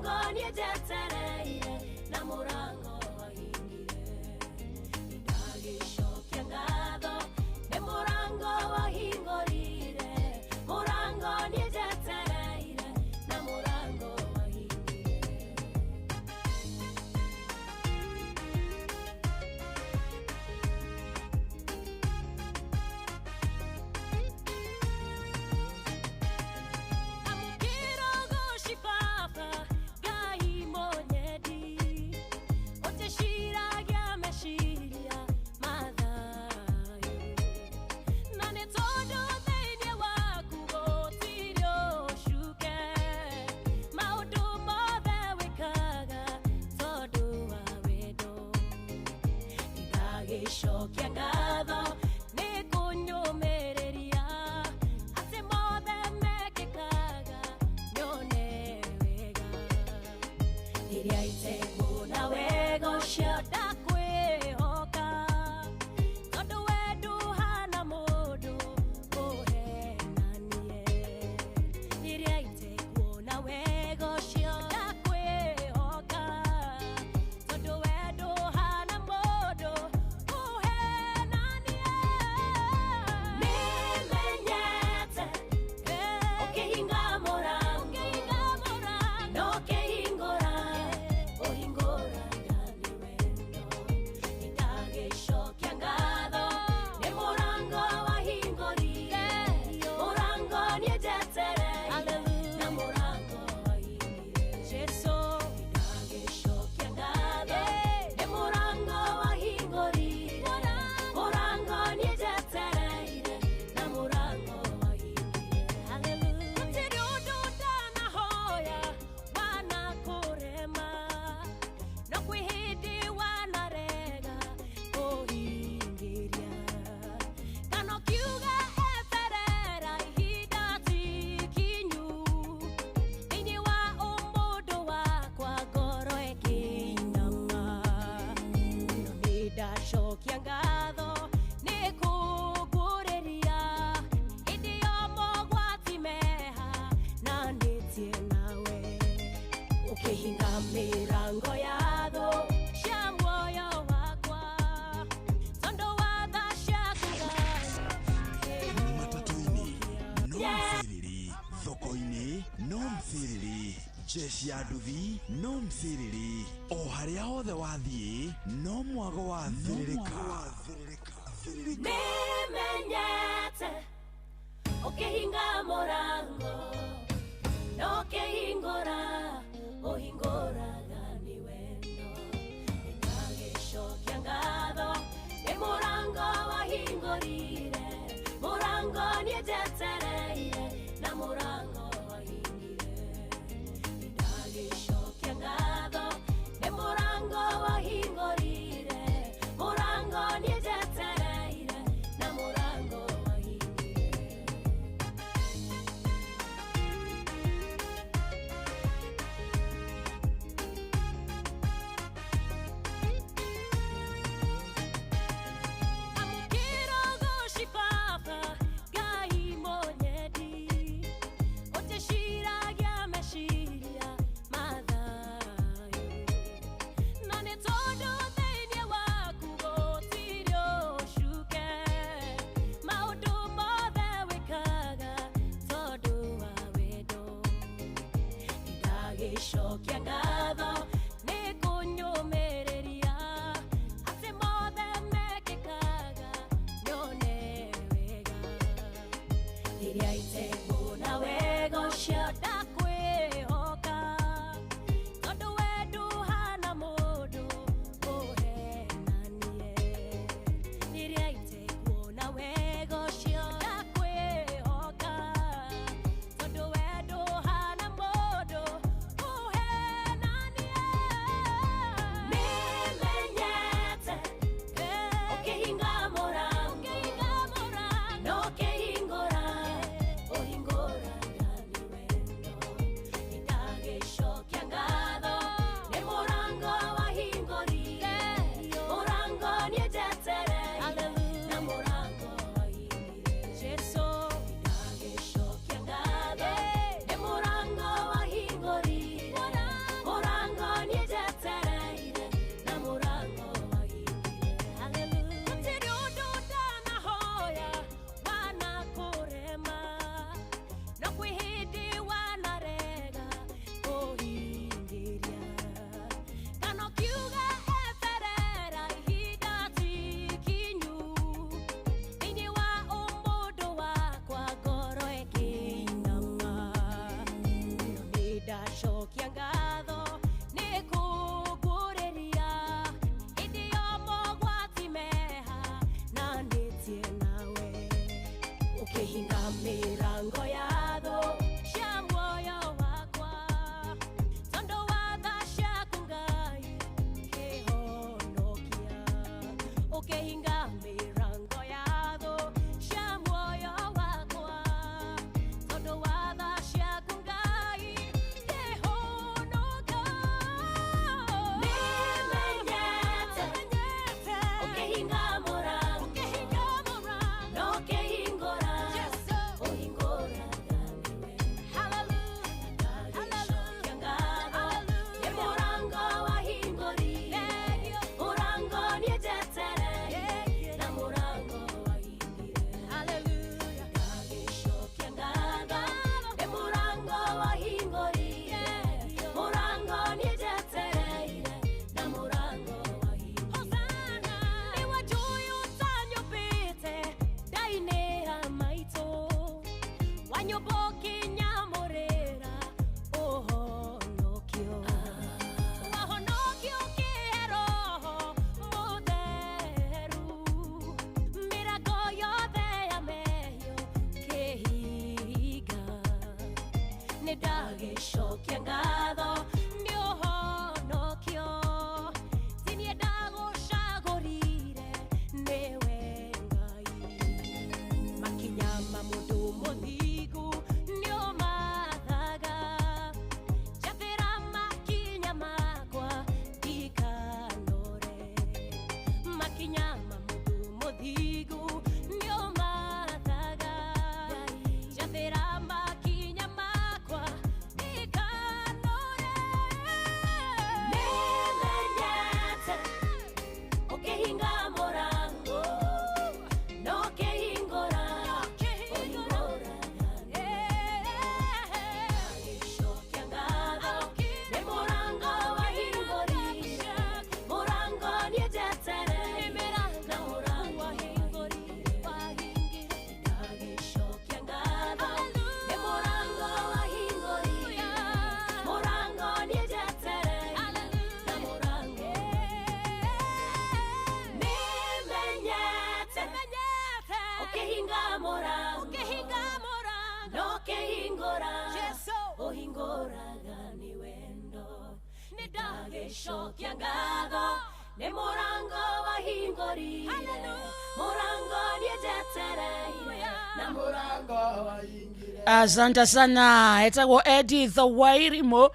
murango niejetereire na murango wahingire ndagishokia ngatho ni murango wahingorire murango niejetereire na murango wahingire shokia ngatho ni kunyomereria ati mothe mekikaga nyone wega iria itekuna wega ucio ndakwihoka tondu wendu hana mundu uhenanie iria itekuna wega ucio ndakwihoka tondu wendu hana mundu shokia ngatho ni kugureria idio mogwati meha na nitie nawe ukihinga mirango yatho cia muoyo wakwa tondu wa tha ciaku matatu-ini no mthiriri thoko-ini no mthiriri jeshi ya nduthi no mthiriri o haria hothe wathie no mwago wa thiririka nimenyete ukihinga murango no kihingura uhinguraga ni wendo ndagishokia ngatho ni murango wahingurire murango niejetereire na murango wahingire ndagishokia ngatho ni murango wahingurire murango niejetereire na murango wahingire amukiro gushipapa gai monyedi uteshiragia meshiria mathayo na ni tondu thiini waku gutirio shuke maundu mothe wikaga tondu wa wendo ndagishokia ngatho ni kunyumireria ati mothe mekikaga nyone wega iria itekuna wega ucio ndakwihoka tondu wendu hana mundu uhenanie iria itekuna wega ucio ndakwihoka tondu wendu hana mundu uhenanie ũhingũraga nĩ wendo nĩndagĩcokia ngatho nĩ mũrango wahingũrire mũrango nĩnjetereire na mũrango wahingire. Asante sana. Etagwo Edith Wairimu.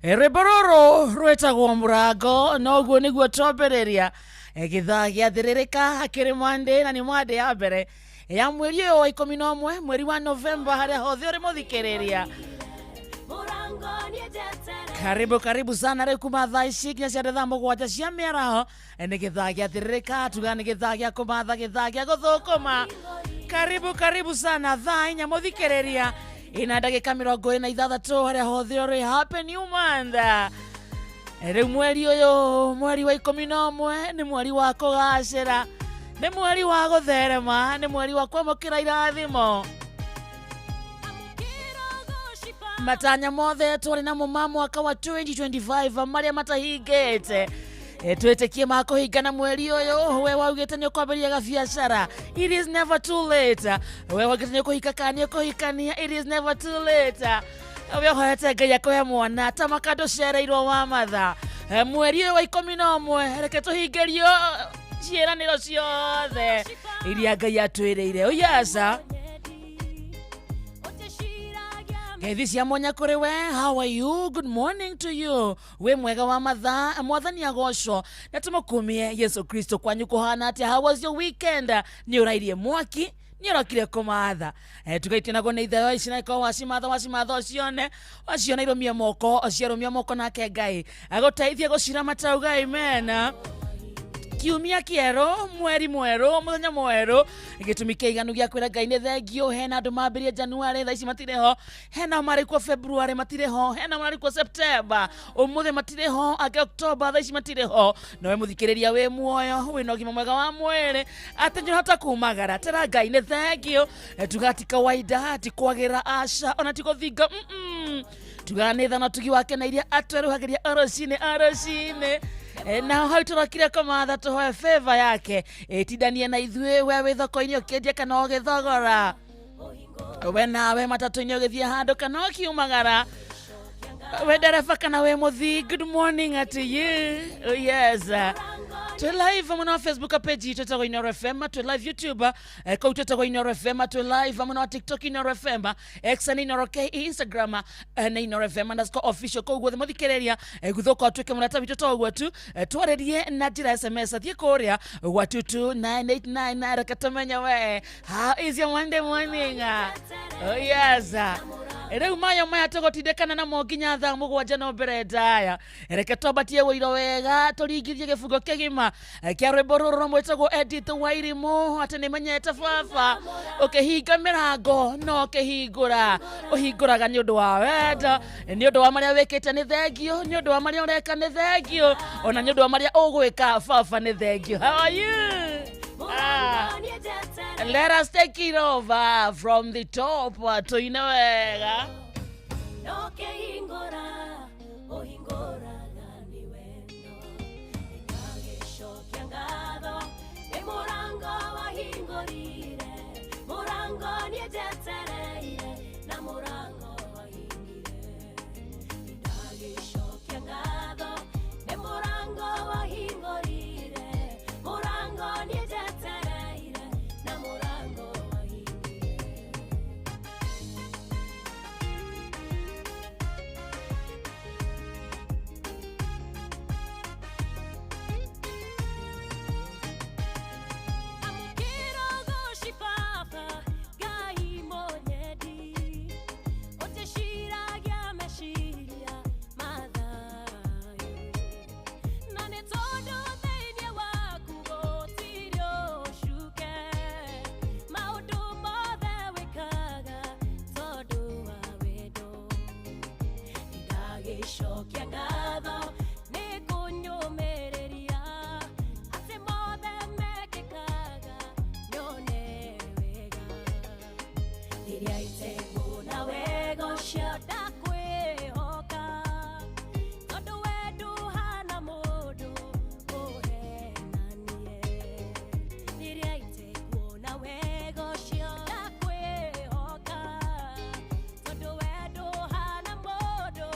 Rwĩmbo rũrũ rwĩtagwo mũrango, noguo nĩguo twambĩrĩria gĩthaa gĩathĩrĩrĩka akĩrĩ Monday, na nĩ Monday ya mbere ya mweri ũyũ wa 11 mweri wa November, harĩa hothe ũrĩ mũthikĩrĩria. Karibu sana rĩu kuma thaa ici nginya cia thaa mũgwanja cia mĩaraho nĩ gĩthaa gĩathĩrĩrĩka, tuga nĩ gĩthaa gĩa kũmatha, gĩthaa gĩa gũthũkũma. Karibu sana thaa inya mũthikĩrĩria, ina ndagĩka 26 harĩa hothe ũrĩ. Happy New Month. Rĩu mweri ũyũ, mweri wa 11 nĩ mweri wa kũgacĩra, nĩ mweri wa gũtherema, nĩ mweri wa kwamũkĩra irathimo. Matanya mothe tũrĩ namo ma mwaka wa 2025 marĩa matahingĩte twĩtĩkie makũhingana mweri ũyũ. We waugĩte nĩ ũkwambĩrĩria gabiacara, it is never too late. We waugĩte nĩ ũkũhika kana nĩ ũkũhikania, it is never too late. We ũhoete Ngai akũhe mwana ta makandũcereirwo wa matha. Mweri ũyũ wa 11 reke tũhingĩrio ciĩranĩro ciothe iria Ngai atwĩrĩire. Oyasa Gethi cia mwanya kũrĩ we. How are you? Good morning to you. We mwega wa mathaa, mwathani agocwo na tũmũkumie Yesu Kristo. Kwanyu kũhana atĩa? How was your weekend? Nĩ ũrairie mwaki? Nĩ ũrokire kũmatha? Tũgaitio nago nĩ ithe ici na iko wacimatha ũcione irũmia moko, ciarũmia moko nake Ngai agũteithie gũcira matauga. Amen. Kiumia kĩerũ, mweri mwerũ, mũthenya mwerũ, gĩtũmi kĩiganu gĩa kwĩra Ngai nĩ thengio. Hena andũ mambĩrĩria January, thaa ici matirĩ ho. Hena marĩ kuo February, matirĩ ho. Hena marĩ kuo September, ũmũthĩ matirĩ ho. Angĩ October, thaa ici matirĩ ho. Nowe mũthikĩrĩria wĩ muoyo, wĩna ũgima mwega wa mwĩrĩ, atĩ nĩũhota kumagara. Tera Ngai nĩ thengio. Tuga ti kawaida, ti kwagĩra aca, ona ti gũthinga. Tuga nĩ thana tugi wake na iria atweruhagĩria arũcinĩ. Na hau tũrokire kũmatha tũhoe favor yake tindanie na ithuĩ. We wĩ thoko-inĩ ũkĩendia kana ũgĩthogora, we nawe matatũ-inĩ ũgĩthiĩ handũ kana ũkiumagara, we ndereba kana we mũthii, good morning to you. Yes. Twĩ live mwena wa Facebook page twĩtagwo Inooro FM, twĩ live YouTube kũu twĩtagwo Inooro FM, twĩ live mwena wa TikTok Inooro FM, X na Inooro K, Instagram na Inooro FM _official. Kũu guothe mũthikĩrĩria gũthũka twĩke mũrata witũ toguo tu, twarĩrie na njĩra SMS thiĩ kũrĩa gwa 22989 reke tũmenye we how is your Monday morning. Oh yes. Rĩu maya tũgũtindĩkana namo nginya thaa mũgwanja no mbere ndaya. Reke twambatie wĩiro wega tũringithie gĩbungo kĩgima kĩa rwĩmbo rũrũ rwĩtagwo Edith Wairimu. Atĩ nĩmenyete baba, ũkĩhinga mĩrango no ũkĩhingũra, ũhingũraga nĩ ũndũ wa wendo, nĩ ũndũ wa marĩa wĩkĩte nĩ thengio, nĩ ũndũ wa marĩa ũreka nĩ thengio, ona nĩ ũndũ wa marĩa ũgwĩka baba nĩ thengio. How are you? Let us take it over from the top. Tuine wega. No kehingora, ohingora ni wendo. Nĩndagĩcokia ngatho, nĩ mũrango wahingũrire, mũrango nĩnjetereire, na mũrango wahingire. Nĩndagĩcokia ngatho, nĩ mũrango wahingũrire, mũrango nĩnjetereire, na mũrango wahingire. Shokia ngatho nĩ kũnyũmĩrĩria atĩ mothe mekĩkaga nyone wega rĩrĩa itegũ na wega ũcio ndakwĩhoka tondũ we ndũhana mũndũ ũhenanie rĩrĩa itegũ na wega ũcio ndakwĩhoka tondũ we ndũhana mũndũ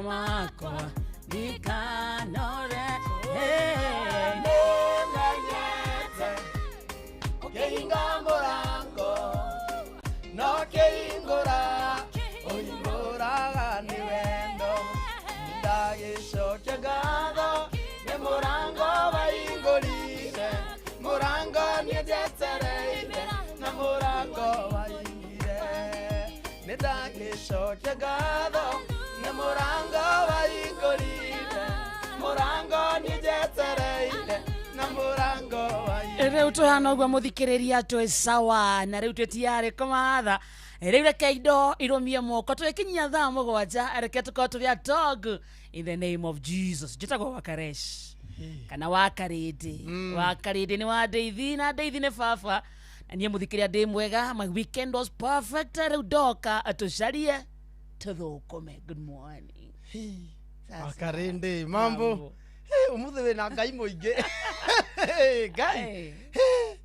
makwa ndikanore Kehinga morango no kehingora oingora ni wendo ndagicokia ngatho ni murango waingurire murango ni njetereire na murango waingire ni ndagicokia ngatho ni murango waingurire murango ni njetereire na murango waingire riu tuhana uguo muthikiriria twi sawa na riu twitiari kumatha riu reke indo irumie moko twikinyia thaa mugwanja reke tukorwo turi a dog in the name of Jesus njitagwo Wakaresh kana Wakarindi Wakarindi ni wa ndeithi na ndeithi ni baba na nie muthikiria ndi mwega my weekend was perfect riu doka atucarie tuthukume good morning Wakarindi mambo umuthe wina ngai muingi ngai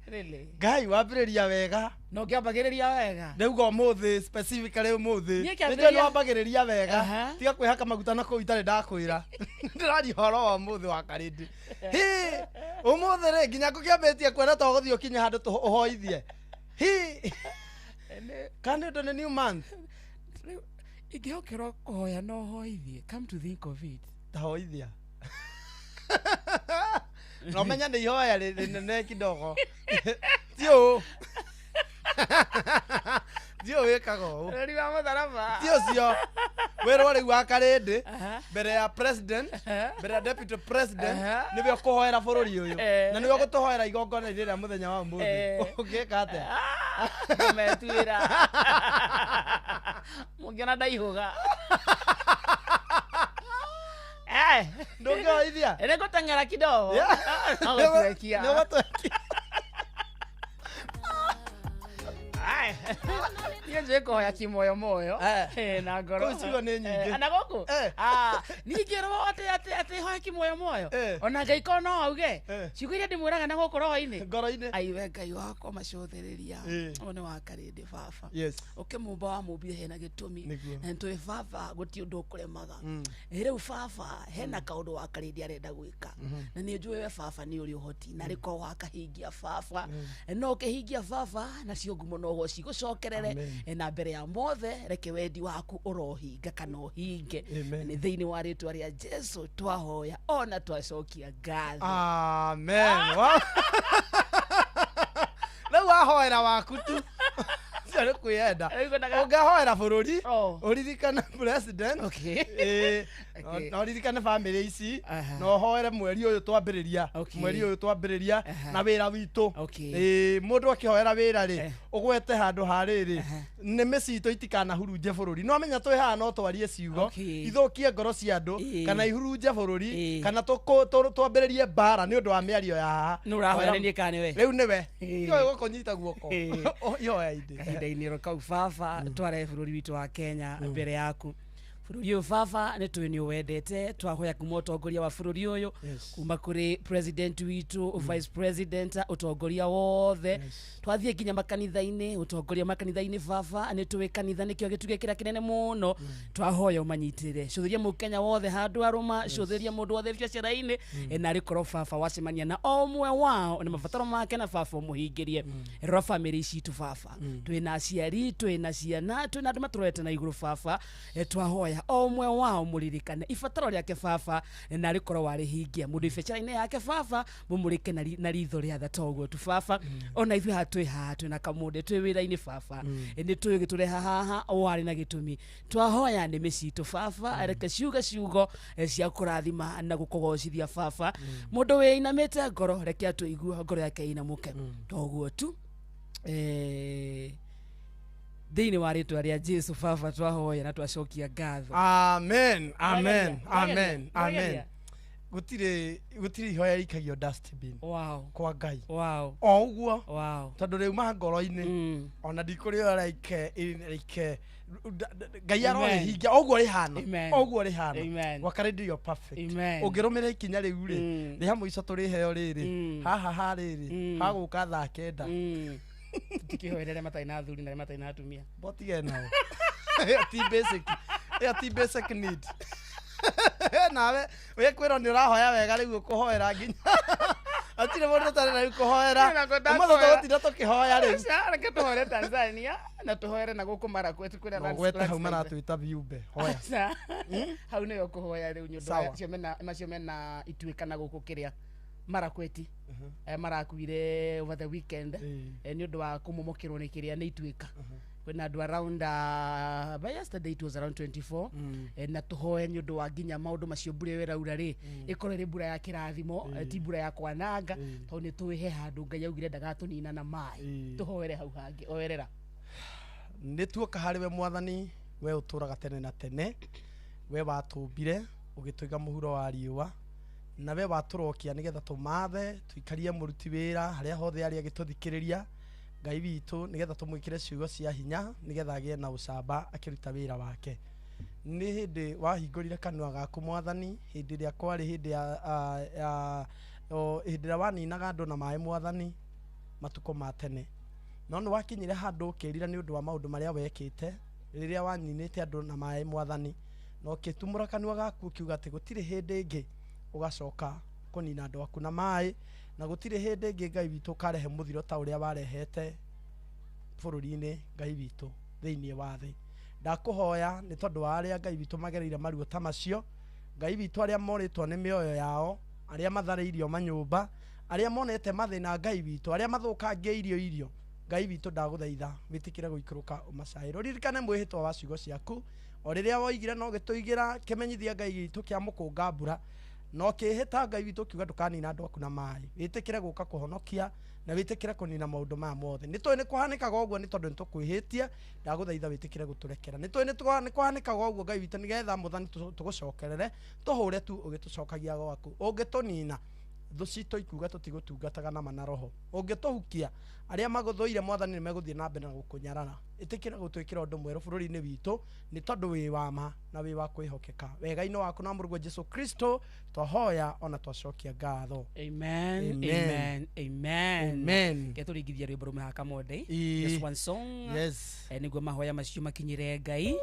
really ngai wambiriria wega no kiambagiriria wega ndauga umuthi specifically umuthi Nĩ ndio wambagiriria wega Aha. tiga kwihaka maguta na kuitare ndakwira ndirari horo wa umuthi wa Karindi umuthi ri nginya kukiambetie kwenda to guthio kinya handu uhoithie can it on a new month ingihokero kuhoya no hoithie come to think of it tahoithia no menya ni hoya rinene kidogo tio tio wekago ri wa mutharaba tio cio wero ri wa Karindi Aha. mbere ya president mbere ya deputy president Aha. niwe kuhoera bururi uyu Eh. na niwe gutuhoera igongona rira muthenya wa muthi ugika ate metwira mungiona ndaihuga ndungeoithia ene guteng'era kidogo no nä gutwekia niä njå kåhoya kimoyo moyo na ngoro Kũu ciugo nĩ nyingĩ. na gåkå Eh. ningä rwo atä hoya kimoyo moyo Eh. ona ngai korwo no auge Eh. ciugo iria ndä mwä raga na gå kå roho-inä ngoro-inä aiwe ngai wakwa macåthä rä ria Eh. å nä Wakarindi baba yes å kä må mba wa må mbire hena gä tå mi Nĩguo. na nä tå baba gå tiå ndå å kå remaga rä u baba hena kaå ndå Wakarindi arenda gwä ka na nä njå we baba nä å rä å hoti na rä korwo wakahingia baba no å kä hingia baba nacio ngumo noho cigå cokerere Amen. na mbere ya mothe reke wendi waku å rohinga kana å hinge Amen. nä thä inä wa rä twa rä a Jesu twahoya ona twacokia ngatho amen rä u wahoera waku tu cio nä kwä enda Rĩu ngwendaga- å ngähoera bå rå ri Oh. å ririkane president Okay. Okay. no ririkane bamĩrĩ ici Aha. no hoere mweri ũyũ twambĩrĩria Okay. mweri ũyũ twambĩrĩria Aha. na wĩra witũ Okay. mũndũ akĩhoera wĩra rĩ Eh. ũgwete handũ harĩrĩ Aha. nĩmĩ citũ itikanahurunje bũrũri no menya twĩ haha no twarie ciugo Okay. ithũkie ngoro cia andũ Eh. kana ihurunje bũrũri Eh. kana twambĩrĩrie mbara nĩ ũndũ wa mĩario ya haha nä å rahoya nä ka nä we rĩu nĩwe Eh. iũĩ gũkũnyita guoko Eh. ihoya indi kahinda-inä ro kau baba tware bå rå ri witå wa Kenya mbere yaku bå rå ri å yå baba nä tå nä å wendete twahoya kuma å tongoria wa bå rå ri å yå Yes. kuma kå rä president witå vice president å tongoria wothe twathiä nginya makanitha-inä å tongoria makanitha-inä baba nä tå wä kanitha nä kä o gä tugä kä ra kä nene må no twahoya å manyitä re cå thä ria må kenya wothe handå arå ma cå thä ria må ndå wothe biacara-inä na rä korwo baba wacemania na o mwe wao nä mabataro make na baba å må hingä rie rora bamä rä citå baba twä na aciari twä na ciana twä na andå matå rorete na igå rå baba twahoya o mwe wao må ririkane ibataro rä ake baba na rä korwo warä hingia må ndå ibecera-inä yake baba må må rä ke na ritho rä atha toguo tu baba ona ithuä ha twä haha twä na kamå ndä twä wä ra-inä baba nä tå gä tå reha haha warä na gä tå mi twahoya nä mä citå baba reke ciuge ciugo cia kå rathima na gå kågocithia baba må ndå wä inamä te ngoro reke atå igua ngoro yake inamå ke toguo tu thä-inä wa rä twa rä a Jesu baba twahoya na twacokia ngatho amen amen amen Mwageria. amen gutirä ihoya ikagio dustbin wow kwa ngai wow o ũguo wow tondũ rĩu ma ngoro-inĩ ona ndikũrĩo like ngai arorĩhingia ũguo rĩhana Amen. ũguo rĩhana Amen. Wakarindi you're perfect Amen. ũngĩrũmĩrĩra ikinya rĩu rĩ rĩ hamwe ico tũrĩheo rĩrĩ haha harĩrĩ hagũka thaa kenda tikä hoya rä a matarä na athuri na rä matarä na atumia botige nao ĩyo ti basic ĩyo ti basic need nawe we kwĩrwo nĩ ũrahoya wega rĩu ũkũhoera nginya atire mũndũ tarĩ na ũkũhoera ũmũthĩ tũgũtinda tũkĩhoya rĩu reke tũhoere Tanzania na tũhoere na gũkũ Marakwet kwĩna gwete hau maratwĩta viumbe hoya hau nĩyo kũhoya rĩu nyũndũ macio mena ituĩka na gũkũ kĩrĩa Marakwet marakuire over the weekend nĩ ũndũ wa kũmomokĩrwo nĩ kĩrĩa nĩ ituĩka kwĩna andũ around by yesterday it was around 24 na tũhoe nĩ ũndũ wa nginya maũndũ macio mbura ĩyo ĩraura rĩ ĩkorwo ĩrĩ mbura ya kĩrathimo ti mbura ya kwananga tondũ nĩ tũhe handũ Ngai augire ndagatũnina na maĩ tũhoere hau hangĩ oerera nĩ tuoka harĩ we Mwathani we ũtũraga tene na tene we watũmbire ũgĩtũiga mũhuro wa riũa na we watũrokia nĩgetha tũmathe tũikarie mũruti wĩra harĩa hothe arĩ agĩtũthikĩrĩria Ngai witũ nĩgetha tũmwĩkĩre ciugo cia hinya nĩgetha agĩe na ũcamba akĩruta wĩra wake nĩ hĩndĩ wahingũrire kanua gaku Mwathani hĩndĩ ĩrĩa kwarĩ hĩndĩ ĩrĩa waninaga andũ na maĩ Mwathani matukũ ma tene no nĩ wakinyire handũ ũkĩrira nĩ ũndũ wa maũndũ marĩa wekĩte rĩrĩa waninĩte andũ na maĩ Mwathani no ũkĩtumũra kanua gaku ũkiuga atĩ gũtirĩ hĩndĩ ĩngĩ ũgacoka kũnina andũ aku na maĩ na gũtirĩ hĩndĩ ĩngĩ Ngai witũ karehe mũthiro ta ũrĩa warehete bũrũri-inĩ Ngai witũ thĩinĩ wa thĩ ndakũhoya nĩ tondũ wa arĩa Ngai witũ magereire maruo ta macio Ngai witũ arĩa morĩtwo nĩ mĩoyo yao arĩa matharĩirio manyũmba arĩa monete mathĩna Ngai witũ arĩa mathũkangia irio Ngai witũ ndagũthaitha wĩtĩkĩre gũikũrũka ũmacaĩre ririkane mwĩhĩtwa wa ciugo ciaku o rĩrĩa woigire no gĩtũigĩra kĩmenyithia Ngai witũ kĩa mũkũnga mbura no kĩhĩta Ngai witũ kiuga ndũkanina andũ aku na maĩ wĩtĩkĩre gũka kũhonokia na wĩtĩkĩre kũnina maũndũ maya mothe nĩ tũĩ nĩ kũhanĩkaga ũguo nĩ tondũ nĩ tũkwĩhĩtie ndagũthaitha wĩtĩkĩre gũtũrekera nĩ tũĩ nĩ kũhanĩkaga ũguo Ngai witũ nĩgetha Mwathani tũgũcokerere tũhũre tu ũgĩtũcokagia gwaku ũngĩtũnina thũ citũ ikuga tũtigũtungataga na mana roho ũngĩtũhukia arĩa magũthũire Mwathani nĩ megũthiĩ na mbere na gũkũnyarara ĩtĩkĩra gũtwĩkĩra ũndũ mwerũ bũrũri-inĩ witũ nĩ tondũ wĩ wa ma na wĩ wa kwĩhokeka wega-inĩ waku na mũrũgwo Jesũ Kristo twahoya ona twacokia ngatho amen amen amen amen ketũringithia rwĩmbo rũmwe haka Monday just one song yes nĩguo mahoya macio makinyĩre Ngai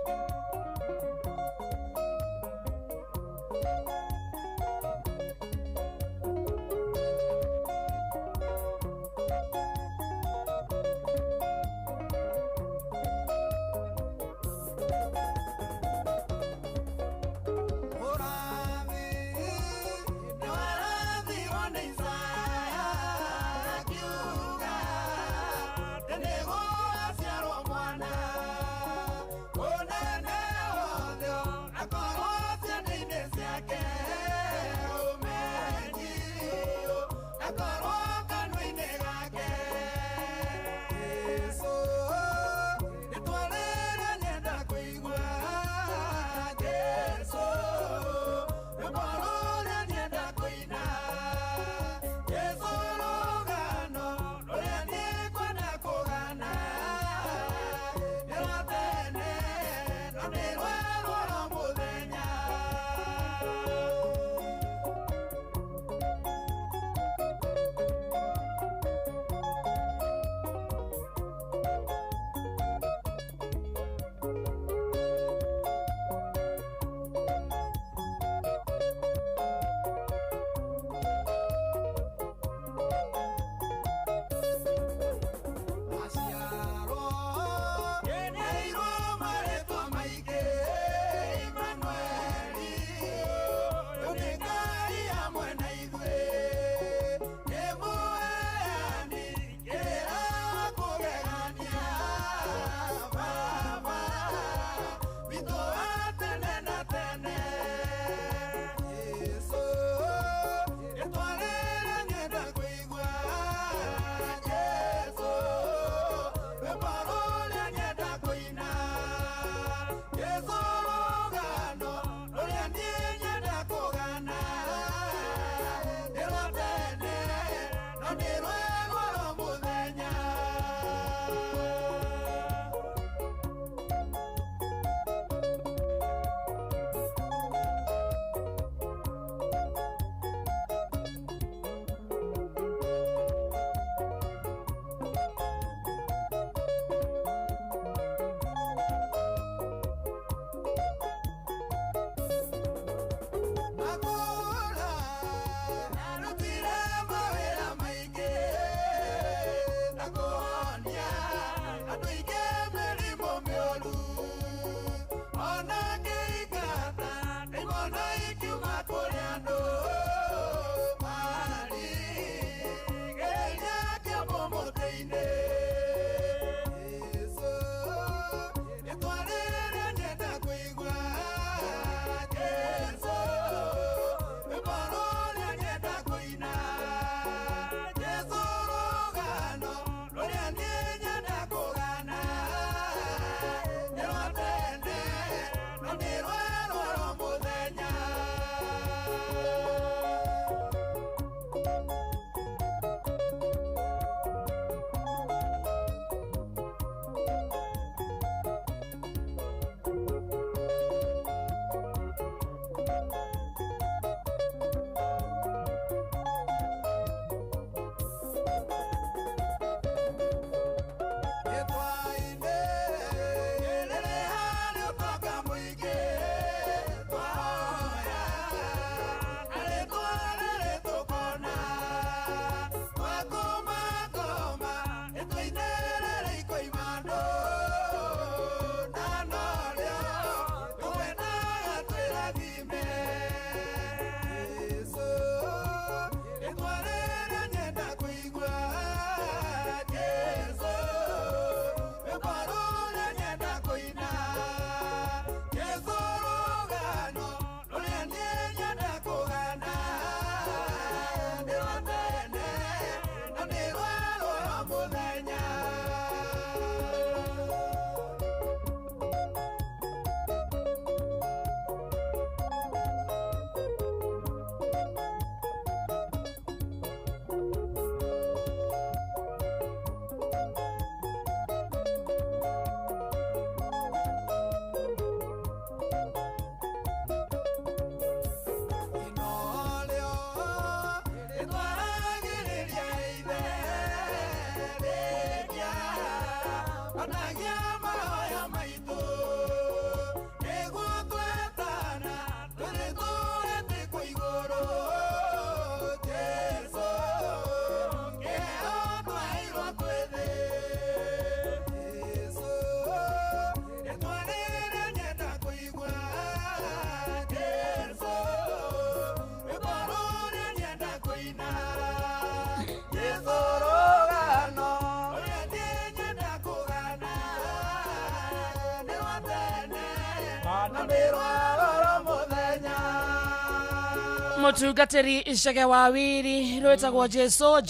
Mutungatiri Icege Wawiri rwitagwo Jesu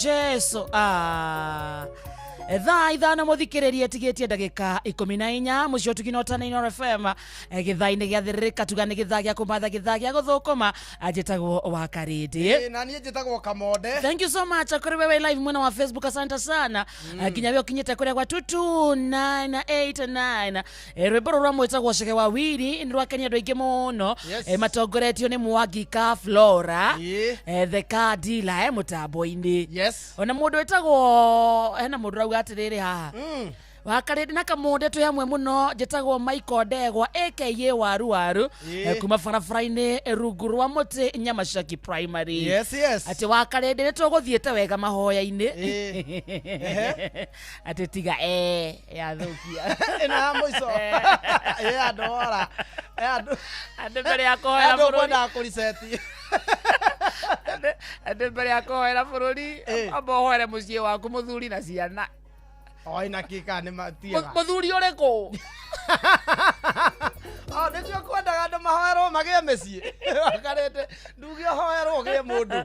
thaa ithano muthikiririe tigitie ndagika 14 mucio tukinota na FM githaa-ini giathirika tugane githaa gia kumatha githaa gia guthukuma ajitagwo wa Karidi na nie njitagwo Kamode. Thank you so much akuri wewe live mwena wa Facebook, asante sana. Kinya weo kinyete kuria kwa 22989 rwimbo rwa mwitagwo Icege Wawiri ndwa Kenya ndwingi muno matongoretio ni Mwagika Flora the car dealer mutambo-ini. Yes. Ona mundu wetagwo hena mundu rauga atiriri haha wa Karidi na kamunde tu hamwe muno jetagwo Michael Ndegwa aka waru kuma barabara-ini rungu rwa muti Nyamashaki primary. Yes. Ati wa Karidi ni tuguthiete wega mahoya-ini ati tiga ya thukia ina muico adora ande mbere ya kuhoera bururi kwenda kuriseti ande mbere ya kuhoera bururi abohoere muciĩ waku muthuri na ciana ina kika ni matiega muthuri uriku nĩcio kwendaga andũ mahoerwo magĩe mĩciĩ Karidi nduge hoerwo gĩe mũndũ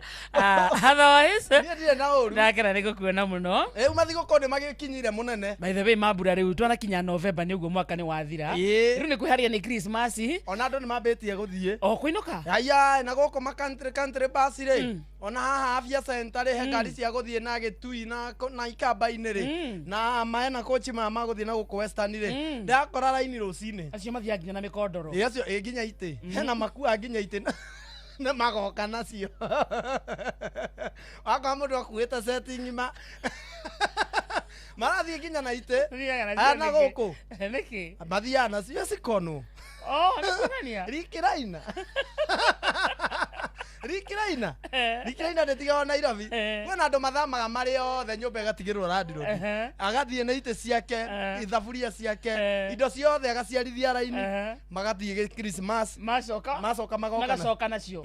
otherwise niĩ ndirĩ na ũru ndakena nĩ gũkuona mũno rĩu mathigũkũ nĩ magĩkinyire mũnene. by the way mambura rĩu twanakinya November nĩ ũguo mwaka nĩ wathira rĩu nĩ kwĩharia nĩ Christmas ona andũ nĩ mambĩtie gũthiĩ kũinũka aya na gũkũ ma country bus rĩ ona haha afya center rĩ he ngari cia gũthiĩ na Gĩtui na Ikamba-inĩ rĩ na maena coach ma gũthiĩ na gũkũ Western rĩ ndakora raini rũcinĩ acio mathiaga nginya na mĩkondoro acio nginya itĩ hena makua nginya itĩ na magoka nacio wakwa mũndũ akuĩte setting marathiĩ nginya na itĩ ana gũkũ nĩkĩ mathiaga nacio cikonwo nĩkuonania rikiraina ndĩtigao Nairobi kwĩna andũ mathamaga marĩ othe nyũmba ĩgatigĩrwo randirũ agathiĩ na itĩ ciake ithaburia ciake indo ciothe agaciarithia raini magathiĩ Christmas macoka magacoka nacio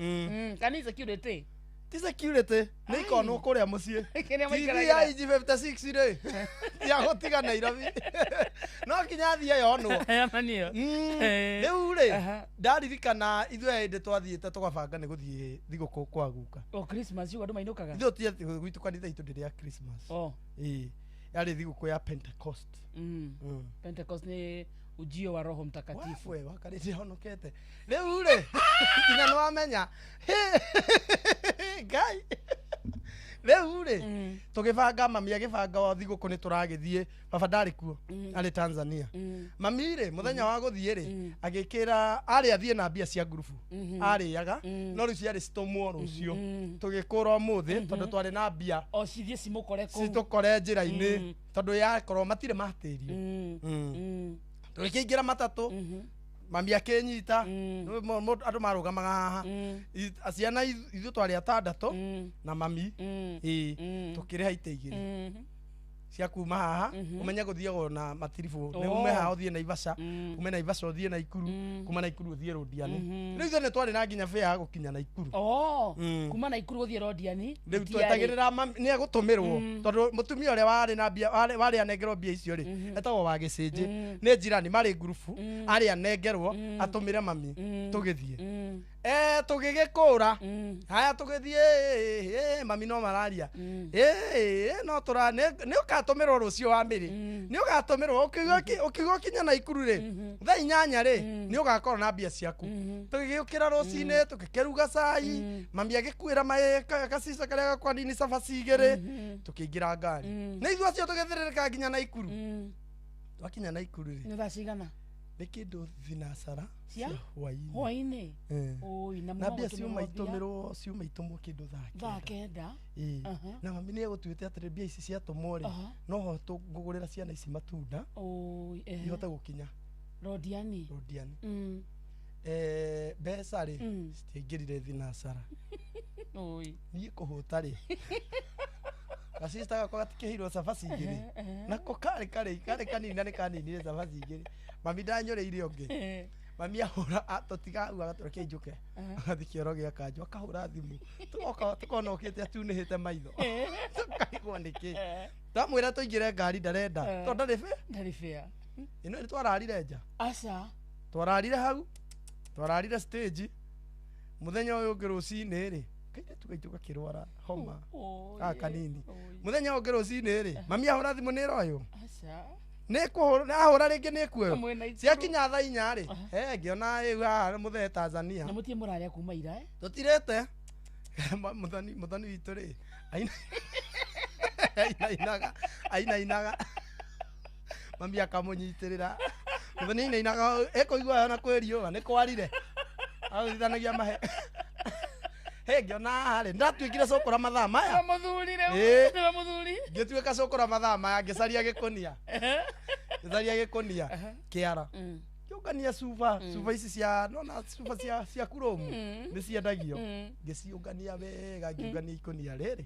kanĩ security ti security nĩ ikonwo kũrĩa mũciĩ TV ya IG56 rĩ ya gũtiga Nairobi no kinya thiĩ yonwo rĩu rĩ ndaririkana ithuĩ hĩndĩ twathiĩte tũgabanga nĩ gũthiĩ thigũkũ kwa guka Christmas andũ mainũkaga ithuĩ tiĩ gwitũ kanitha itũ ndĩrĩ ya Christmas yarĩ thigũkũ ya Pentecost. Pentecost nĩ ujio wa Roho Mtakatifu wa Karidi honokete rĩu rĩ nginya nĩwamenya ngai rĩu rĩ tũgĩbanga mami agĩbanga thigũkũ nĩ tũragĩthiĩ baba ndarĩ kuo arĩ Tanzania mami rĩ mũthenya wa gũthiĩ rĩ agĩkĩra arĩ athiĩ na mbia cia ngurubu arĩaga no rĩu ciarĩ citomwo rũcio tũgĩkũra ũmũthĩ tondũ twarĩ na mbia cithiĩ citũkore njĩra-inĩ tondũ yakorwo matirĩ matĩrio tũgĩkĩingĩra matatũ mami akĩnyita andũ marũgamaga haha ciana ithuĩ twarĩ atandatũ na mami tũkĩrĩha itĩ igĩrĩ cia kuma haha umenye gũthiagwo na matiribũ nĩ ume haha ũthiĩ Naivasha ume Naivasha ũthiĩ Naikuru kuma Naikuru ũthiĩ Rodiani rĩu ithuĩ nĩ twarĩ na nginya fare ya gũkinya Naikuru kuma Naikuru ũthiĩ Rodiani rĩu twetagĩrĩra nĩ egũtũmĩrwo tondũ mũtumia ũrĩa warĩ na mbia warĩ anengerwo mbia icio rĩ etagwo wa Gĩcĩnjĩ nĩ njirani marĩ ngurubu arĩ anengerwo atũmĩre mami tũgĩthiĩ tũgĩgĩkũra haya tũgĩthiĩ mami no mararia no tũra nĩ ũgatũmĩrwo rũcio wa mĩrĩ nĩ ũgatũmĩrwo ũkiuga kinya Naikuru rĩ thaa 8 rĩ nĩ ũgakorwo na mbia ciaku tũgĩgĩũkĩra rũcinĩ tũgĩkĩruga cai mami agĩkuĩra gacica karĩa gakwani-inĩ cabaci igĩrĩ tũkĩingĩra ngari nĩ ithuĩ acio tũgĩthĩrĩrĩka nginya Naikuru twakinya Naikuru rĩ nĩ thaa cigana nĩ kĩndũ thinacara cia hwainĩ na mbia ciuma itũmwo kĩndũ thaa 9 na mami nĩ egũtuĩte atĩ mbia ici ciatũmwo rĩ no ho ngũgũrĩra ciana ici matunda ihote gũkinya Rodiani mbeca rĩ citiaingĩrire thinacara niĩ kũhũta rĩ gacista gakwa gatikĩhirwo cabaci igĩrĩ nako karĩ kanini na nĩ kaninire cabaci igĩrĩ mami ndanyũrĩire ũngĩ mami ahura atotiga au agatũreke njuke agathi kĩoro gĩa kanjũ akahũra thimũ tũkona ũkĩte atunĩhĩte maitho tũkaigua nĩkĩ twamwĩra tũingĩre ngari ndarenda tondũ ndarĩ fare ĩno nĩ twararire nja twararire hau twararire stage mũthenya ũyũ ũngĩ rũcinĩ rĩ kairĩtu gaitũ gakĩrwara homa kanini mũthenya ũngĩ rũcinĩ rĩ mami ahũra thimũ nĩ ĩroywo ahũra rĩngĩ nĩ kuoyo ciakinya thaa 4 rĩ ngĩona rĩu haha mũthee Tanzania na mũtie mũrarĩa kuma ira tũtirĩte mũthoni witũ rĩ ainainaga mami akamũnyitĩrĩra mũthoni ainainaga ĩkũigua na kwĩriũa nĩ kwarire aũthithanagia mahe ngĩona haha rĩ ndatuĩkire cũkũra mathaa maya ngĩtuĩka cũkũra mathaa maya ngĩcaria gĩkũnia kĩara ngĩũngania cuba ici cia nona cuba cia kuromu nĩ ciendagio ngĩciũngania wega ngĩũngania ikũnia rĩrĩ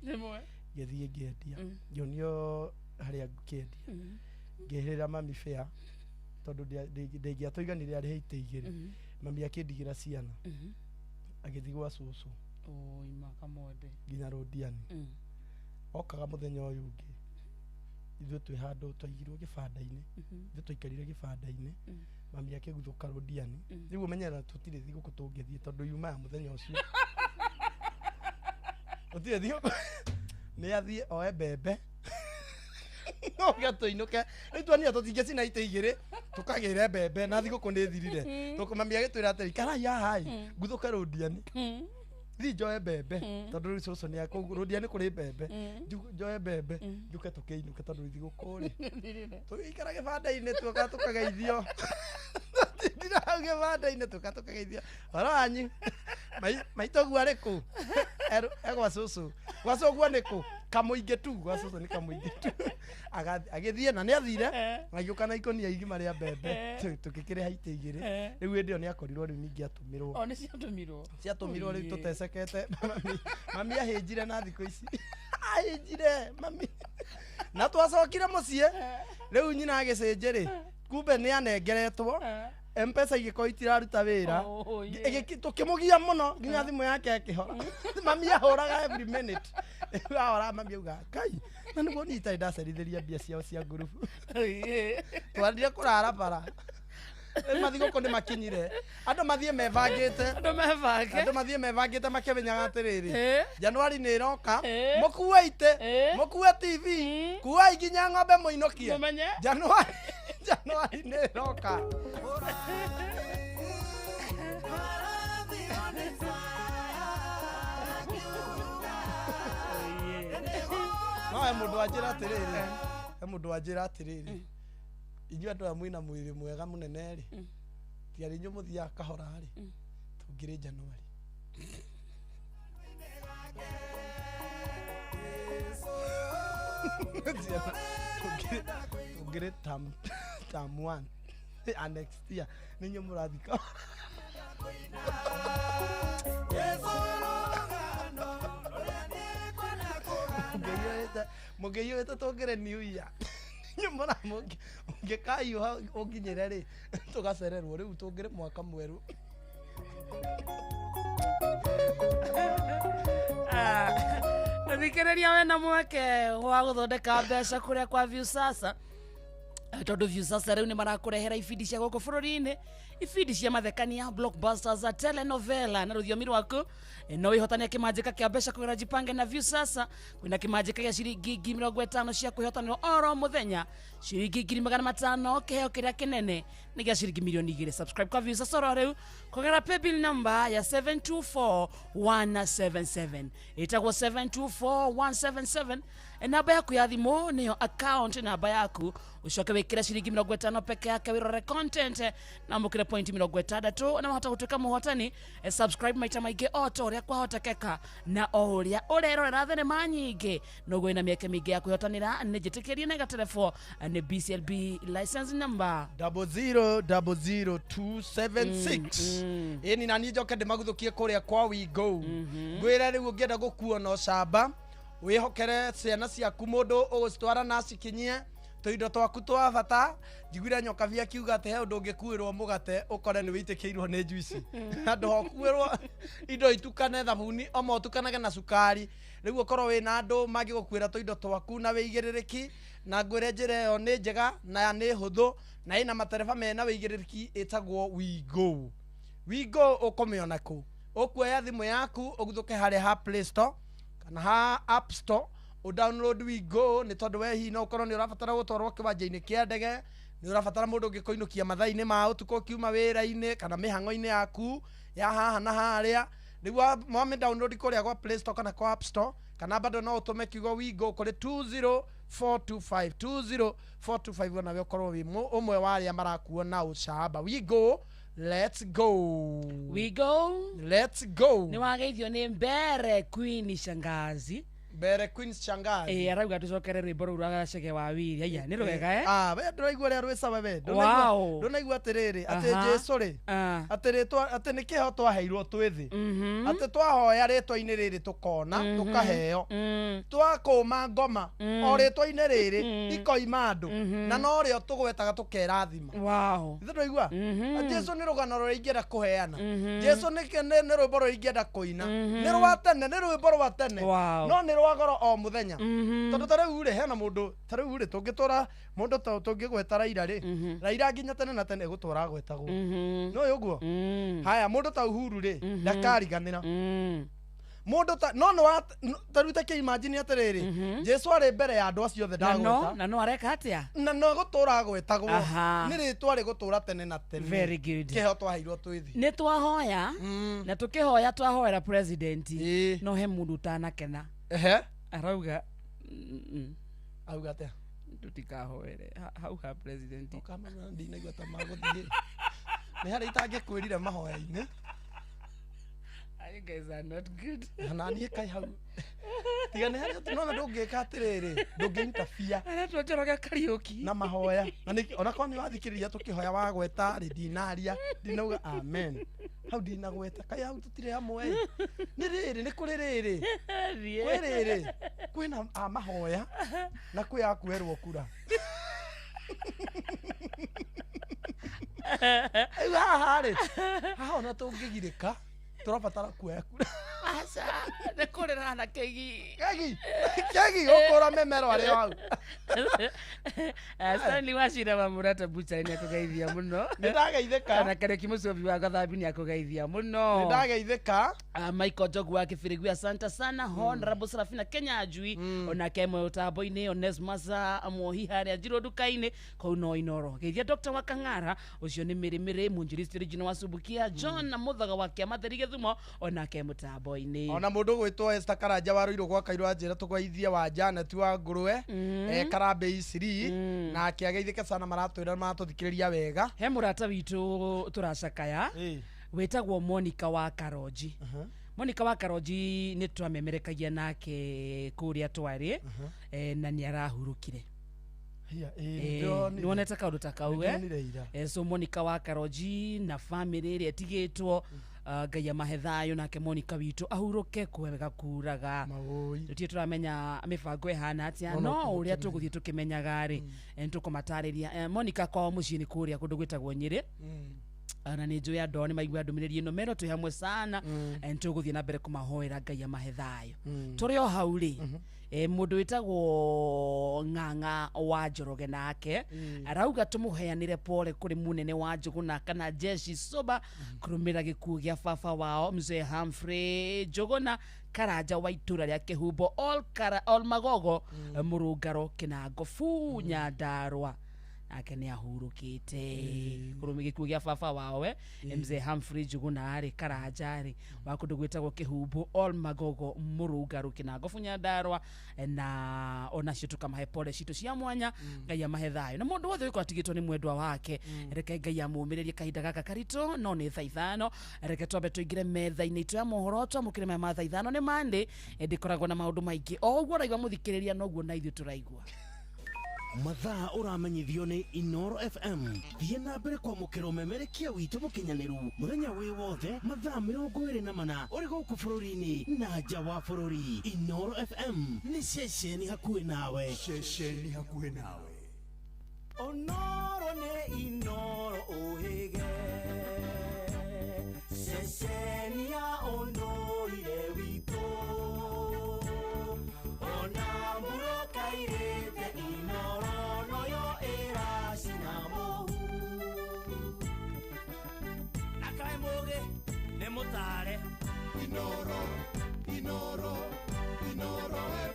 ngĩthiĩ ngĩendia ngĩonio harĩa ngĩendia ngĩhĩrĩra mami fare tondũ ndĩngĩatũiganire arĩhe ite igĩrĩ mami akĩndigĩra ciana agĩthiĩ gwa cũcũ nginya rũndiani okaga mũthenya ũyũ ũngĩ ithuĩ twĩ handũ twaigirwo gĩbanda-inĩ ithuĩ twaikarire gĩbanda-inĩ mami akĩguthũka rũndiani rĩu ũmenyera tũtirĩ thigũkũ tũngĩthiĩ tondũ yumaga mũthenya ũcio tũtirĩ thigũkũ nĩ athiĩ oe mbembe noge tũinũke rĩu tuonire tũtingĩcina ite igĩrĩ tũkagĩre mbembe na thigũkũ nĩ thirire mami agĩtwĩra atĩrĩ karai haha nguthũke rũndiani thi njoe mbembe tondũ rĩu cũcũ nĩ rũndiani kũrĩ mbembe njoe mbembe njuke tũkĩinũke tondũ thigũkũ rĩ tũgĩikara gĩbanda-inĩ tuoka tũkageithio tũtindira hau gĩbanda-inĩ tuoka tũkageithio horo wanyu maitũguo arĩ kũ gwa cũcũ gwa cũguo nĩ kũ kamũingĩ tu gwa cũcũ nĩ kamũingĩ tu agĩthiĩ na nĩ athire agĩũka na ikũnia igima rĩa mbembe tũgĩkĩrĩha ite igĩrĩ rĩu hĩndĩ ĩyo nĩ akorirwo rĩu ningĩ atũmĩrwo ciatũmirwo rĩu tũtecekete mami ahĩnjire na thikũ ici ahĩnjire mami na twacokire mũciĩ rĩu nyina agĩcenje rĩ kumbe nĩ anengeretwo M-Pesa igĩkorwo itiraruta wĩra tũkĩmũgia mũno nginya thimũ yake akĩhora mami ahũraga every minute rĩu ahora mami auga kai na nĩguo niĩ itarĩ ndacerithĩria mbia ciao cia ngurubu twathiire kũrara bara mathigũkũ nĩ makinyire andũ mathiĩ mebangĩte makĩmenyaga atĩrĩrĩ Januari nĩ ĩroka mũkue ite mũkue TV kuai nginya ng'ombe mũinũkie Januari nĩ ĩroka no mũndũ wanjĩra atĩrĩrĩ inyuĩ andũ aya mwĩna mwĩrĩ mwega mũnene rĩ tiarĩ inyuĩ mũthiaga kahora rĩ tũngĩrĩ Januari tũngĩrĩ term 1 next year nĩ inyuĩ mũrathika mũngĩiyũĩte tũngĩrĩ New Year nyumona mũngĩkaiũha ũnginyĩre rĩ tũgacererwo rĩu tũngĩrĩ mwaka mwerũ thikĩrĩria wena mweke wa gũthondeka mbeca kũrĩa kwa Viusasa tondũ Viusasa rĩu nĩ marakũrehera ibindi cia gũkũ bũrũri-inĩ ibindi cia mathekania blockbusters telenovela na rũthiomi rwaku no wĩhotania kĩmanjĩka kĩa mbeca kũgera Jipange na Viusasa kwĩna kĩmanjĩka gĩa ciringi 50,000 cia kwĩhotanĩrwo oro mũthenya ciringi 500,000 kĩheo kĩrĩa kĩnene nĩ gĩa ciringi milioni 2 subscribe kwa Viusasa oro rĩu kũgera paybill number ya 724177 ĩtagwo 724177 namba yaku ya thimũ nĩyo account namba yaku ucoke wĩkĩre ciringi 50 peke yake wĩrore content na mũkĩre point 60 na mahota gũtuĩka mũhotani subscribe maita maingĩ o ta ũrĩa kwahotekeka na o ũrĩa ũrerorera thenema nyingĩ noguo ĩna mĩeke mĩingĩ ya kwĩhotanĩra nĩ njĩtĩkĩrie na gatelefo nĩ BCLB license number 0000276 ĩni na niĩ njoke ndĩmaguthũkie kũrĩa kwa Wigo ngwĩre rĩu ũngĩenda gũkuo no camba wĩhokere ciana ciaku mũndũ ũgũcitwara na cikinyie tuindo twaku twa bata njiguire nyoka bia kiuga ate he undu ngikuirwo mugate ukore ni witikirwo ni juici andu hokuirwo indo itukane thabuni omo tukanage na sukari riu ukorwo wina andu magigukwira tuindo twaku na wigiririki na ngwire njira yo ni njega na ni huthu na ina matereba mena wigiririki itagwo Wigo ukomiona ku ukuoya thimu yaku uguthuke haria ha Play Store kana ha App Store download Wigo ni tondu we hi no ukorwo ni urabatara gutwarwo kiwanja-ini kia ndege ni urabatara mundu ngikoinukia mathaa-ini ma utuko kiuma wira-ini kana mihango-ini yaku ya haha na haria niguo mwame download kuria kwa Play Store kana kwa App Store kana bado no utume kiugo Wigo kuri 20425 ona we ukorwo wi umwe wa aria marakuona ucamba Wigo. Let's go. Ni wageithio ni Mbere Queen Shangazi. Mbere Queen Shangazi. Arauga tucokere rwimbo ruru rwa Gacege wa Wili. Aya ni rwega we nduraigua ria rwicawe we. Nduraigua atiriri ati Jesu ri. Ati ni kiho twaheirwo twithi. Ati twahoya ritwa-ini riri tukona tukaheo. Twakuma ngoma o ritwa-ini riri ikoima andu na no rio tugwetaga tukerathima. Ithe nduraigua Jesu ni rugano ruri ingienda kuheana. Jesu ni rwimbo ruri ingienda kuina. Ni rwa tene ni rwimbo rwa tene. No ni rwagoro o muthenya tondu tariu ri hena mundu tariu ri tungitura mundu ta tungigweta Raila ri Raila nginya tene na tene gutwara gwetagwo no yuguo haya mundu ta Uhuru ri ndakariganira mundu ta no taruta ke imagine atiriri Jesu ari mbere ya andu acio the ndagweta na no areka atia na no gutura gwetagwo ni ritwa ri gutura tene na tene. Very good. Kiho twaheirwo twithi ni twahoya na tukihoya twahoera president no he mundu tanakena arauga auga atia tutikahoere hau ha president ukamana ndinaigua ta maguthie ni hari itangikwirire mahoya-ini. You guys are not good. Na ni kai hau tiga ni hari tunona ndungika atiriri ndungiinterfere ara twonjoroga Kariuki na mahoya na ni ona ko ni wathikiriria tukihoya wa gweta ri dinaria dinauga amen hau dinagweta kai hau tutire hamwe ni riri ni kuri riri kwiriri kwina mahoya na kwi akwerwo kura hari haha ona tungigirika turabatara kuoya kura aca ni kurira na kegi ukura memero ari wau Stanley Wachira wa Murata Butcher ni akugeithia muno ni ndageithika na Kariuki Mucobi wa Gathambi ni akugeithia muno ni ndageithika Michael Jogu wa Kibirigwi asante sana Honorable Serafina Kenyanjui ona kemwe utambo-ini Onesmus Mwohi haria njiro duka-ini kou no inoro geithia Dr. Wakang'ara ucio ni mirimiri munjiristi Regina wa Subukia John na Muthaga wa Kiamatheri Githumo ona ke mutambo-ini ona mundu gwitwo Esther Karanja wa Ruiru gwa Kairwa njira tukwaithia wa Janet wa Ngurwe Karambe Isiri na akiageithika sana maratwira matuthikiria wega he murata witu turacakaya wetagwo Monica wa Karoji Monica wa Karoji ni twamemerekagia nake kuria twari na ni arahurukire nionete kaundu takauwe so Monica wa Karoji na family ria tigitwo Ngai amahethayo nake Monica witu ahuruke kwega kuraga tutie turamenya mibango ihana atia no uria tuguthie tukimenyaga ri ntukumatariria Monica kwa mucii ni kuria kundu gwitagwo Nyeri ana ni njuya ndoni maigua ndumiriri ino mero twi hamwe sana ntuguthie na mbere kumahoera Ngai amahethayo turi o hau ri mundu witagwo Ng'ang'a wa Njoroge nake arauga tumuheanire pole kuri munene wa Njuguna kana Jeshi Soba kurumira gikuo gia baba wao Mzee Humphrey Njuguna Karanja wa itura ria Kihumbo all Magogo Murungaro Kinangofu Nyandarua ake ni ahurukite kurumi gikuo gia baba wawe Mzee Humphrey Njuguna ari Karanja ri wa kundu gwitagwo Kihumbo all Magogo Murungaro Kinangofu Nyandarua na ona cio tukamahe pole citu cia mwanya Ngai amahethayo na mundu wothe wiko atigitwo ni mwendwa wake reke Ngai amumiririe kahinda gaka karito no ni thaa ithano reke twambe tuingire metha-ini itu ya mohoro twamukire ma thaa ithano ni Monday ndikoragwo na maundu maingi o uguo raigwa muthikiriria noguo na ithu turaigwa mathaa uramenyithio ni Inoro FM thie na mbere kwa mukiro memerekia witu mukinyaniru muthenya wi wothe mathaa 24 uri guku bururi-ini na nja wa bururi Inoro FM ni ceceni hakuhi nawe Onoro ne inoro ohege Sesenia ono ile wito Onamuro kairete inoro no yo era sinamo Nakai moge ne motare Inoro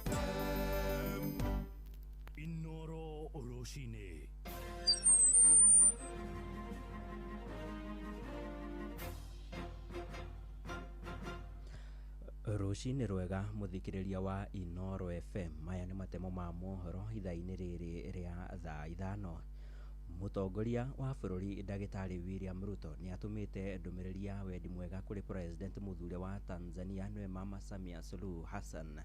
FM Inoro Oroshine Rũcinĩ rwega mũthikĩrĩria wa Inoro FM. Maya nĩ matemo ma mohoro ithaa-inĩ rĩrĩ rĩa thaa ithano. Mũtongoria wa bũrũri Ndagĩtarĩ William Ruto nĩ atũmĩte ndũmĩrĩri ya wendi mwega kũrĩ President mũthure wa Tanzania nĩwe Mama Samia Suluhu Hassan.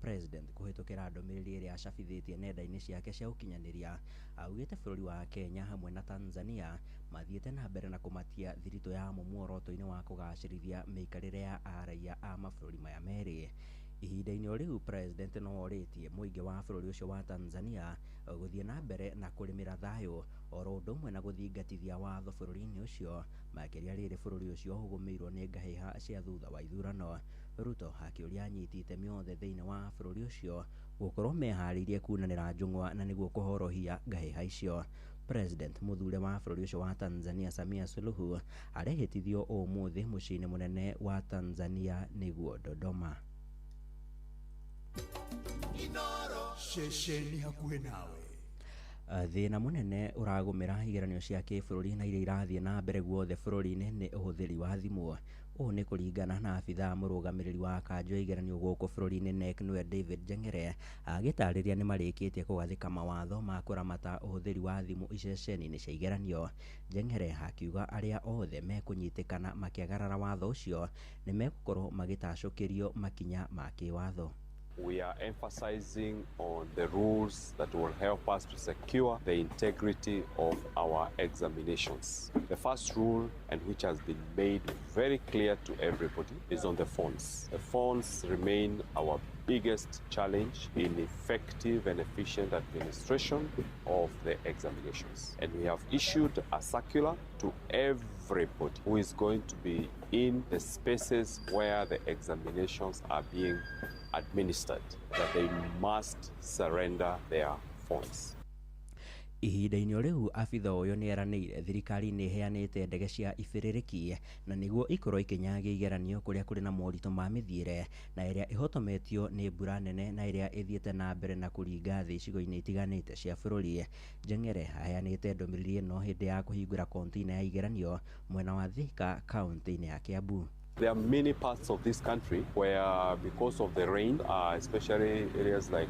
President kũhĩtũkĩra ndũmĩrĩri ĩrĩa acabithĩtie nenda-inĩ ciake cia ũkinyanĩria augĩte bũrũri wa Kenya hamwe na Tanzania mathiĩte na mbere na kũmatia thiritũ ya muoroto-inĩ wa kũgacĩrithia mĩikarĩre ya raia a mabũrũri maya merĩ. Ihinda-inĩ o rĩu President no orĩtie mũingĩ wa bũrũri ũcio wa Tanzania gũthiĩ na mbere na kũrĩmĩra thayũ oro ũndũ ũmwe na gũthingatithia watho bũrũri-inĩ ũcio makĩria rĩrĩ bũrũri ũcio ũgũmĩirwo nĩ ngahĩha cia thutha wa ithurano. Ruto akĩũria anyiti itemi othe thĩinĩ wa bũrũri ũcio gũkorwo meharĩirie kunanĩra njũng'wa na nĩguo kũhorohia ngahĩha icio. President mũthure wa bũrũri ũcio wa Tanzania Samia Suluhu arehĩtithio ũmũthĩ mũciĩ-inĩ mũnene wa Tanzania nĩguo Dodoma. Inoro Shesheni hakuhĩ nawe Thĩna mũnene ũragũmĩra igeranio cia kĩbũrũri na iria irathiĩ na mbere guothe bũrũri-inĩ nĩ ũhũthĩri wa thimũ. Ũũ nĩ kũringana na abithaa mũrũgamĩrĩri wa kanjũ ya igeranio gũkũ bũrũri-inĩ NEC nĩwe David Njeng'ere agĩtarĩria nĩ marĩkĩtie kũgathĩka mawatho ma kũramata ũhũthĩri wa thimũ iceceni-inĩ cia igeranio. Njeng'ere akiuga arĩa othe mekũnyitĩkana makĩagarara watho ũcio nĩ megũkorwo magĩtacũkĩrio makinya ma kĩwatho. We are emphasizing on the rules that will help us to secure the integrity of our examinations. The first rule, and which has been made very clear to everybody, is on the phones. The phones remain our biggest challenge in effective and efficient administration of the examinations. And we have issued a circular to everybody who is going to be in the spaces where the examinations are being administered that they must surrender their phones. Ihinda-inĩ rĩu abitha ũyũ nĩ eranĩire thirikari nĩ ĩheanĩte ndege cia ibĩrĩrĩki na nĩguo ikorwo ikinyagia igeranio kũrĩa kũrĩ na moritũ ma mĩthiĩre na ĩrĩa ĩhotometio nĩ mbura nene na ĩrĩa ĩthiĩte na mbere na kũringa thĩ icigo-inĩ itiganĩte cia bũrũri. Njeng'ere aheanĩte ndũmĩrĩri ĩno hĩndĩ ya kũhingũra konteina ya igeranio mwena wa Thika kaunti-inĩ ya Kiambu. There are many parts of this country where, because of the rain, especially areas like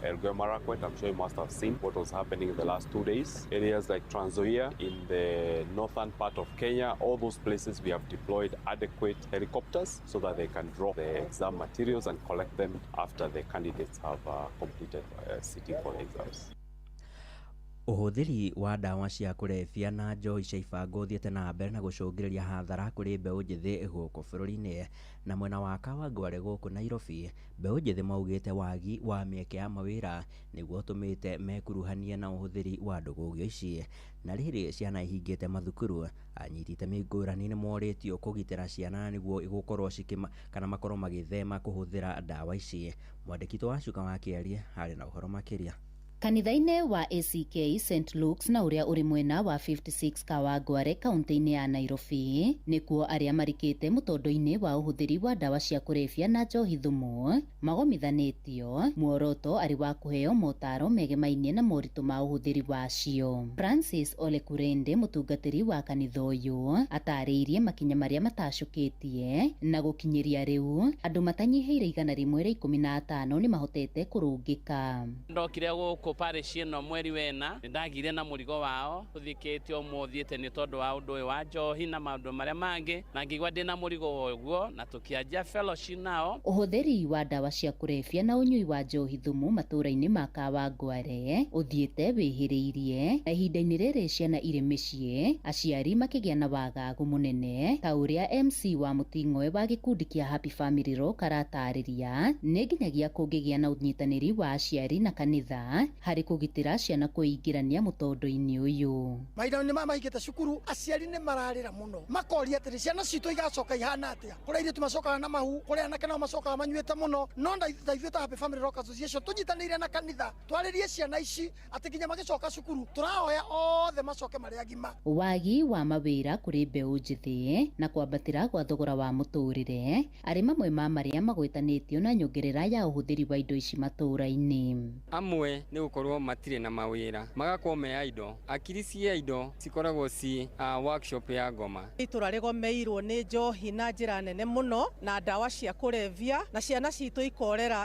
Elgeyo Marakwet, I'm sure you must have seen what was happening in the last 2 days. Areas like Trans Nzoia in the northern part of Kenya, all those places we have deployed adequate helicopters so that they can drop the exam materials and collect them after the candidates have completed sitting for the exams. Ũhũthĩri wa ndawa cia kũrebia na njohi cia ibango ũthiĩte na mbere na gũcũngĩrĩria hathara kũrĩ mbeũ njĩthĩ gũkũ bũrũri-inĩ. Na mwena wa Kawangware gũkũ Nairobi, mbeũ njĩthĩ maugĩte wagi wa mĩeke ya mawĩra nĩguo ũtũmĩte mekuruhanie na ũhũthĩri wa ndũgũgio ici. Na rĩrĩ ciana ihingĩte mathukuru, anyiti itemi ngũrani nĩ morĩtio kũgitĩra ciana nĩguo igũkorwo kana makorwo magĩthema kũhũthĩra ndawa ici. Mwandĩki wa Cuka wa Kĩarie harĩ na ũhoro makĩria. Kanitha-inĩ wa ACK St Luke's na ũrĩa ũrĩ mwena wa 56 Kawangware kaunti-inĩ ya Nairobi nĩkuo arĩa marikĩte mũtondo-inĩ wa ũhũthĩri wa ndawa cia kũrebia na njohi thumu magomithanĩtio muoroto arĩ wa kũheo motaro megemainie na moritũ ma ũhũthĩri wacio. Francis Ole Kurende mũtungatĩri wa kanitha ũyũ atarĩirie makinya marĩa matacũkĩtie na gũkinyĩria rĩu andũ matanyihĩire 115 nĩ mahotete kũrũngĩka. Ndokire gũkũ parish ĩno mweri wena nĩndagire na mũrigo wao ũthikĩte ũmũthiĩte nĩ tondũ wa ũndũ ũyũ wa njohi na maũndũ marĩa mangĩ na ngĩigua ndĩna mũrigo ũguo na tũkĩanjia fellowship nao. Ũhũthĩri wa ndawa cia kũrebia na ũnyui wa njohi thumu matũũra-inĩ ma Kawangware ũthiĩte wĩhĩrĩirie na ihinda-inĩ rĩrĩ ciana irĩ mĩciĩ aciari makĩgĩa na wagagu mũnene ta ũrĩa MC wa Mũting'oe wa gĩkundi kĩa Happy Family Rock aratarĩria nĩ nginyagia kũngĩgĩa na ũnyitanĩri wa aciari na kanitha harĩ kũgitĩra ciana kwĩingĩrania mũtondo-inĩ ũyũ. Mahinda nĩ mahingĩte cukuru, aciari nĩ mararĩra mũno makoria atĩrĩ ciana citũ igacoka ihana atĩa, kũrĩa airĩtu macokaga na mahu, kũrĩa anake nao macokaga manyuĩte mũno, no ithuĩ ta Happy Family Rock Association tũnyitanĩire na kanitha twarĩrie ciana ici atĩ nginya magĩcoka cukuru tũrahoya othe macoke marĩ agima. Wagi wa mawĩra kũrĩ mbeũ njĩthĩ na kwambatĩra gwa thogora wa mũtũrĩre arĩ mamwe ma marĩa magwetanĩtio na nyongerera ya ũhũthĩri wa indo ici matũũra-inĩ. Amwe nĩ gũkorwo matirĩ na mawĩra magakorwo mea indo, akiri cia indo cikoragwo ci workshop ya ngoma. Itũra rĩgomeirwo nĩ njohi na njĩra nene mũno na ndawa cia kũrevya na ciana citũ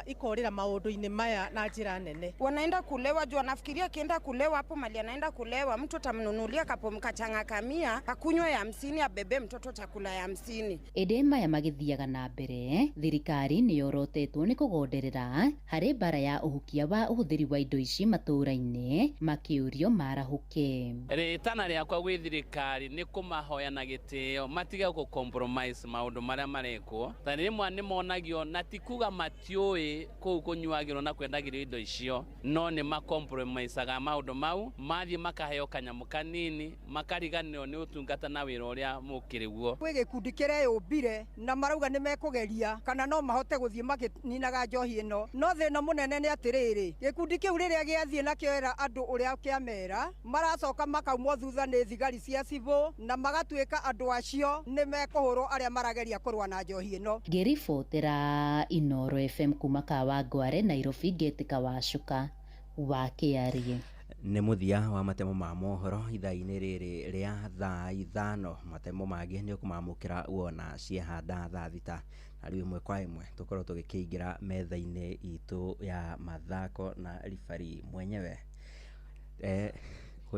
ikorĩra maũndũ-inĩ maya na njĩra nene. Wanaenda kulewa juu anafikiria akienda kulewa hapo mali anaenda kulewa mtu tamnunulia kapomkachanga kamia akunywa ya 50 abebe mtoto chakula ya 50. Ĩndĩ maya magĩthiaga na mbere, thirikari nĩ yorotetwo nĩ kũgonderera harĩ mbara ya ũhukia wa ũhũthĩri wa indo ici matũũra-inĩ makĩũrio marahũke. Rĩtana rĩakwa gwĩ thirikari nĩ kũmahoya na gĩtĩo matige gũ compromise maũndũ marĩa marekwo. Ta rĩmwe nĩ monagio na ti kuga matiũĩ kũu kũnyuagĩrwo na kwendagĩrio indo icio, no nĩ macompromisaga maũndũ mau, mathiĩ makaheo kanyamũ kanini makariganĩrwo nĩ ũtungata na wĩra ũrĩa mũkĩrĩ guo. Gwĩ gĩkundi kĩreyũmbire na marauga nĩ mekũgeria kana no mahote gũthiĩ makĩninaga njohi ĩno, no thĩna mũnene nĩ atĩrĩrĩ, gĩkundi kĩu rĩrĩa gĩathiĩ na kĩoera andũ ũrĩa kĩamera maracoka makaumwo thutha nĩ thigari cia civil na magatuĩka andũ acio nĩ mekũhũrwo arĩa marageria kũrũa na njohi ĩno. Ngĩribotera Inoro FM kuma Kawangware, Nairobi, Ngetĩka Wacuka wa Kĩarie. Nĩ mũthia wa matemo ma mohoro ithaa-inĩ rĩrĩ rĩa thaa ithano. Matemo mangĩ nĩ ũkũmamũkĩra wona ciehanda thaa thita, na rĩu ĩmwe kwa ĩmwe tũkorwo tũgĩkĩingĩra metha-inĩ itũ ya mathako na ribari mwenyewe.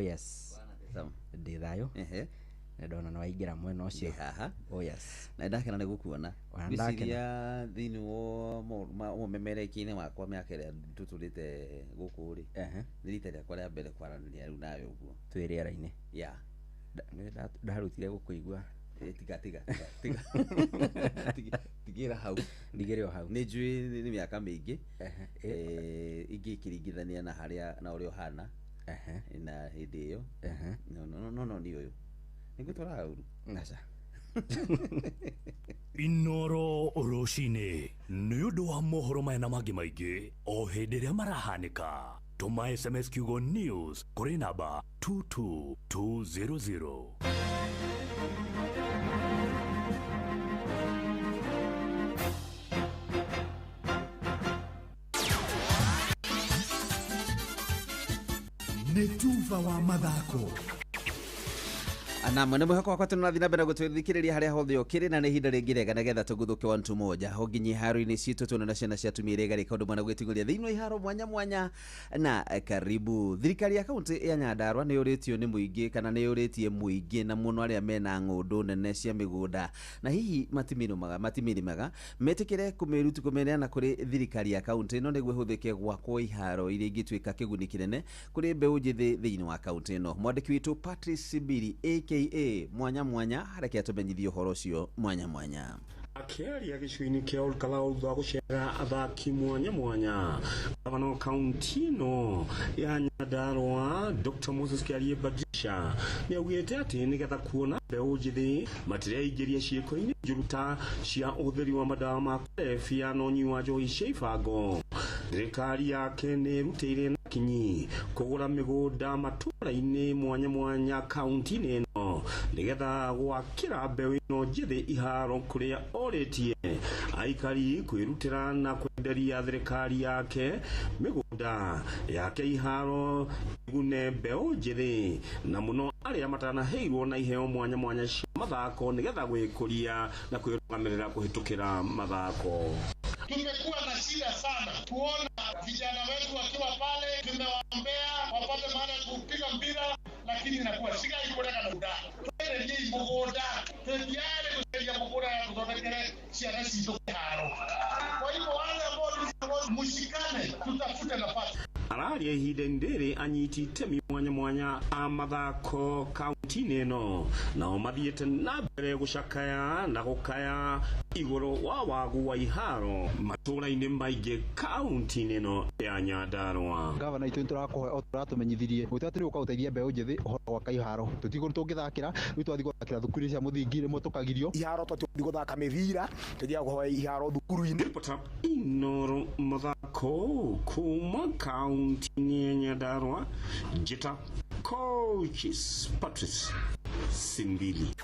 Yes, ndĩ thayũ. Ndona no waingĩra mwena ũcio haha. Yes, na ndakena nĩ gũkuona ngwĩciria thĩinĩ wa mũmemerekia-inĩ wakwa mĩaka ĩrĩa tũtũrĩte gũkũ rĩ, nĩ rita rĩakwa rĩa mbere kwaranĩria rĩu nawe ũguo twĩ rĩera-inĩ. Ndarutire gũkũigua. Tigĩra hau, ndigĩre o hau. Nĩ njũĩ nĩ mĩaka mĩingĩ ingĩkĩringithania na harĩa na ũrĩa ũhana na hĩndĩ ĩyo. No nĩ ũyũ nĩngũtwara ũru ngaca. Inoro rũcinĩ nĩ ũndũ wa mohoro maya na mangĩ maingĩ o hĩndĩ ĩrĩa marahanĩka. Tũma SMS kiugo news kũrĩ namba 22200. Nĩ tuva wa mathako. Anamwe nĩ mwĩhoko wakwa tũnathi na mbere gũtũthikĩrĩria harĩa hothe ũkĩrĩ, na nĩ ihinda rĩngĩ rĩega nĩgetha tũguthũke one to moja ho nginya iharo-inĩ citũ tuona na ciana cia tumia irĩa igarĩka ũndũ mwana gwĩtingũria thĩinĩ wa iharo mwanya mwanya. Na karibu. Thirikari ya kaunti ya Nyandarua nĩ yũrĩtio nĩ mũingĩ kana nĩ yũrĩtie mũingĩ na mũno arĩa mena ng'ũndũ nene cia mĩgũnda na hihi matimĩrĩmaga metĩkĩre kũmĩneana kũrĩ thirikari ya kaunti ĩno nĩguo ĩhũthĩke gwakwo iharo iria ingĩtuĩka kĩguni kĩnene kũrĩ mbeũ njĩthĩ thĩinĩ wa kaunti ĩno. Mwandĩki witũ Patrice Sibiri aka mwanya mwanya reke atumenyithie ũhoro ũcio mwanya mwanya. Akĩaria gĩcigo-inĩ kĩa Olkalau thutha wa gũceera athaki mwanya mwanya, gavana kaunti ĩno ya Nyandarua Dr. Moses Kĩarie Badisha nĩ augĩte atĩ nĩgetha kuona mbeũ njĩthĩ matireingĩria ciĩko-inĩ njũru ta cia ũhũthĩri wa madawa ma kũrebia na ũnyui wa njohi cia ibango, thirikari yake nĩ ĩrutĩire na kinyi kũgũra mĩgũnda matũũra-inĩ mwanya mwanya kaunti-inĩ ĩno nĩgetha gwakĩra mbeũ ĩno njĩthĩ iharo kũrĩa orĩtie aikari kwĩrutĩra na kwenderia thirikari yake mĩgũnda yake iharo igune mbeũ njĩthĩ na mũno arĩa matanaheirwo na iheo mwanya mwanya cia mathako nĩgetha gwĩkũria na kwĩrũgamĩrĩra kũhĩtũkĩra mathako. Tumekuwa na shida sana kuona vijana wetu wakiwa pale, tumewaombea wapate mahali ya kupiga mpira, lakini inakuwa shida ikoleka na muda. Twende ni mugunda, tujiane kusaidia mugunda ya kutotekele ciana citũ kĩharo. Kwa hivyo wale ambao mushikane tutafute nafasi. Araria ihinda-inĩ rĩrĩ anyiti itemi mwanya mwanya a mathako kaunti-inĩ ĩno nao mathiĩte na mbere gũcakaya na gũkaya iguru wa wagu wa iharo matũra-inĩ maingĩ kaunti-inĩ ĩno ya Nyandarua. Gavana itũ turatumenyithirie gũtati rĩu ũkaũteithia mbeũ njĩthĩ ũhoro wa kaiharo tũtigũrũ tũngĩthakĩra rĩu twathiĩ gũthakĩra thukuru cia mũthingi rĩmwe tũkagirio iharo twathiĩ gũthaka mĩbira tũthiaga kũhoya iharo thukuru-inĩ. Ripota Inoro mathako kuma kaunti-inĩ ya Nyandarua njĩta Coaches Patrice Simbili.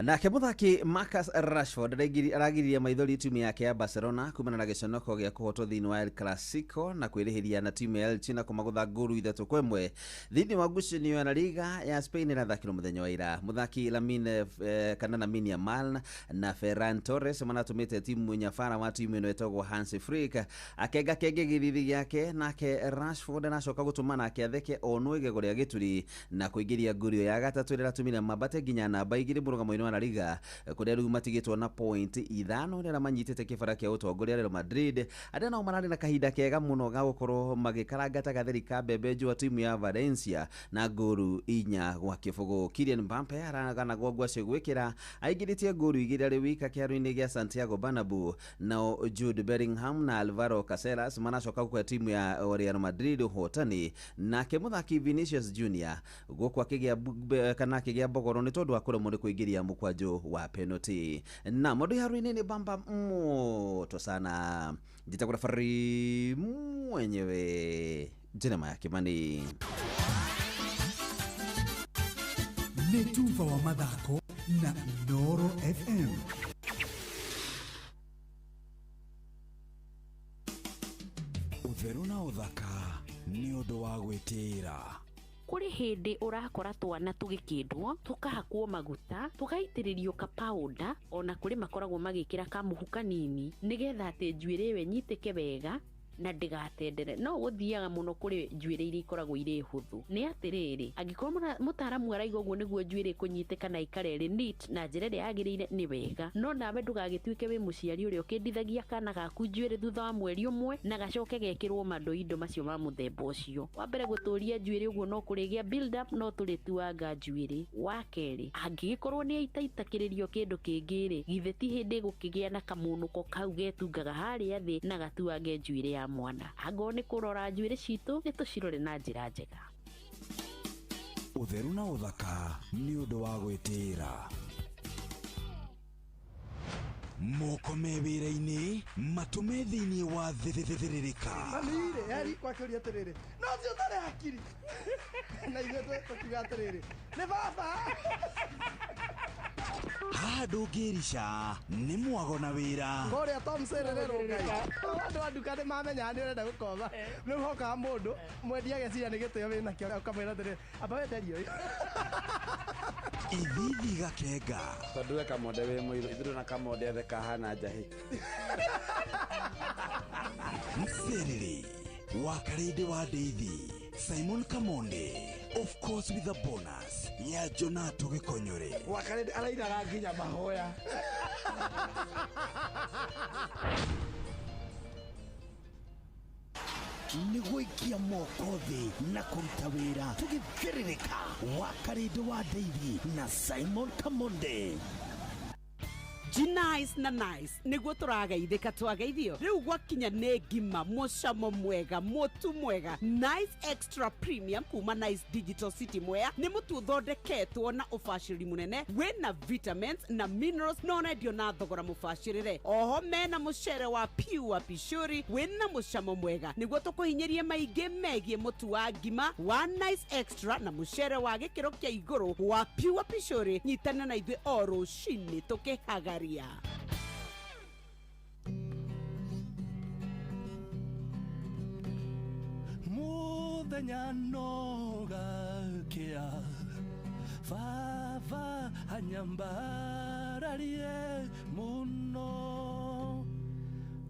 Nake muthaki Marcus Rashford aragiriria maithori timu yake ya Barcelona kumana na giconoko gĩa kũhotwo thĩinĩ wa El Clasico na kwĩrĩhĩria na timu ya Elche na kũmagũtha ngũru 3-1 thĩinĩ wa ngucanio ya La Liga ya Spain ĩrathakirwo mũthenya wa ira. Muthaki Lamine Yamal na Ferran Torres manatumĩte timu nyabara wa timu ĩno ĩtagwo Hansi Flick akenga gĩthigithia gĩake, nake Rashford anacoka gũtũmana akĩatheke onwo igego rĩa gĩturi na kũingĩria ngũru ya gatatũ ĩrĩa ĩratũmire mambate nginya namba 2 mũrũgamo La Liga kuria rĩu matigĩtwo na point 5 rĩrĩa manyitĩte kĩbara kĩa ũtongoria Real Madrid. Arĩa nao mararĩ na kahinda kega mũno ga gũkorwo magĩkarangata gatheri ka mbembe njũa timu ya Valencia na ngũru 4-0. Kylian Mbappe araganagwo ngwaci gwĩkĩra aingĩrĩtie ngũru 2 arĩ wika kĩharo-inĩ gĩa Santiago Bernabeu. Nao Jude Bellingham na Alvaro Casillas manacoka kwa timu ya Real Madrid ũhotani, nake mũthaki Vinicius Junior gũkũ akĩgĩa mbogoro nĩ tondũ wa kũremwo nĩ kũingĩria mkwaju wa penalty. Na modo ya ruini ni bamba moto sana. Jitakura fari mwenyewe Jeremiah Kimani. Netuva wa mathako na Noro FM. Utheru na uthaka ni undu wa gwitira. Kuri hindi urakora twana tugikindwo tukahakwo maguta tugaitiririo ka powder, ona kuri makoragwo magikira kamuhu kanini nigetha ati njuire we nyitike wega na ndigatendere. No guthiaga muno kuri njuire iri ikoragwo iri huthu ni atiriri, angikorwo mutaramu araiga uguo niguo njuire kunyiteka na ikarere neat na njira ria yagirire ni wega. No nawe ndugagituike wi muciari uri ukindithagia kana gaku njuire thutha wa mweri umwe na gacoke gekirwo indo macio ma muthemba ucio. Wa mbere guturia njuire uguo no kurigia build up no turituanga njuire. Wa keri angigikorwo ni aitaitakiririo kindu kingiri githe ti hindi gukigia na kamunuko kau getungaga haria thi na gatuange njuire ya mwana. Ago ni kurora njuire citu ni tucirore na njira njega. Utheru na uthaka ni undu wa gwitira. Moko mewira-ini matume thĩinĩ wa thĩrĩrĩka. Manire yari kwa kĩũria atĩrĩrĩ no cio tarĩ hakiri na ithuĩ tũkiuga atĩrĩrĩ nĩ baba. Haha ndũngĩrica nĩ mwago na wĩra. Kũrĩa Tom Sererero Ngai andũ a nduka nĩ mamenya nĩ ũrenda gũkoma rĩu hokaga mũndũ mwendia ageciria nĩ gĩtĩo wĩna kĩo ũkamwĩra atĩrĩrĩ amba wenderio ithithi gakenga tondũ we kamonde wĩ mũirũ ithuĩ na kamonde ethe kahana njahĩ. Mserere wakarede wa Deithi Simon Kamonde, of course with a bonus ya Jonato Gikonyore. Wakarede arairaga nginya mahoya. Nĩgũikia moko thĩ na kũruta wĩra tũgĩthĩrĩrĩka. Wakarede wa Deithi na Simon Kamonde. G-Nice na Nice niguo turageithika twageithio riu gwakinya ne ngima mucamo mwega mutu mwega. Nice Extra Premium kuma Nice Digital City Mwea ni mutu thondeketwo na ubashiri munene wina vitamins na minerals no nendio na thogora mubashirire. Oho mena mucere wa Pure Pishori wina mucamo mwega niguo tukuhinyirie maingi megie mutu wa ngima wa Nice Extra na mucere wa gikiro kia iguru wa Pure Pishori. Nyitana na ithuĩ o rũcinĩ tukihagaria. Muthenya nogakia Vava hanyambararie muno.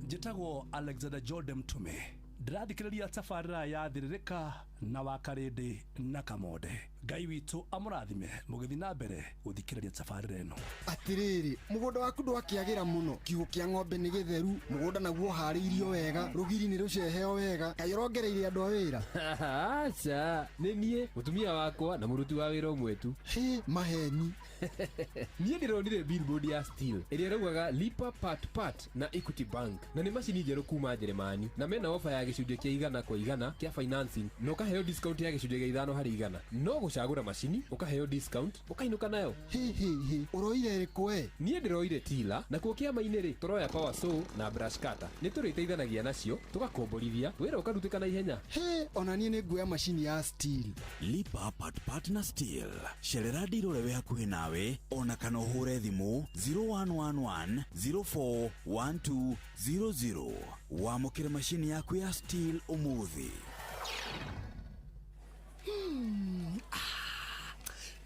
Njĩtagwo Alexander Jordan Mtume, ndĩrathikĩrĩria tabarĩra ya thĩrĩrĩka na Wakarindi na Kamonde. Ngai witũ amũrathime mũgĩthiĩ na mbere gũthikĩrĩria tabarĩra ĩno. Atiriri, mũgũnda waku ndwakĩagĩra mũno, kiugũ kĩa ng'ombe nĩ gĩtheru, mũgũnda naguo harĩirio wega, rũgiri nĩ rũceheo wega, kaĩ ũrongereire andũ a wĩra? Aca, nĩ niĩ mũtumia wakwa na mũruti wa wĩra ũmwe tu. Maheni. Niĩ ndĩronire billboard ya Steel ĩrĩa ĩraugaga lipa part na Equity Bank, na nĩ macini njerũ kuma Njeremani, na mena ofa ya gĩcunjĩ kĩa 100% kĩa financing, na ũkaheo discount ya gĩcunjĩ gĩa 5/100. No gũcagũra macini ũkaheo discount ũkainũka nayo. Ũroire ĩrĩkũ we? Niĩ ndĩroire Tila, na kuo kĩama-inĩ rĩ tũroya Power Saw na Brush Cutter. Nĩ tũrĩteithanagia nacio tũgakomborithia wĩra ũkarutĩka na ihenya. Ona niĩ nĩ nguoya macini ya Steel. Lipa part na Steel. Cerera ndirore we hakuhĩ nawe, ona kana ũhũre thimũ 0111 041200 wamũkĩre macini yaku ya Steel ũmũthĩ.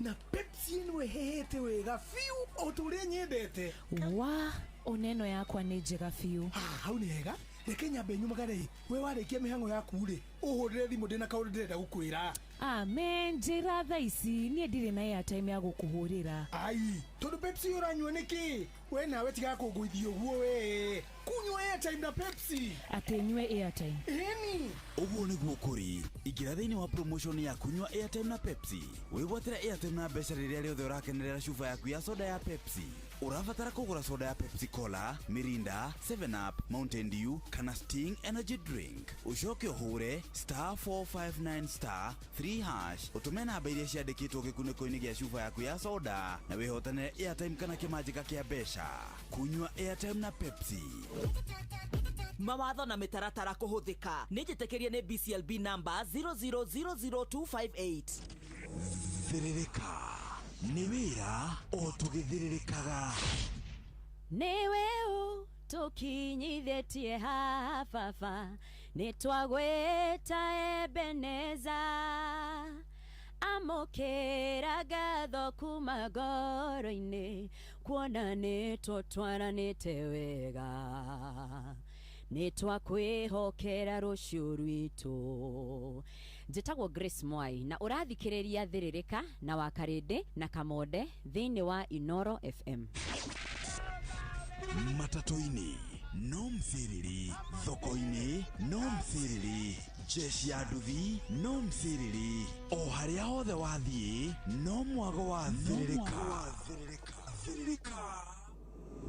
Na Pepsi ĩno ĩhehete wega fiu o tũrĩa nyendete. Wa oneno yakwa nĩ njega fiu. Hau nĩ hega. Reke nyambe nyumagare we warĩkia mĩhang'o yaku rĩ ũhũrĩre thimũ ndĩna kaũndũ ndĩrenda gũkwĩra. Amen, njĩra thaa ici niĩ ndirĩ na airtime ya gũkũhũrĩra. Ai, tondũ Pepsi ũranyua nĩkĩ? We nawe tiga kũngũithia ũguo we. Kunywa airtime na Pepsi. Atĩ nyue airtime. Eni. Ũguo nĩguo kũrĩ. Ingĩra thĩinĩ wa promotion ya kunywa airtime na Pepsi. Wĩgwatĩra airtime na mbeca rĩrĩa rĩothe ũrakenerera cuba yaku ya soda ya Pepsi. Ũrabatara kũgũra soda ya Pepsi Cola, Mirinda, 7 Up, Mountain Dew kana Sting Energy Drink. Ucoke ũhũre *459*3# ũtũme namba iria ciandĩkĩtwo gĩkunĩko-inĩ gĩa cuba yaku ya soda na wĩhotanĩre airtime kana kĩmanjĩka kĩa mbeca. Kunywa airtime na Pepsi. Mawatho na mĩtaratara kũhũthĩka. Nĩnjĩtĩkĩrie nĩ BCLB number 0000258. Thĩrĩrĩka. Nĩ wĩra o tũgĩthĩrĩrĩkaga. Nĩ weũ tũkinyithĩtie haha baba, nĩ twagwĩta Ebeneza, amũkĩra ngatho kuma ngoro-inĩ, kuona nĩ tũtwaranĩte wega, nĩ twakwĩhokera rũciũ rwitũ. Njĩtagwo Grace Mwai na ũrathikĩrĩria Thĩrĩrĩka na Wakarindi na Kamonde thĩinĩ wa Inoro FM. Matatu-inĩ no mthĩrĩri, thoko-inĩ no mthĩrĩri, jeshi ya nduthi no mthĩrĩri, o harĩa hothe wathiĩ no mwago wa Thĩrĩrĩka.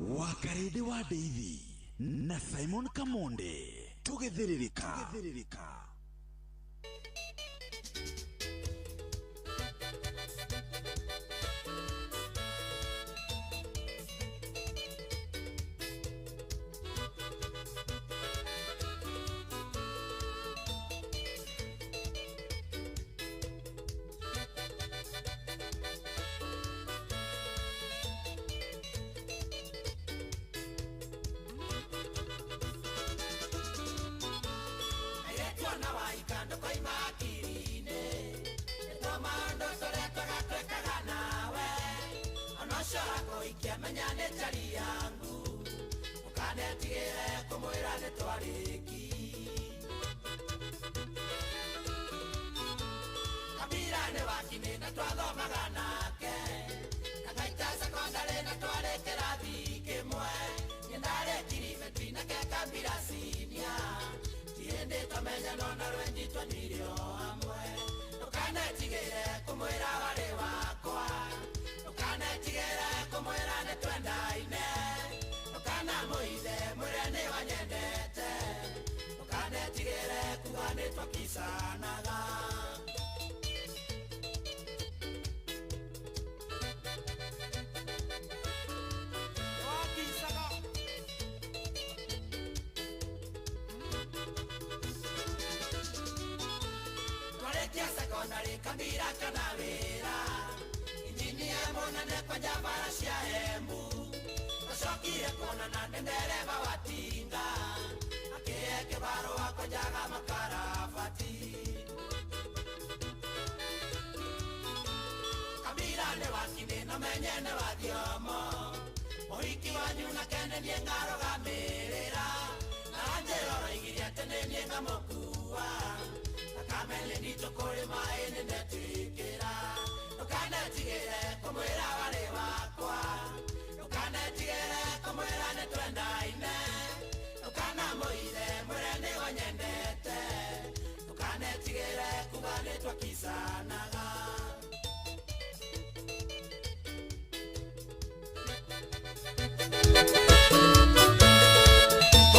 Wakarindi wa Ndeithi na Simon Kamonde tũgĩthĩrĩrĩka.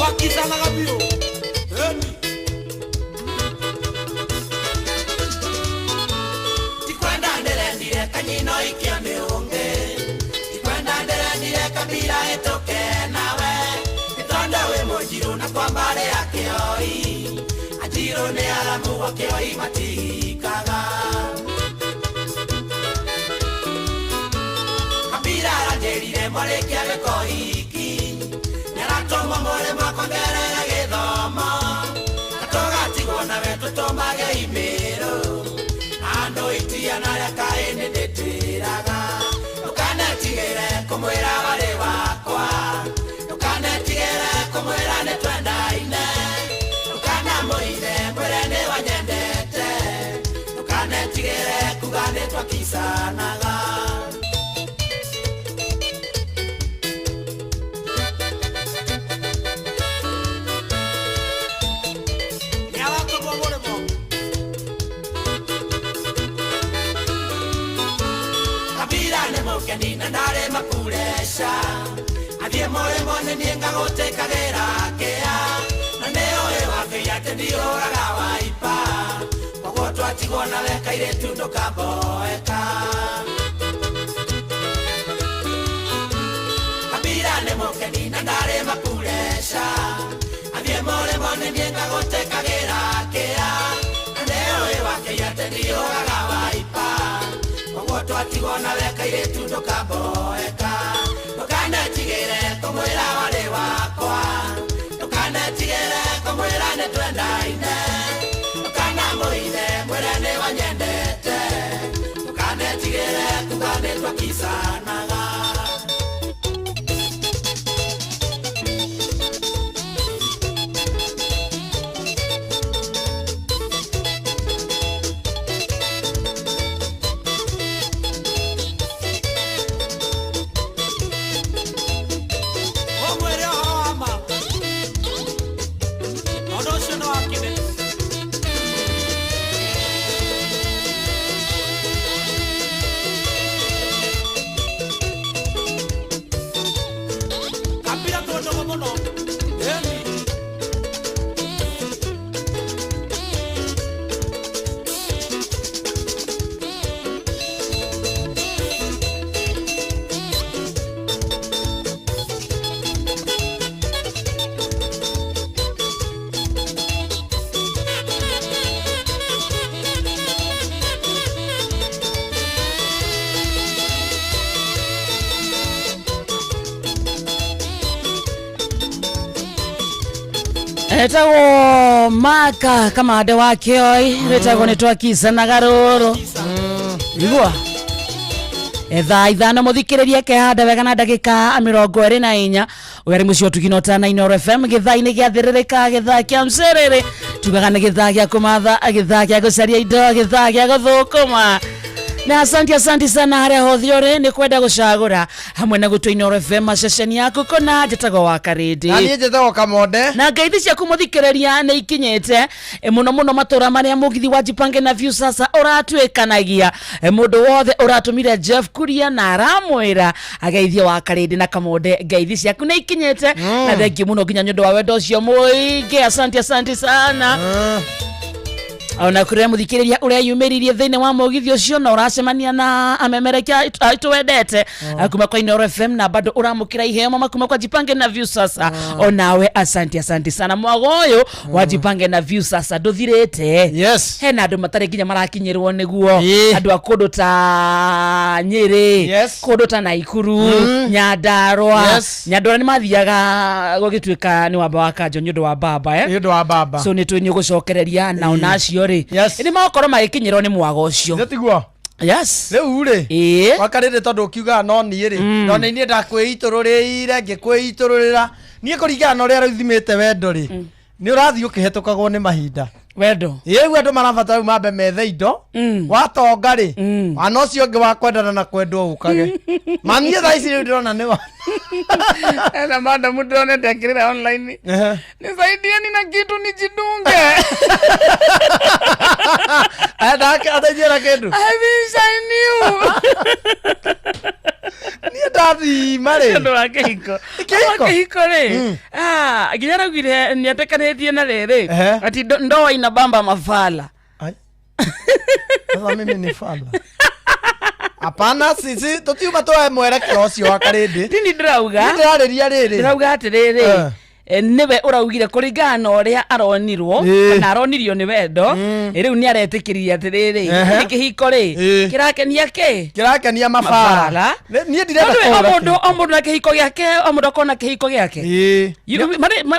Wakizanaga bio tikwenda nderendire kanyino ikia miungi tikwenda nderendire kabira itoke nawe itonda we mujiru na kwambare ya kioi ajiru ni alamu wa kioi matikaga kabira aranjerire mwarekia gikoiki nyaratoma mwore mwakongerera githomo atogatigwo nawe tutomage imero ando itiana rĩa kaĩnĩ ndĩtĩraga ndũkanetigĩre kũmwĩra warĩ wakwa ndũkanetigĩre kũmwĩra nĩ twendaine ndũkanamũire mwĩre nĩ wanyendete ndũkanetigĩre kuga nĩ twakicanaga nina ndare makuresha athie more mone nienga gutekagera kea na neo ewa kaya tendioraga waipa kogo twatigwo na weka ile tundo kaboeka kabira ne moke nina ndare makuresha athie more mone nienga gutekagera kea na neo ewa kaya tendioraga waipa twatigo na weka ile tundo kaboeka ndũkanetigĩre kũmwĩra warĩ wakwa ndũkanetigĩre kũmwĩra nĩ twendaine ndũkanamũire mwĩre nĩ wanyendete ndũkanetigĩre kuga nĩ twakicanaga Etago maka kama ade wake oi etago nitwakisanaga ruru igwa ithano muthikiririe kehanda wega na ndagika 24 ugari mucio tukinota na Inoro FM githaini giathiririka githaa kia mcerere tugaga ni githaa gia kumatha githaa gia gucaria indo githaa gia guthukuma na asante sana haria hothiore ni kwenda gucagura hamwe na gutu Inoro FM maceceni yaku kona njetago wa karindi na nie njetago kamonde na ngeithi cia kumuthikiriria ni ikinyete muno matura maria mugithi wa Jipange na View sasa uratwikanagia mundu wothe uratumire Jeff Kuria na aramwira ageithio wa karindi na kamonde ngeithi ciaku ni ikinyete na thengi muno nginya nyundu wa wendo cio muingi asante sana ona kuria muthikiriria uria yumiririe thine wa mugithi ucio na uracemania na amemerekia itwendete kuma kwa Inoro FM na bado uramukira ihemo makuma kwa Jipange na View sasa onawe asante sana mwagoyo wa Jipange na View sasa nduthirite yes hena andu matare nginya marakinyirwo niguo andu akundu ta Nyeri kundu ta Naikuru Nyandarua Nyandarua ni mathiaga gugituika ni wamba wa kanjo nyundu wa baba nyundu wa baba so ni tunyu gucokereria na onacio ri ni makoro magikinyirwo ni mwago ucio ndetigwo yes riu ri wakarire tondu kiuga no ni ri no ni nie ndakwiitururire ngikwiitururira nie kuringana na uria ruthimite wendo ri Nĩ ũrathiĩ ũkĩhetũkagwo nĩ mahinda. Wendo. Rĩu andũ marabatara mambe methe indo. Watonga rĩ. Wana ũcio ũngĩ wa kwendana na kwendwo ũkage. Mami thaa ici rĩu ndĩrona nĩ wa. Ena madam ndĩrona ndekĩrĩra online. Nisaidieni na kitu nijidunge. Ataithia na kĩndũ. I wish I knew. Niĩ ndathima rĩ. Andũ wa kĩhiko. Kĩhiko rĩ. Nginya araugire nĩatekanĩtie na rĩrĩ. Ati ndoa inabamba mafala. Sasa mimi ni fala. Hapana, sisi tutiuma twae mwerekero ũcio wa Karĩndĩ. Tini ndirauga. Ndirarĩria rĩrĩ. Ndirauga atĩrĩrĩ. Niwe ũraugire kũringana ũrĩa aronirwo kana aronirio nĩ Wendo rĩu nĩ aretĩkĩria atĩrĩrĩ nĩ kĩhiko rĩ kĩrakenia kĩ kĩrakenia mabara niĩ ndirenda kũhũra o mũndũ na kĩhiko gĩake o mũndũ akona kĩhiko gĩake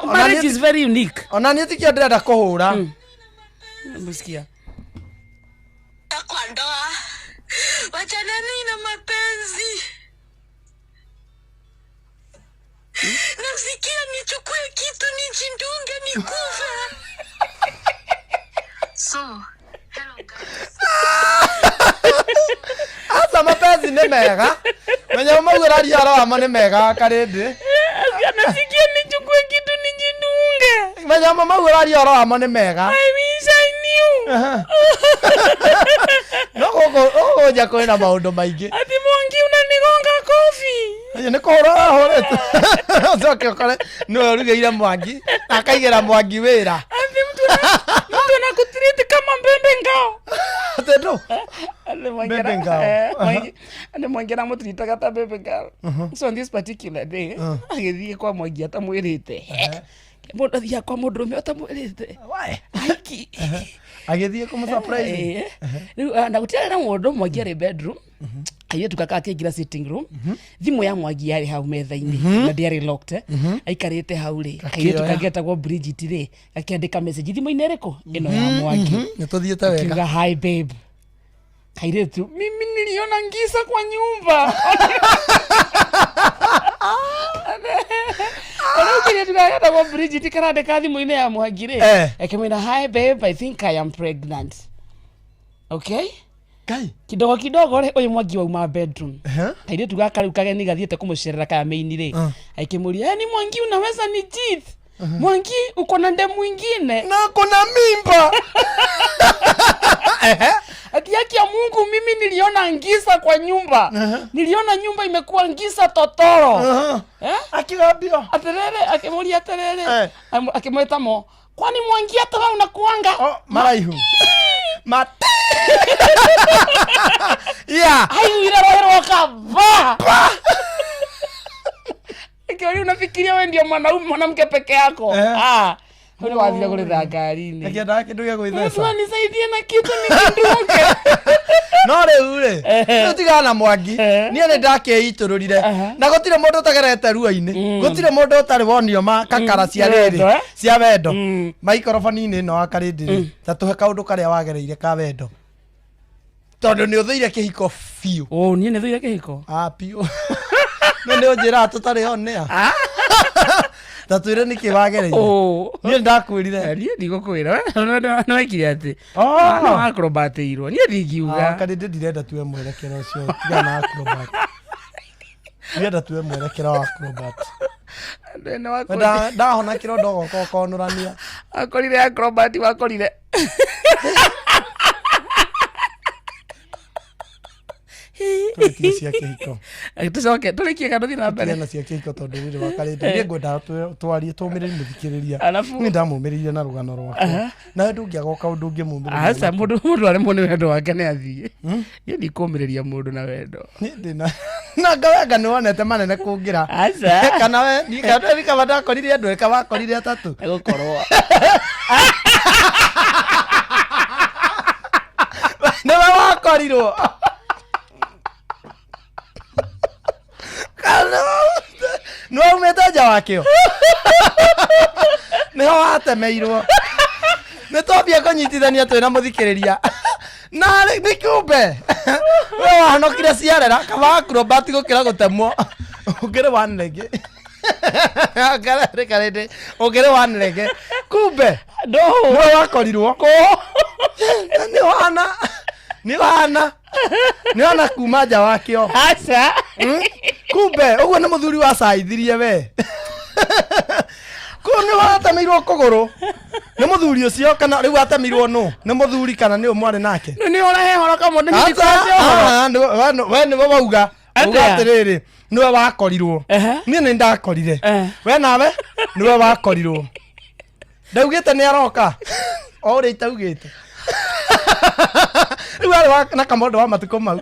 marriage is very unique ona niĩ tikio ndirenda kũhũra msikia kwa ndoa wachaneni na mapenzi. Nasikia nichukue kitu nijindunge nikufe. So, hello guys. Asa mapenzi nĩ mega. Menya maugĩraria aroma nĩ mega Karĩndĩ. Nasikia nichukue kitu nijindunge. Menya maugĩraria aroma nĩ mega. I wish I knew. No goja kwĩna maũndũ maingĩ. Ati Mwangi unanigonga kofi. Nĩ kũhũra hũrĩte. Ũcoke ũkore nĩwe ũrugĩire Mwangi akaigĩra Mwangi wĩra. Ati mtu anakutiriti kama mbembe ngao. Atendo. Mbembe ngao. Ane Mwangi anamutiritaga ta mbembe ngao. So on this particular day, agĩthiĩ kwa Mwangi atamwĩrĩte. Mũndũ athiĩ kwa mũndũrũme atamwĩrĩte. Aiki. Agĩthiĩ kũmũsurprise. Rĩu na gũtiarĩ na mũndũ Mwangi arĩ bedroom. Ayo tukaka akĩingĩra sitting room. Thimũ ya Mwangi yarĩ hau metha-inĩ na ndiarĩ locked. Aikarĩte hau rĩ. Ayo tukagetagwo Bridget rĩ. Akĩandĩka message thimũ-inĩ ĩrĩkũ? Ĩno ya Mwangi. Nĩ tũthiĩte wega. Akiuga hi babe. Kairetu mimi niliona ngisa kwa nyumba. Ona kile tukagetagwo Bridget karandĩka thimũ-inĩ ya Mwangi rĩ. Akĩmwĩra hi babe, I think I am pregnant. Okay? Kai kidogo kidogo re uyu Mwangi wauma bedroom kaire tugaka riu kageni gathiete kumucerera ka maini ri aikimuria ni Mwangi unaweza ni cheat Mwangi uko na ndemu mwingine na kuna mimba ati yake ya Mungu mimi niliona ngisa kwa nyumba niliona nyumba imekuwa ngisa totoro akigambio aterere akimuria aterere akimweta mo kwani Mwangi hata wewe unakuanga maraihu mate yeah hayu ile roho kava Kioni unafikiria wewe ndio mwanamke peke yako wewe wathia kuletha ngari-inĩ akienda kindu gĩa gwĩtheca wewe nisaidie na kitu nikindunge no rĩu rĩ tigana na Mwangi niĩ nĩ ndakĩitũrũrire na gũtirĩ mũndũ ũtagerete ruo-inĩ gũtirĩ mũndũ ũtarĩ wonio kakara cia rĩrĩ cia Wendo maikorobani-inĩ ĩno wa Karĩndĩ ta tũhe kaũndũ karĩa wagereire ka Wendo tondũ nĩ ũthĩire kĩhiko biũ niĩ nĩ thũire kĩhiko biũ no nĩ ũnjĩra tũtarĩ onea tatwire niki wagereire niĩ ndakwĩrire niĩ ndigũkwĩra no ekire atĩ no acrobatirwo niĩ ndingiuga Karĩndĩ ndirenda tuwe mwerekero ũcio tiga na acrobat ndirenda tuwe mwerekero wa acrobat ndahona kĩrondo goko konũrania akorire acrobat wakorire Tũrĩkie cia kĩhiko tucoke tũrĩkie kana thiĩ na mbere na cia kĩhiko tondũ rĩrĩ wa Karĩndĩ nĩ ngwenda twarie tũmĩrĩri mũthikĩrĩria nĩ ndamũmĩrĩire na rũgano rwakwa na ndũngĩagoka ũndũ ũngĩmũmĩrĩria aca mũndũ aremwo nĩ Wendo wake nĩ athiĩ niĩ ndikũmĩrĩria mũndũ na Wendo na ngawenga nĩ wonete manene kũngĩra aca kana we ndikaba ndakorire andũ eka wakorire atatũ gũkorwo nĩwe wakorirwo no umete nja wakĩo nĩho watemeirwo nĩ twambia kũnyitithania twĩna mũthikĩrĩria na nĩ kĩũmbe we wahanokire ciarera kaba acrobat gũkĩra gũtemwo ũngĩrĩ wanĩrĩngĩ Karede ogere wanrege kumbe no wakorirwo ni wana kuma nja wakio acha kumbe uguo ni muthuri wa caithirie we ko ni watamirwo kuguru ni muthuri ucio kana riu atamirwo no ni muthuri kana ni umware nake ni ora he horo kamo ni we ni wauga ugatiriri niwe wakorirwo ni ni ndakorire we nawe niwe wakorirwo ndaugite ni aroka o ri itaugite riu ari na kamondo wa matuko mau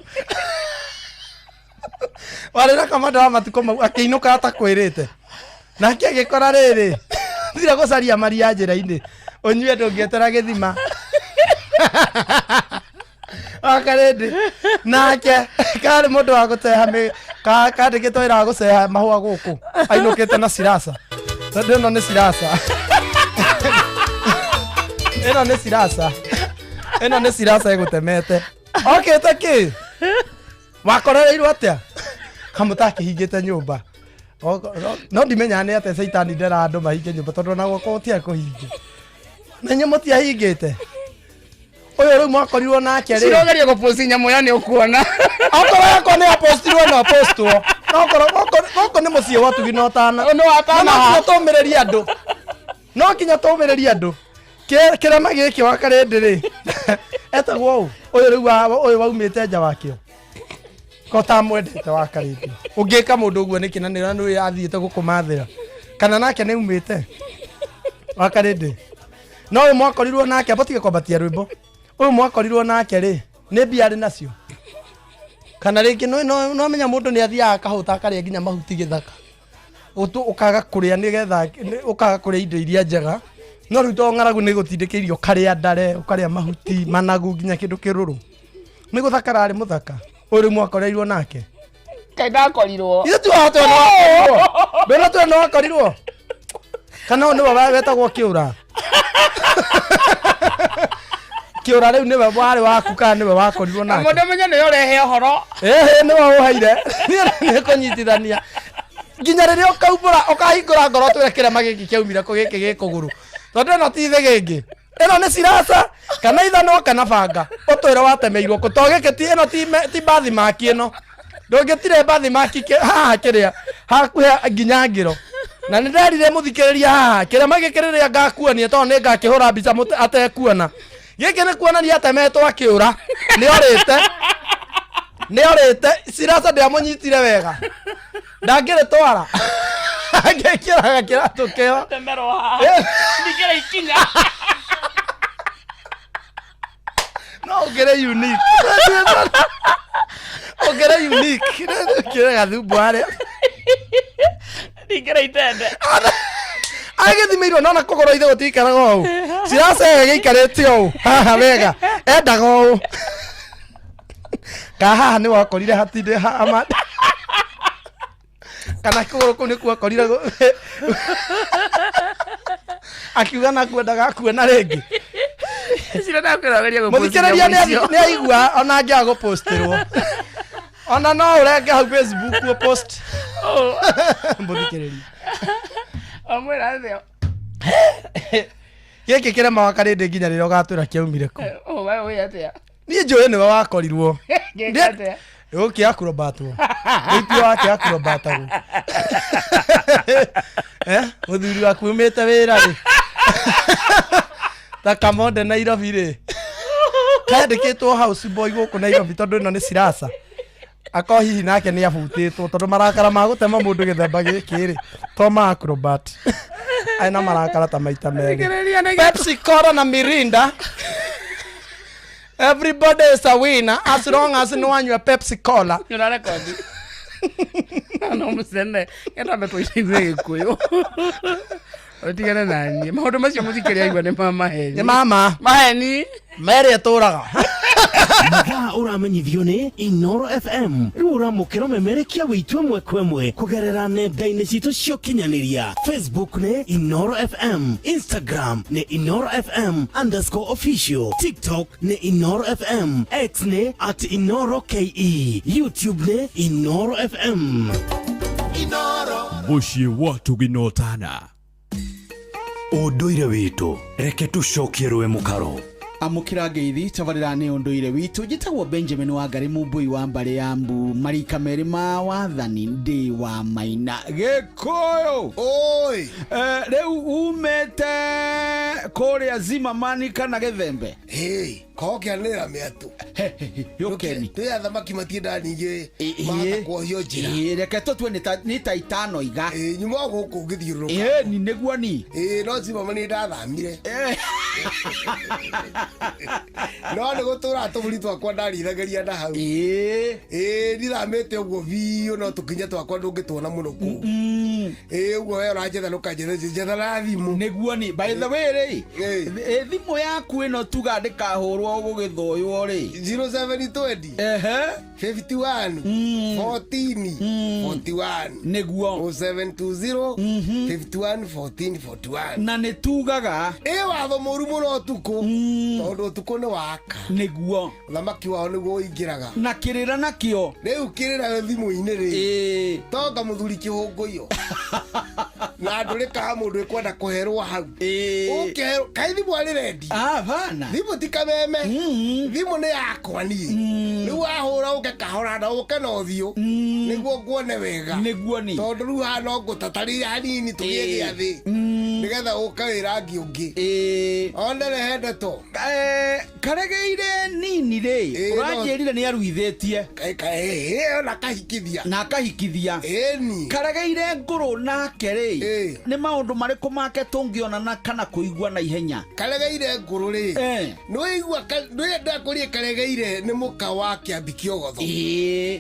wale na kamondo wa matuko mau akiinuka atakwirite nake agikora riri thira gucaria maria njira-ini unyue ndungietera githima akarende nake kari mundu wa guteha kandikitwo ira guceha mahua guku ainukite na sirasa ino ni sirasa ino ni sirasa igutemete okite ki wakorereirwo atia kamutakihingite nyumba no ndimenya ni ate saitani ndera andu mahinge nyumba tondu na guko utia kuhinge na nyumu tia hingite oyo riu mwakorirwo nake ri sirogeria guposti nyamu yani ukuona akoro yako ni apostirwo na apostwo noko ni mucie watu ginotana no atana no tomereria andu no kinya tomereria andu kirema giki wakarende ri etagwo oyo riu oyo waumite nja wakio kota mwendete wakarindi ungika mundu uguo nikinanira ni athiite gukumathira kana nake ni umite wakarindi no uyu mwakorirwo nake abotige kwambatia rwimbo uyu mwakorirwo nake ri ni biari nacio kana ringi no menya mundu ni athiaga kahuta akaria nginya mahuti githaka ukaga kuria nigetha ukaga kuria indo iria njega no riu to ng'aragu ni gutindikirio karia ndare ukaria mahuti managu nginya kindu kiruru ni guthakara ari muthaka uri mwakorirwo nake kaida korirwo ithu tu ato no bena tu no korirwo kana ni baba wetagwo kiura kiura riu ni baba wari waku kana ni baba wakorirwo nake mundu menya ni urehe horo ni wauhaire ni kunyitithania nginya riria ukaumbura ukahingura ngoro twerekere magiki kiaumira ku giki gikuguru tondu no ti the gingi ino ni sirasa kana ithano kana banga utwira watemeirwo kutogeke ti ino ti bathi maki ino ndungitire bathi maki haha kiria hakuhe nginya ngiro na ni ndarire muthikiriria haha kiria magikiriria ngakuania tondu ni ngakihura mbica atekuona giki ni kuonania atemetwo akiura ni orite sirasa ndiamunyitire wega ndangire twara ngekiraga kiratu kio temero ha ndikira ikinya no ugere unique kiraga thumbware ndikira itende agithimirwo nona kugoro ithe gutikaraga ou sirasa giikarite ou haha wega endaga ou kahaha ni wakorire hatinde hama kana kugoro ku ni kwakorire akiuga na kwendaga kuona ringi sira ndakwirageria go muthikiriria ni aigua ona ngia go postirwo ona no urenge hau Facebook ku post muthikiriria amwira thio giki kirema wakarinde nginya riro gatwira kiaumire ku wewe atia ni njui ni wakorirwo ngekate okay acrobatwo nitio wake acrobatagwo muthuri waku umite wira ri ta kamonde Nairobi ri kandikitwo house boy guku Nairobi tondu ino ni sirasa ako hihi nake ni abutitwo tondu marakara ma gutema mundu githemba giki ri to ma acrobat aina marakara ta maita meri Pepsi Cola na Mirinda. Everybody is a winner as long as no one you Pepsi Cola. You know record. No musende. Era mepoisinze kuyo. Otigana nani? Mahodo macio muthikiri aigua ni mama heni. Ni mama. Maheni. Mary aturaga. Mathaa uramenyithio ni Inoro FM. Riu uramukira memerekia witu mwe kwemwe kugerera nenda-ini citu cio kinyaniria. Facebook ni Inoro FM, Instagram ni Inoro FM_official, TikTok ni Inoro FM, X ni @InoroKE, YouTube ni Inoro FM. Inoro. Muciĩ watu ginotana ũndũire witũ reke tũcokie rwe mũkaro amukira ngeithi tabarira ni unduire witu jitagwo Benjamin Wangari Mumbui wa Mbale ya Mbu marika meri ma wathani ndi wa Maina Gikuyu oi reu umete korea Zimamani kana Githembe hey koke anera meatu yokeni te athamaki matienda ninge mata kwa hiyo njira reke totwe ni ta itano iga nyuma guku ngithiururuka ni neguo ni no Zimamani ndathamire no nä gå tå ra tå bå twakwa ndarithageria na hau ndithamä te å guo biå no tå kinya twakwa ndå ngä tuona må no kå å guo we å ranjetha nå kanjethana thimå nä guo ni by the way rä thimå yaku ä no tuga ndä kahå rwo gå gä thoywo rä 0720 51 14 41 nä guo 0720 51 14 41 na nä tugaga watho må ru må no tukå tondå tukå nä waka nä guo thamaki wao nä guo ingä na kä rä ra nakä rä u kä rä ra thimå-inä rä tonga må thuri kä hå ngå iyo na ndå rä kaha må ndå ä kwenda kå herwo hau kaä thimå arä rendi thimå ti kameme thimå nä yakwa niä rä u wahå ra å ke kahora na å ke na å thiå nä guo nguone wega tondå rä u haha no ngå tatarä hanini tå gä gä a thä nä getha å kawä rangi å ngä onere hendeto karegeire nini rä å ranjä rire nä aruithä tie na akahikithia karegeire ngå rå nake rä nä maå ndå marä kå make tå ngä onana kana kå igua na ihenya karegeire ngå rå rä nä igua nä ndakå rie karegeire nä må ka wa kä ambi kä ogotho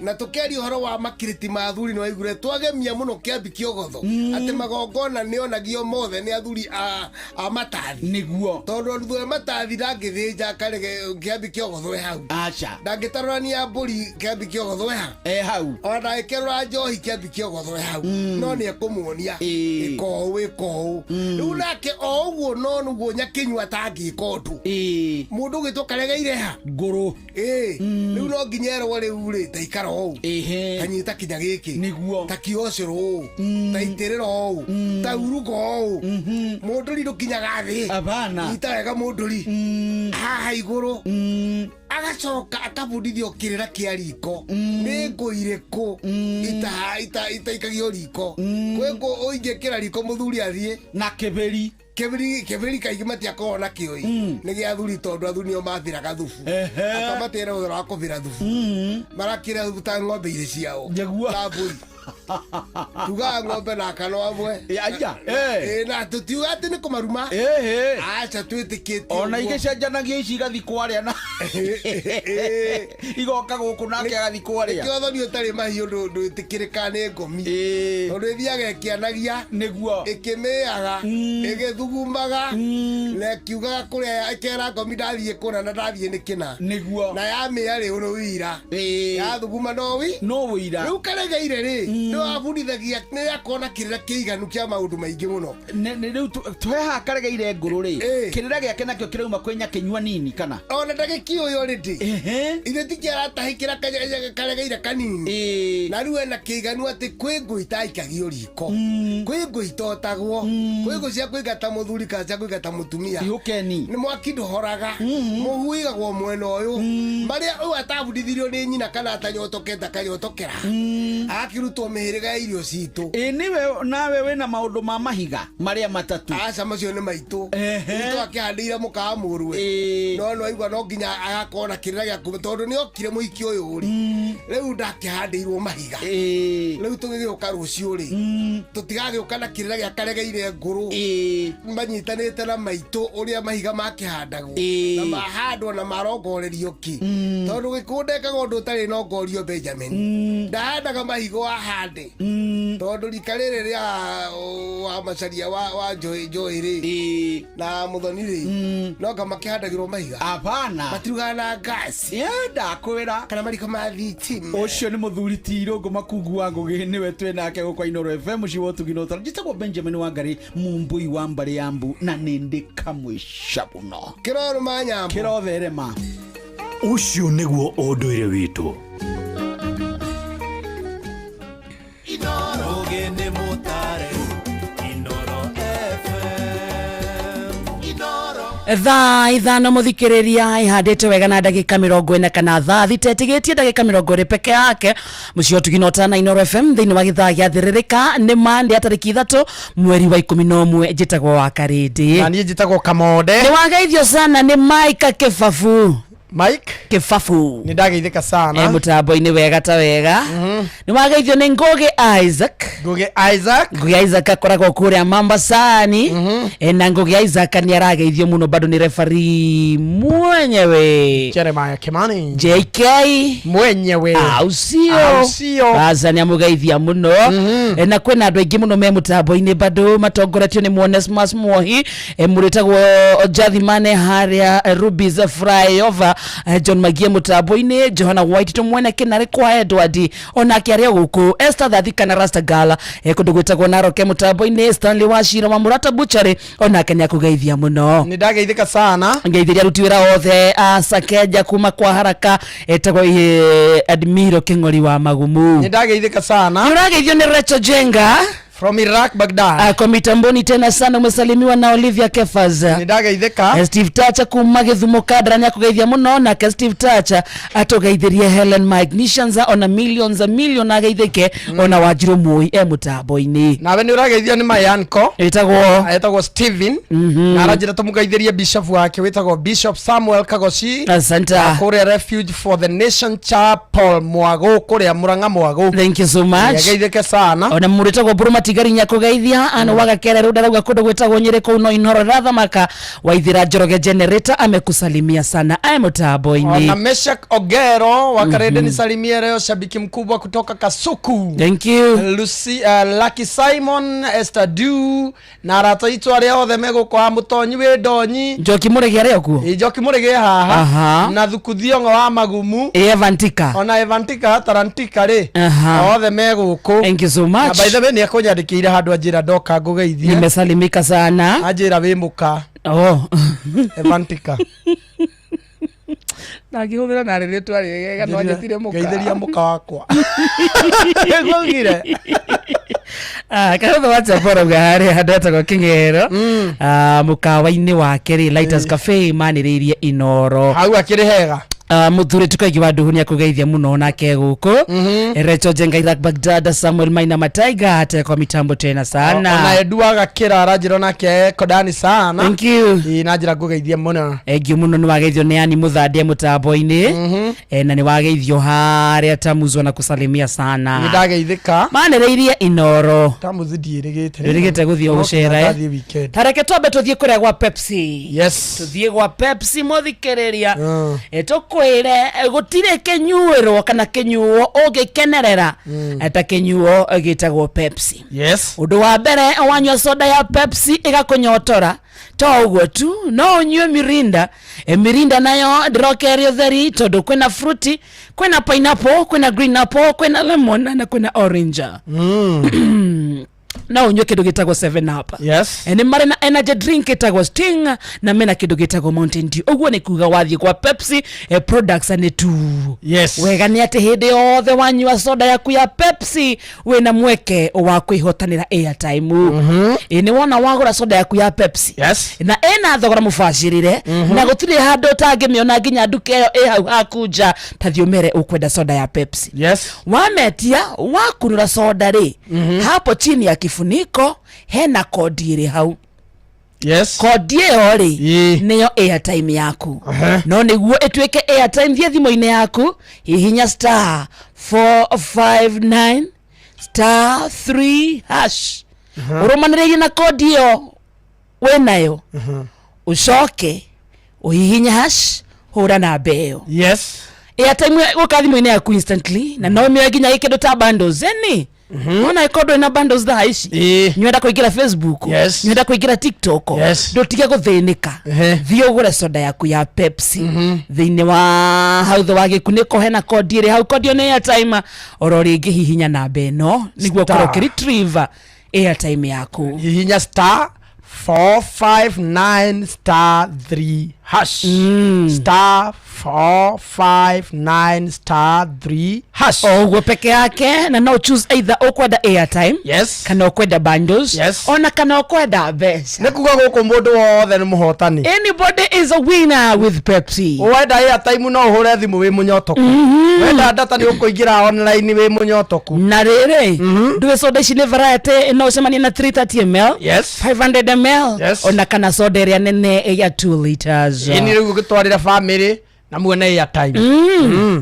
na tå kä aria å horo wa makä ti ma thuri nä waigure twagemia må no kä ambi kä ogotho atä magongona nä onagio mothe nä athuri a matathi nä guo tondå thutha matathi ndangä thä nja kä ambi kä ogotho hau ndangä tarorania mbå ri kä ambi kä ogotho hau ona ndangä kä rora njohi kä ambi kä ogotho hau no nä ekå muonia ä koå ä koå rä u nake o å guo no nä guo nyakä nyua atangä ka å ndå må ndå å gä two karegeire ha ngå rå rä u no nginya erwo rä u rä taikara å kanyita kinya gä kä ta kiocero å ta itä rä ro å ta uruga å må ndå ri ndå kinyaga thä ita wega må ndå ri haha igå rå agacoka akabundithio kä rä ra kä a riko nä ngå irä kå itaikagio riko kwä ngå å ingä kä ra riko må thuri athiä na kä bä ri käbäri kaingä matiakorwo na kä oi nä gä athuri tondå athuri nio mathä raga thubu akamatä ra å thora wa kå bä ra thubu marakä ra thubu ta ng'ombe irä ciao ta mbåri tugaga ng'ombe na akano amwe na tå tiuga atä nä kå maruma aca twä tä kä tie ona igä cenjanagia ici igathi kwarä na igoka gå kå nake agathi kwarä kä othoni å tarä mahiå ndå tä kä rä ka nä ngomi tondå ä thiaga ä kä anagia nä guo ä kä mä aga ä gä thugumaga na ä kiugaga kå rä a ä kera ngomi ndathiä kå na ndathiä nä kä na nä guo na yamä arä å nä wira yathuguma no wä ira rä u karegeire rä nä wabundithagia nä yakona kä rä ra kä iganu kä a maå ndå maingä må no rä u tweha karegeire ngå rå rä kä rä ra gä ake nakä kä rauma kwä nyakä nyua nini kana ona ndagä kä å yå rä ndä ithe tikä aratahä kä ra karegeire kanini na rä u ena kä iganu atä kwä ngå itaikagio riko kwä ngå itotagwo kwä ngå cia kwä gata må thuri kana cia kwä gata må tumia nä mwaki ndå horaga må huigagwo mwena å yå marä a å atabundithirio nä nyina kana atanyotokete akanyotokera akä rutwo mä hä rä ga irio citå niwe nawe wä na maå ndå ma mahiga marä a matatå aca macio nä maitå itå akä handä ire må kawa må rwe no no aigua no nginya agakorwo na kä rä ra gä akå tondå nä okire må hiki å yå rä rä u ndakä handä irwo mahiga rä u tå gä gä å ka rå ciå rä tå tigagä å ka na kä rä ra gä akaregeire ngå rå manyitanä te na maitå å rä a mahiga makä handagwo na mahandwo na marongorerio kä tondå gä kå ndekaga å ndå å tarä nongorio Benjamin ndahandaga mahigo ahande tondå rika rä rä rä a wa macaria wa njoä rä na må thoni rä no nga makä handagä rwo mahiga apana matirugaga na ngasi ndakwä ra kana mariko ma thitima å cio nä må thuri tirå ngå makungu wa ngå gä nä we twä nake gå kwa Inoro FM ci wo tuginotara njitagwo Benjamin Wangari Mumbui wa Mbale ya Mbu na nä ndä kamwe cabuno kä rorå manyambo kä rotherema ũcio nĩguo ũndũire witũ Inoro Thaa ithano muthikiriria ihandite wega na ndagika 40 kana thaa thitetigetie ndagika 20 peke yake mucio tuginota na Inoro FM thiini wa githaa gia thiririka ni Monday atariki 3 mweri wa 11 njitagwo wa Karindi na nie njitagwo Kamode ni wageithio sana ni Mike Kifafu Mike Kifafu ni ndageithika sana mutambo-ini wega ta wega ni wageithio ni Ngugi Isaac akoragwo kuria Mombasani na Ngugi Isaac ni arageithio muno bado ni referee mwenyewe Jeremiah Kimani JK mwenyewe ausio basa ni amugeithia muno na kwena andu aingi muno me mutambo-ini bado matongoretio ni Onesmus Mwohi muritagwo Jathimane haria Ruby's Flyover John Magie mutambo-ini Johana White tumwene kinare kwa Edward onake aria guku Esther Thathika na Rasta Gala kundu gwitagwo Naroke mutambo-ini Stanley Wachira wa Murata Butchery onake ni akugeithia muno ni ndageithika sana ngeithiria rutiwira othe Sakeja kuma kwa haraka etagwo Admiral King'ori wa Magumu ni ndageithika sana ni urageithio ni Rachel Jenga from Iraq Baghdad kwa mitamboni tena sana umesalimiwa na Olivia Kefaz ni ndageithika Steve Tacha kuma Githumo Kadra ni akugeithia muno na Steve Tacha atogeithirie Helen Magnicians ona million ageithike ona Wanjiru Mui mutambo-ini nawe ni urageithio ni Mayanko etagwo Steven na arajira tumugeithirie bishop wake wetagwo Bishop Samuel Kagoshi asante kuria Refuge for the Nation Chapel Mwago kuria Murang'a Mwago thank you so much ageithike sana ona muritagwo Buruma Tigarinya kugeithia ana wagakere ruda rauga kundu gwetagwo Nyeri kuno Inoro Rathamaka Waithira Njoroge Generator amekusalimia sana mutambo-ini na Meshak Ogero wakarede nisalimie leo shabiki mkubwa kutoka Kasuku thank you Lucy Lucky Simon Esther Du na rataitwa aria othe mego kwa mutonyi we donyi Njoki Murege aria ku Njoki Murege haha na Thukuthiongo wa Magumu Evantika ona Evantika Tarantika ri othe mego ku thank you so much na by the way ni akunyandikira handu ajira ndoka ngugeithia nimesalimika sana ajira wimuka Evantika na ngihũthĩra na rĩrĩtwa rĩega no anjĩtire mũka geithĩria mũka wakwa ngũgire kahũthũ wachaporauga harĩa handũ etagwo Kĩng'ero mũkawa-inĩ wake rĩ Lighters Cafe manĩrĩirie Inoro hau akĩrĩ hega muthuri tukaigi wa nduhu ni akugeithia muno nake guku Rachel Jenga Iraq Baghdad Samuel Maina Mataiga ate kwa mitambo tena sana ona Edua Gakira arajira nake kodani sana thank you najira kugeithia muno engio muno ni wageithio ni ani muthande mutambo-ini na ni wageithio haria tamuzwa na kusalimia sana ni ndageithika manereirie Inoro tamuzidi rigite guthio gucera tareke twambe tuthie kuria gwa Pepsi yes tuthie gwa Pepsi muthikereria kwire gutire kenyuiro kana kenyuo ugikenerera eta kenyuo gitagwo Pepsi yes undu wa mbere wanywa soda ya Pepsi igakunyotora to uguo tu no unywe Mirinda Mirinda nayo ndirokerio theri tondu kwina fruity kwina pineapple kwina green apple kwina lemon na kwina orange na unywe kindu gitagwo 7 Up yes ni mari na energy drink gitagwo Sting na mena kindu gitagwo Mountain Dew uguo ni kuga wathie kwa Pepsi products ni tu yes wega ni ati hindi yothe wanywa soda yaku ya Pepsi wina mweke wa kwihotanira airtime ni wona wagura soda yaku ya Pepsi yes na ena thogora mubashirire na gutire handu tangimiona nginya nduka iyo hau hakuja tathiumere ukwenda soda ya Pepsi yes wametia wakunura soda ri hapo chini ya kifuniko hena kodi iri hau yes kodi iyo ri niyo airtime yaku no niguo etweke airtime thie thimo-ini yaku hihinya *459 *3# urumaniririe na kodi iyo wenayo ucoke uhihinya hash hura na mbeo yes airtime guka thimo-ini yaku instantly na no mĩoe nginya gĩkĩndũ ta bundles eni ona ikondo ina bundles thaa ici nywenda kuingira Facebook nywenda kuingira TikTok ndutige guthinika thie ugure soda yaku ya Pepsi thiini wa hautho wa gikuniko hena kodi iri hau kodi ni airtime orori ingi hihinya namba ino niguo korokiri retriever airtime yaku hihinya *459 *3# 459 hash. Oguo peke yake na no choose either okwenda airtime. Yes. Kana okwenda bundles. Yes. Ona kana okwenda mbeca. Nikuga guku mundu wothe ni muhotani. Anybody is a winner with Pepsi. Wenda airtime no uhure thimu wi munyotoku. Wenda data ni ukuingira online wi munyotoku. Na rere ndwe soda ici ni variety no semani na 330 ml. Yes. 500 ml. Yes. Ona kana soda ria nene ya 2 liters. Ini riu gitwarira family na muone airtime.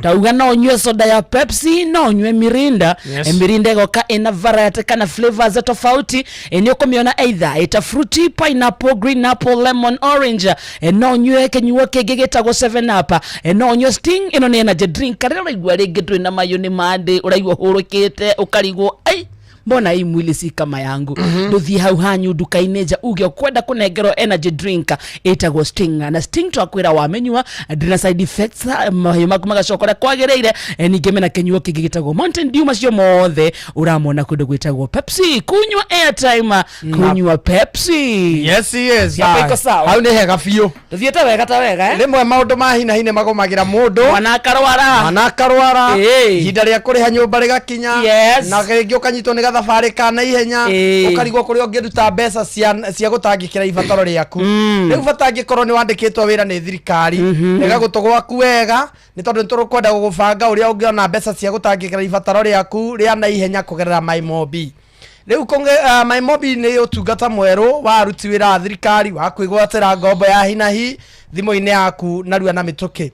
Tauga no nywe soda ya Pepsi, no nywe Mirinda. Yes. Mirinda goka ina variety kana flavors tofauti. Enyo komiona either ita fruity, pineapple, green apple, lemon, orange. No nywe kenyuo kegegeta go 7 up. No nywe Sting ino ni energy drink. Karira uraigwa rege twi na mayoni mande, uraigwa hurukite, ukarigwo ai mbona hii mwili si kama yangu. Nduthi hau hanyu duka-inĩ nja uge kwenda kunengerwo energy drink itagwo Sting. Na Sting twakwira wamenyua ndina side effects mahiũ maku magacokora kwagĩrĩire. Ningĩ mena kenyuo kĩngĩ gĩtagwo Mountain Dew, macio mothe uramona kũndũ gwĩtagwo Pepsi. Kunywa airtime, kunywa Pepsi. Yes. Yako iko sawa. Hau ni hega biũ. Tuthiĩte wega ta wega Rimwe maundu ma hina hine magomagira mundu. Wanakarwara. Ihinda rĩa kũrĩha nyũmba rĩgakinya. Na rĩngĩ ũkanyitwo nĩ thabarĩ kana ihenya ukarigwo kuri ongeruta mbeca cia gutangikira ibataro riaku riu batangikoro ni wandikitwo wira ni thirikari ega gutugwaku wega ni tondu niturukwenda gugubanga uria ungiona mbeca cia gutangikira ibataro riaku ria na ihenya kugerera MyMobi. Riu MyMobi ni utungata mweru wa aruti wira a thirikari wa kwigwatira ngombo ya hinahi thimu-ini yaku narua na mituki.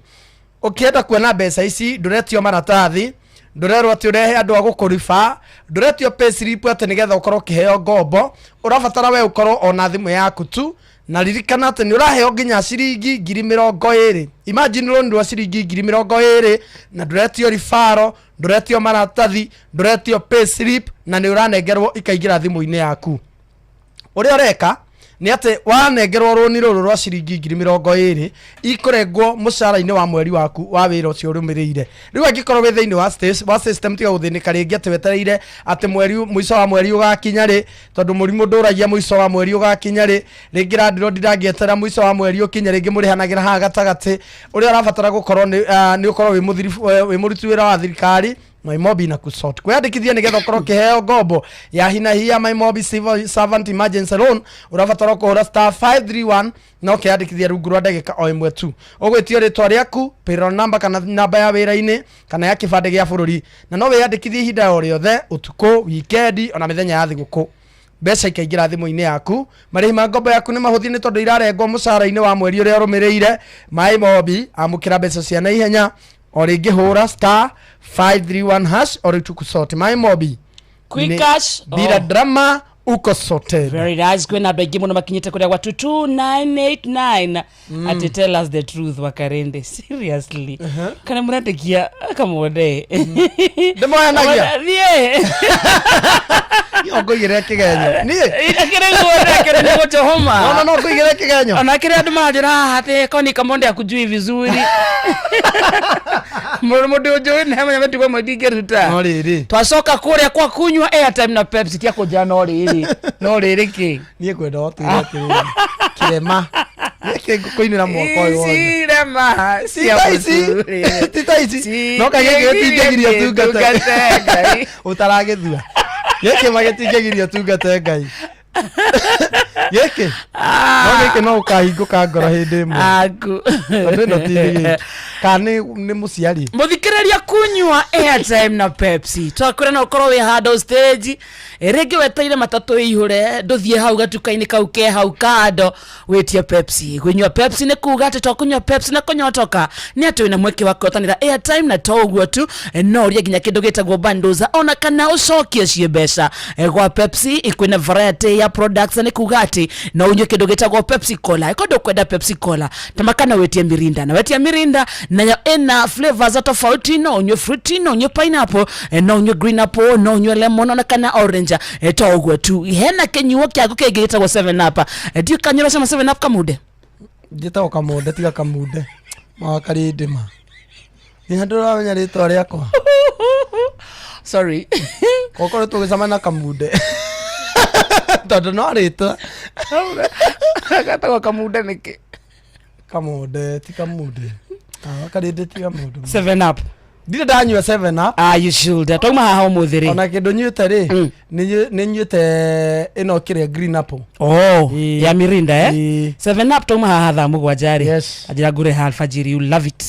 Ukienda kuona mbeca ici nduretio maratathi, ndurerwo ati urehe andu agukuriba, nduretio payslip ati nigetha ukorwo kiheo ngombo. Urabatara we ukorwo ona thimu yaku tu, na ririkana ati ni uraheo nginya ciringi 20,000. Imagine loan rwa ciringi 20,000 na nduretio rifaro, nduretio maratathi, nduretio payslip na ni uranengerwo ikaingira thimu-ini yaku. Uria ureka ni ati wanengerwo roni ruru rwa ciringi 20,000 ikurengwo mucara-ini wa mweri waku wa wira ucio urumirire. Riu angikorwo wi thiini wa system tiga guthinika ringi ati wetereire ati mwico wa mweri ugakinya ri, tondu murimu nduragia mwico wa mweri ugakinya ri, ringi randiro ndirangieterera mwico wa mweri ukinya ringi murihanagira ha gatagati. Uria urabatara gukorwo ni ukorwo wi muruti wira wa thirikari MyMobi na kusort kwiyandikithia nigetha ukorwo kiheo ngombo ya hinahi ya MyMobi Civil Servant Emergency Loan. Urabatara kuhura *531 na ukiyandikithia rungu rwa ndagika o imwe tu. Ugwitio ritwa riaku, payroll number kana namba ya wira-ini kana ya kibande gia bururi, na no wiyandikithie ihinda o riothe, utuku, weekend ona mithenya ya thiguku. Mbeca ikaingira thimu-ini yaku. Marihi ma ngombo yaku ni mahuthi ni tondu irarengwo mucara-ini wa mweri uria urumirire. MyMobi amukira mbeca cia na ihenya o ringi hura *531 hash or tukusort MyMobi. Quick cash bila drama uko sorted. Very nice. Kwena begi muno makinyite kuria watu 2989 ati tell us the truth wakarende. Seriously. Kana muratekia kamode. Demo yanagia. Nie. Yongo igire kigenyo. Nie. Kire ngoto homa. No kuigire kigenyo. Ona kire andu majira hate koni kamonde akujui vizuri. Murumundu ujo ne hamanya metu kwa modike ruta. No riri. Twacoka kuria kwa kunywa airtime na Pepsi tia kuja no riri. No riri ki. Nie kwenda otire kirema. Yeke kuinira mwako uyu. Sirema. Titaisi. No kagege tigegiria tungata. Utaragethua. Yeke magetingegiria tungata Ngai. Yeke. No geke no ukahinguka ngoro hindi imwe. Aku. Ndo tiri. Kani ni muciari. Muthikiriria kunywa airtime na Pepsi. Twakwira no korwo wi hando stage. Rege weteire matatu ihure nduthie hau gatuka-ini kau ke hau kando wetie Pepsi. Kunywa Pepsi ni kuga ati twakunywa Pepsi na kunyotoka. Ni ati wina mweke wa kuotanira airtime na toguo tu. No ria ginya kindu gitagwo bundles ona kana ucokie cie mbeca. Gwa Pepsi ikwina variety ya products ni kuga ati no unywe kindu gitagwo Pepsi Cola. Ikondo kwenda Pepsi Cola. Tamakana wetie Mirinda na wetie Mirinda na ena flavors tofauti. No unywe fruity, no unywe pineapple, no unywe green apple, no unywe lemon ona kana orange. Toguo tu hena kenyuo kiaku kegitagwo 7 up. Ndio kanyoro sama 7 up kamude. Gitagwo kamude tiga kamude. Mawakari ndima. Ni handu rawenya ritwa riakwa. Sorry. Kokoro tugisama na kamude. Tondu no ritwa. Gatagwo kamude niki. Kamude ti kamude. Wakarĩndĩtia mũndũ. 7 Up. Ndire ndanyua 7 Up. You should. Twauma haha ũmũthĩ rĩ. Ona kĩndũ nyuĩte rĩ, nĩ nyuĩte ĩno kĩrĩa green apple. Ya Mirinda 7 Up twauma haha thaa mũgwanja rĩ. Ajira ngure alfajiri, you love it.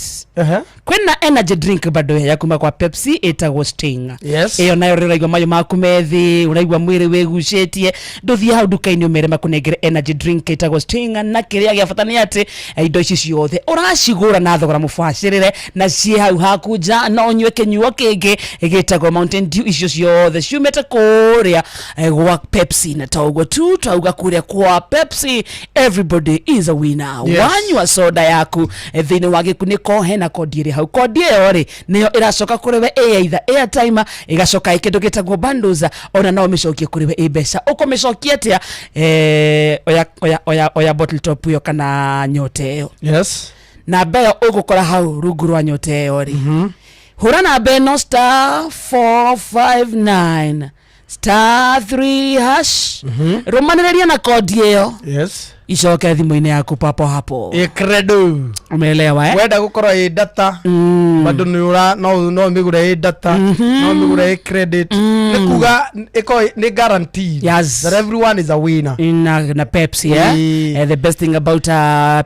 Kwĩna energy drink bado ya kuma kwa Pepsi ĩtagwo Sting. Ĩyo nayo rĩraigua mayo maku methi, ũraigua mwĩrĩ wĩgucĩtie, ndũthiĩ hau nduka-inĩ ũmere makũnengere energy drink ĩtagwo Sting, na kĩrĩa gĩa bata nĩ atĩ indo ici ciothe ũracigũra na thogora mũbacĩrĩre na ciĩ hau haku nja, no nyue kĩnyuo kĩngĩ gĩtagwo Mountain Dew. Icio ciothe ciumĩte kũrĩa gwa Pepsi, na toguo tu twauga kũrĩa kwa Pepsi everybody is a winner. Wanyua soda yaku thĩinĩ wa gĩkunĩko hena kodi ĩrĩ hau. Kodi ĩyo rĩ nĩyo ĩracoka kũrĩ we either airtime, ĩgacoka kĩndũ gĩtagwo bundles, ona no mĩcokie kũrĩ we mbeca. Ũkũmĩcokia atĩa? Oya bottle top yo kana nyote ĩyo. Na mbeyo ũgũkora hau rungu rwa nyote ĩyo rĩ. Hura na beno *459 *3#. Romanĩrĩria na kodi ĩyo. Icoke thimũ-inĩ yaku papo hapo. Credo. Umeelewa Wenda gũkorwo ĩ data. Bado no mĩgũre ĩ data. No mĩgũre ĩ credit. Nĩ kuga nĩ guaranteed that everyone is a winner. Na Pepsi the best thing about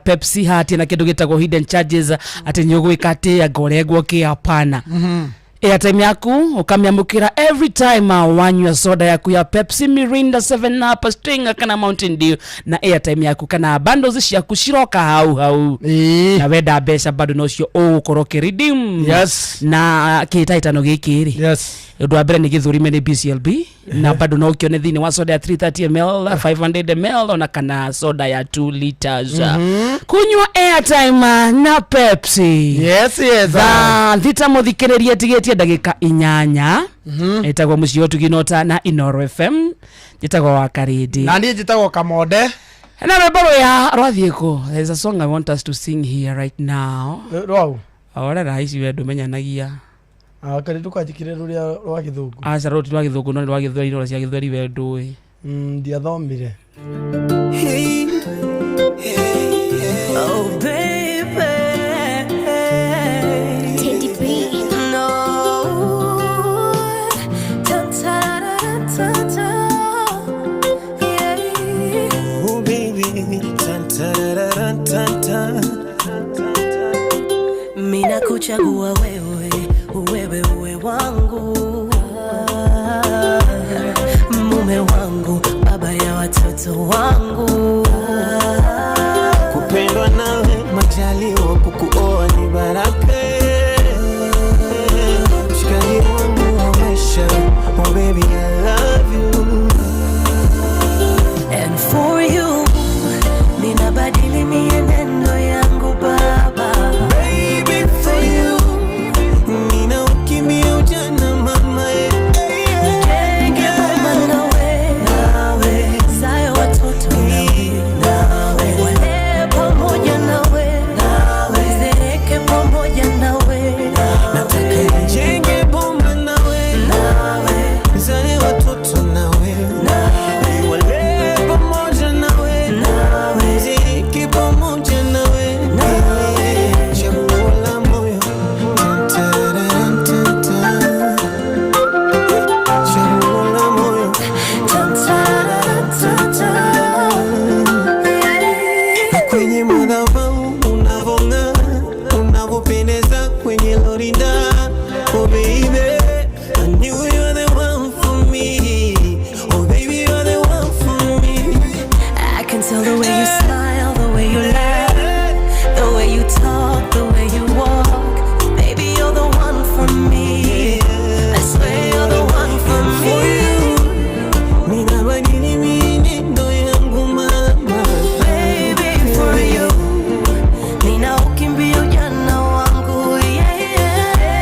Pepsi hati na kĩndũ gĩtagwo hidden charges atĩ nĩ ũgwĩka atĩ angorengwo kĩ hapana. Airtime yaku ukamiamukira every time wanyua soda yaku ya Pepsi, Mirinda, 7 Up, Sting kana Mountain Dew, na airtime yaku kana bundles ciaku ciroka hau na wenda mbeca bado nocio ũgũkorwo redeem na kĩtaitano gĩkĩ rĩ. Ũndũ wa mbere nĩ gĩthũrime nĩ BCLB na bado no kione thĩinĩ wa soda ya 330 ml, 500 ml ona kana soda ya 2 liters. Kunywa airtime na Pepsi. Thita mũthikĩrĩria tigĩtie ndagĩka 8. Ĩtagwo mũciĩ ũtuginota na Inoro FM. Njĩtagwo wa Karĩndĩ. Na niĩ njĩtagwo Kamonde. Na rwĩmbo ya rwathiĩko. There's a song I want us to sing here right now. Ahora rahisi wewe ndumenyanagia. Kare tukajikire rũrĩa rwa Gĩthũngũ. Aca rũti rwa Gĩthũngũ no rwa Gĩthweri no cia Gĩthweri we ndũĩ. Ndiathomire. Oh baby, Teddy B. No, ta-ta-ra-ta-ta. Yeah. Oh baby, ta-ta-ra-ta-ta. Mina kuchagua wewe, wewe uwe wangu, mume wangu, baba ya watoto wangu. Kupendwa nawe majaliwa, kukuoa ni baraka. Mshikaji wangu wa maisha, oh baby I love you. And for you, ninabadili mienendo yangu baba. Baby for you, nina ukimbia ujana mama. Nijenge boma nawe, zae watoto nawe, wale pamoja nawe, zereke pamoja nawe. Nataka nijenge boma nawe, zae watoto nawe, wale pamoja nawe, zereke pamoja nawe. Chaguo la moyo, ta-ta-ra-ta-ta. Chaguo la moyo, ta-ta-ra-ta-ta. na kwenye madhabahu unavong'aa, unavopendeza kwenye lorinda. Oh baby, I knew you're the one for me. Oh baby, you're the one for me. I can tell the way you smile, the way you laugh, the way you talk, the way you walk. Baby, you're the one for me. I swear you're the one for me. Ninabadili mienendo yangu mama. Baby, for you, ninaukimbia ujana wangu, yeah, yeah.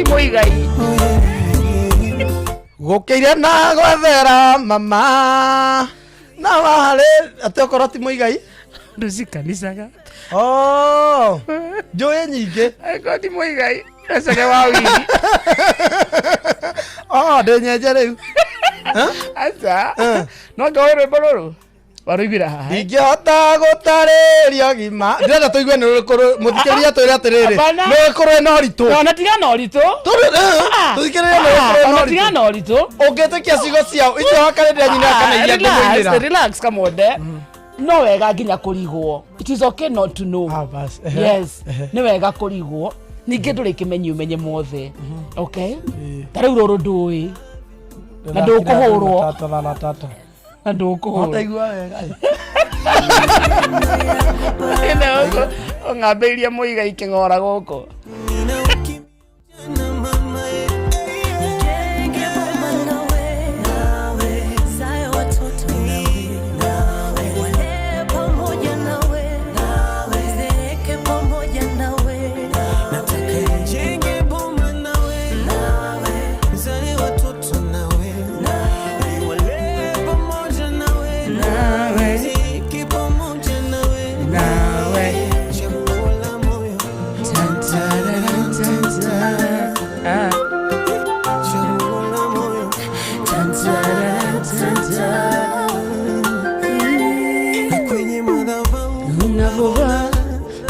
Muigai Gukire na gwethera mama na wale atokoro ti Muigai nduzikanisaga Joe nyinge eko ti Muigai Ese wa wili ndenyeje riu asa no ngawere bororo warugira haha ingihota gutariria gima ndirenda tuigue ni muthikiriria twire atiriri ni kurwe no ritu ona tiga no ritu tuthikiriria ni ona tiga no ritu ungitikia cigo ciao icio hakarinde nyina kana iria ngumuirira relax kamode no wega nginya kurigwo it is okay not to know yes ni wega kurigwo ninge nduri kimenyi umenye mothe okay tariu ruru ndui na ndukuhurwo na ndukuhurwo utaigua wega ene ngambeiria Muigai kingora guku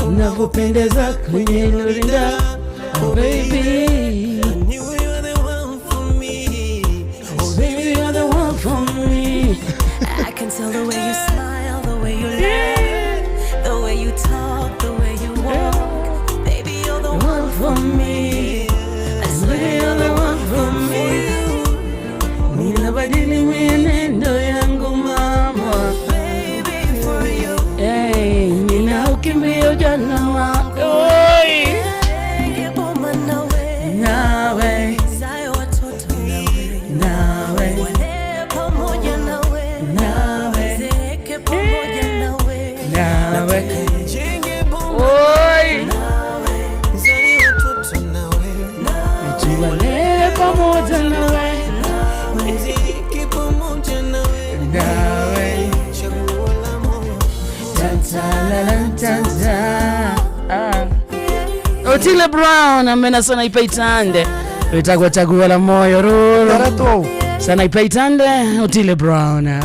Unavopendeza kwenye lurinda oh baby I knew you were the one for me oh baby you're the one for me I can tell the way you smile, the way you laugh, the way you talk, the way you walk. Baby, you're the one for me. I swear you're the one for me. Ninabadili mienendo yangu mama Baby, for you. Hey, ninaukimbia ujana wako nawe Zayo watoto nawe pamoja nawe zeke pamoja nawe oi tuwale pamoja nawe Otile Brown amena sana ipaitande itagwa chagua la moyo ruru sana ipaitande Otile Brown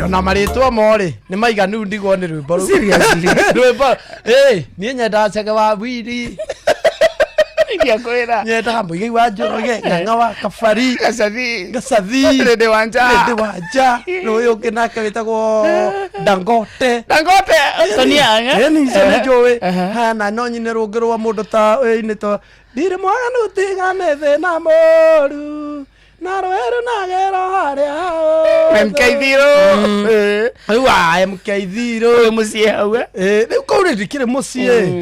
ona maritwa mori ni maiganu ndigwo ni rwimbo seriously rwimbo nie nyenda chege wa wiri ngia kwira nyenda Muigai wa Njoroge ng'ang'a wa Kabari gacathi rede wanja ruyu kinake witagwo Dangote Sonia ni sone jowe hana no nyine rungi rwa mundu ta ini to ndire mwaganu tigane thina moru na rweru nagero haria mkaithiro mkaithiro mucie hau riu kau ndikire mucie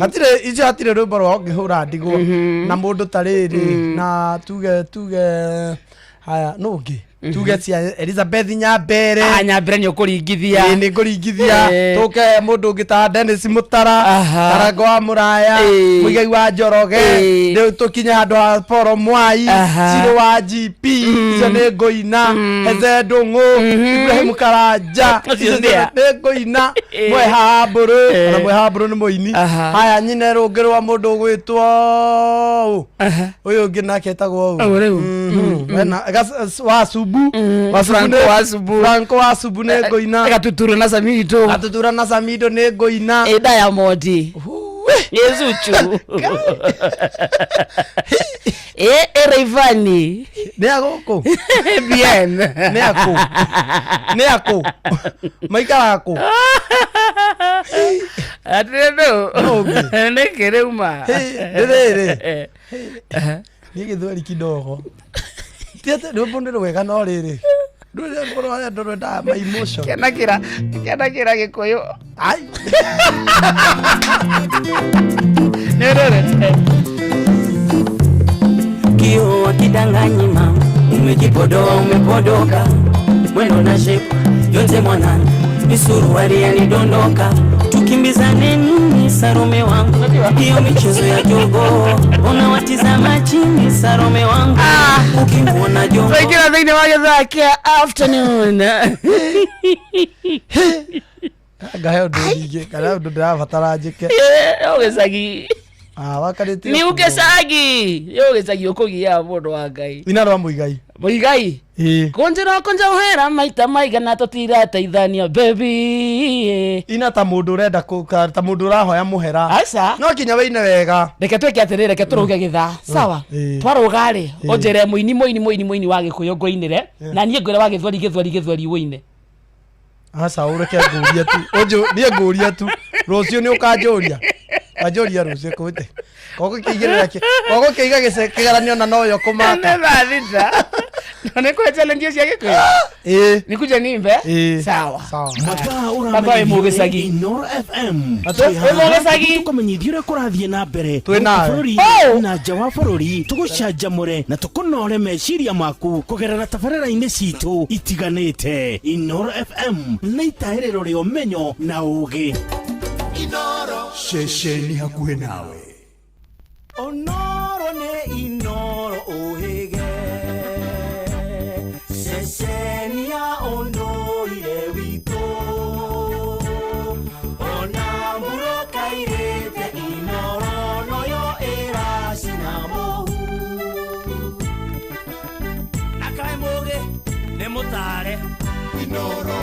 hatire rwimbo rwa ngihura ndigwo na mundu tariri na tuge haya no ngi tuge cia Elizabeth Nyambere Nyambere ni ukuringithia ni kuringithia tuke mundu ngita Dennis Mutara Karango wa Muraya Muigai wa Njoroge riu tukinya handu ha Poro Mwai Ciro wa GP icio ni ngoina Eze Ndungu Ibrahim Karanja icio ni ngoina Mwehamburu ni muini haya nyine rungi rwa mundu gwitwo uyu ngi nake etagwo wa Subu Franco wa Subu ne ngoina gatutura na Samido ne ngoina Diamond Yezuchu Rayvanny ne agoko bien ne ako maikara ako atendo ne kereuma rere ni githweri kidogo tiete ndo bondero wega no riri ndure ngoro ya ndoro da my emotion kenakira gikuyu ai nerere kio akidanganyi mama umejipodoa umepodoka mwendo na shape yote mwanani ni suruali yanidondoka tukimbizane nini Salome wangu, hiyo michezo ya jogo unawatizama chini Salome wangu, ukimwona jogo Kila thing ni wage zake afternoon. Gahe ndudige kana ndura fatara jike. Ogecagi. Wakarite. Ni ukesagi. Ogecagi ukugia mundu wa Ngai. Ina ro muigai. Muigai. Konjera uhera maita maigana tutira teithania baby. Ina ta mundu urenda kuka ta mundu urahoya muhera. Aca. No kinya weine wega. Reke tweke atirire reke turuge githa. Sawa. Twarugari. Onjere muini wa Gikuyu ngoinire na nie ngwira wa githwari woine. Aca ureke nguria tu. Ojo nie nguria tu. Rocio ni ukanjuria. Ajoria rucio kote. Koko kiigirira ki. Koko kiiga kigaranio na noyo kumaka. Ne badita. None kwa challenge cia Gikuyu. Nikuja nimbe? Sawa. Mathaa Baba Mugesagi. Inoro FM. Mugesagi. Tukumenyithie kurathie na mbere. Twinawe. Na nja wa bururi tugucanjamure na tukunore meciria maku kugerera tabarĩra-inĩ citũ itiganĩte. Inoro FM nĩ itaĩrĩro rĩa ũmenyo na ũũgĩ. Inoro Shesheni hakuhe nawe. Onoro ne inoro ohege Sheshenia ondoire wito Onamburo kairete inoro noyo era sinamohu Nakai moge ne motare Inoro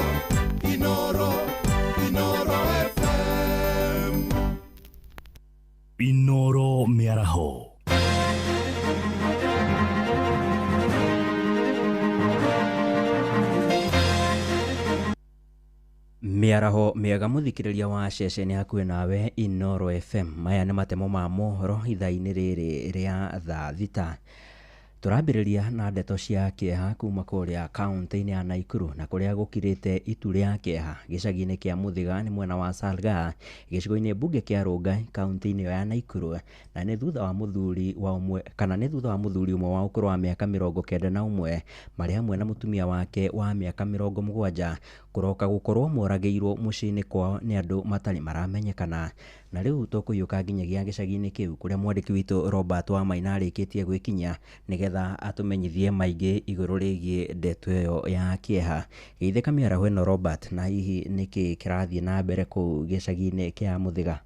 FM Inoro miaraho. Miaraho miega muthikiriria wa ceceni hakuhe nawe Inoro FM. Maya nĩ matemo ma mohoro ithaa-inĩ rĩrĩ rĩa thaa thita. Turambĩrĩria na ndeto cia kĩeha kuma kũrĩa kaunti-inĩ ya Naikuru na kũrĩa gũkirĩte itu rĩa kĩeha gĩcagi-inĩ kĩa Mũthĩga nĩ mwena wa Salga gĩcigo-inĩ mbunge kĩa Rongai kaunti-inĩ ya Naikuru, na nĩ thutha wa mũthuri ũmwe wa ũkũrũ wa mĩaka 91 marĩ hamwe na mũtumia wake wa mĩaka 70 kũroka gũkorwo moragĩirwo mũciĩ-inĩ kwao nĩ andũ matarĩ maramenyekana. Na rĩu tũkũiyũka nginyagia gĩcagi-inĩ kĩu kũrĩa mwandĩki witũ Robert Wamaina arĩkĩtie gwĩkinya nĩgetha atũmenyithie maingĩ igũrũ rĩgiĩ ndeto ĩyo ya kĩeha. Geithĩka mĩaraho ĩno Robert, na hihi nĩkĩ kĩrathiĩ na mbere kũu gĩcagi-inĩ kĩa Mũthĩga?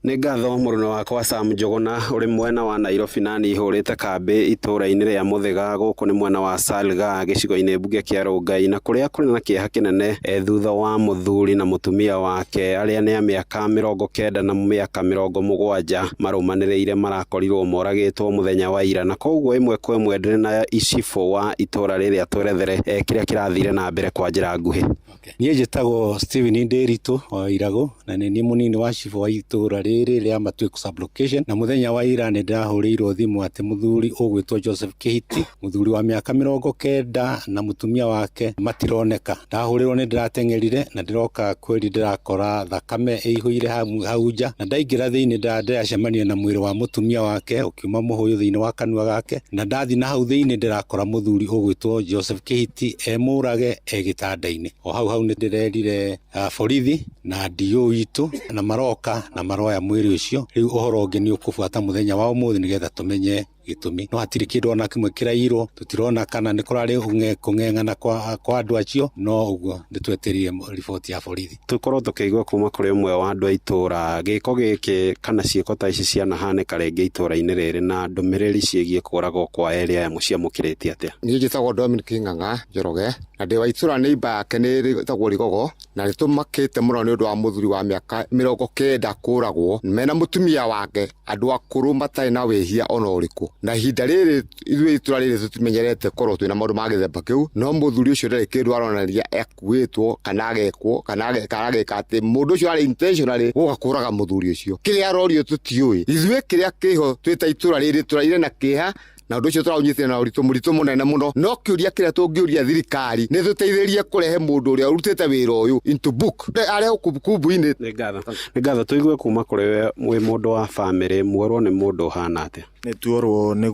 Nĩ ngatho mũrũna wakwa Sam Njogona ũrĩ mwena wa Nairobi na nĩ ihũrĩte kambĩ itũũra-inĩ rĩa Mũthĩga gũkũ nĩ mwena wa Salga gĩcigo-inĩ mbunge kĩa Rongai, na kũrĩa kũrĩ na kĩeha kĩnene thutha wa mũthuri na mũtumia wake arĩa nĩ a mĩaka 90 na mĩaka 70 marũmanĩrĩire marakorirwo moragĩtwo mũthenya wa ira, na koguo ĩmwe kwa ĩmwe ndĩrĩ na icibũ wa itũũra rĩrĩa twerethere kĩrĩa kĩrathire na mbere kwa njĩra nguhĩ. Niĩ njĩtagwo Steven Ndĩritũ wa Irago na nĩ niĩ mũnini wa cibũ wa itũũra rĩrĩ rĩa Matuĩku sublocation, na mũthenya wa ira nĩ ndahũrĩirwo thimũ atĩ mũthuri ũgwĩtwo Joseph Kĩhĩti, mũthuri wa mĩaka 90 na mũtumia wake matironeka. Ndahũrĩrwo nĩ ndĩrateng'erire na ndĩroka kweri ndĩrakora thakame ĩihũire hau nja, na ndaingĩra thĩinĩ ndĩracemania na mwĩrĩ wa mũtumia wake ũkiuma mũhũyũ thĩinĩ wa kanua gake, na ndathi na hau thĩinĩ ndĩrakora mũthuri ũgwĩtwo Joseph Kĩhĩti mũrage gĩtanda-inĩ. O hau nĩ ndĩrerire borithi na DO witũ na maroka na maroya mwĩrĩ ũcio. Rĩu ũhoro ũngĩ nĩ ũkũbuata mũthenya wa ũmũthĩ nĩgetha tũmenye gĩtũmi. No hatirĩ kĩndũ ona kĩmwe kĩraiyirwo, tũtirona kana nĩ kũrarĩ kũng'eng'ana kwa andũ acio, no ũguo nĩtwetereire riboti ya borithi. Tũkorwo tũkĩigua kuma kũrĩ ũmwe wa andũ a itũũra gĩko gĩkĩ kana ciĩko ta ici cianahanĩka rĩngĩ itũũra-inĩ rĩrĩ, na ndũmĩrĩri ciĩgiĩ kũragwo kwa erĩ aya mũciamũkĩrĩtie atĩa? Niĩ njĩtagwo Dominic Ng'ang'a Njoroge na ndĩ wa itũũra neighbor yake nĩ rĩtagwo Rigogo, na nĩtũmakĩte mũno nĩ ũndũ wa mũthuri wa mĩaka 90 kũragwo mena mũtumia wake, andũ akũrũ matarĩ na wĩhia ona ũrĩkũ. Na ihinda rĩrĩ ithuĩ itũũra rĩrĩ tũtimenyerete korwo twĩna maũndũ ma gĩthemba kĩu, no mũthuri ũcio ndarĩ kĩndũ aronania akuĩtwo kana agekwo kana ageka atĩ mũndũ ũcio arĩ intentionally gũka kũraga mũthuri ũcio. Kĩrĩa arorio tũtiũĩ. Ithuĩ kĩrĩa kĩho twĩta itũũra rĩrĩ tũraire na kĩeha na undu ucio turaunyitia na uritu munene muno no kiuria kiria tungiuria thirikari ni tuteithĩrĩrie kurehe mundu uria urutite wira uyu into book aria ukubuku-ini. Nĩ ngatho tuigue kuma kuri we mwi mundu wa family muorwo ni mundu uhana atia? Nĩ tuorwo nĩ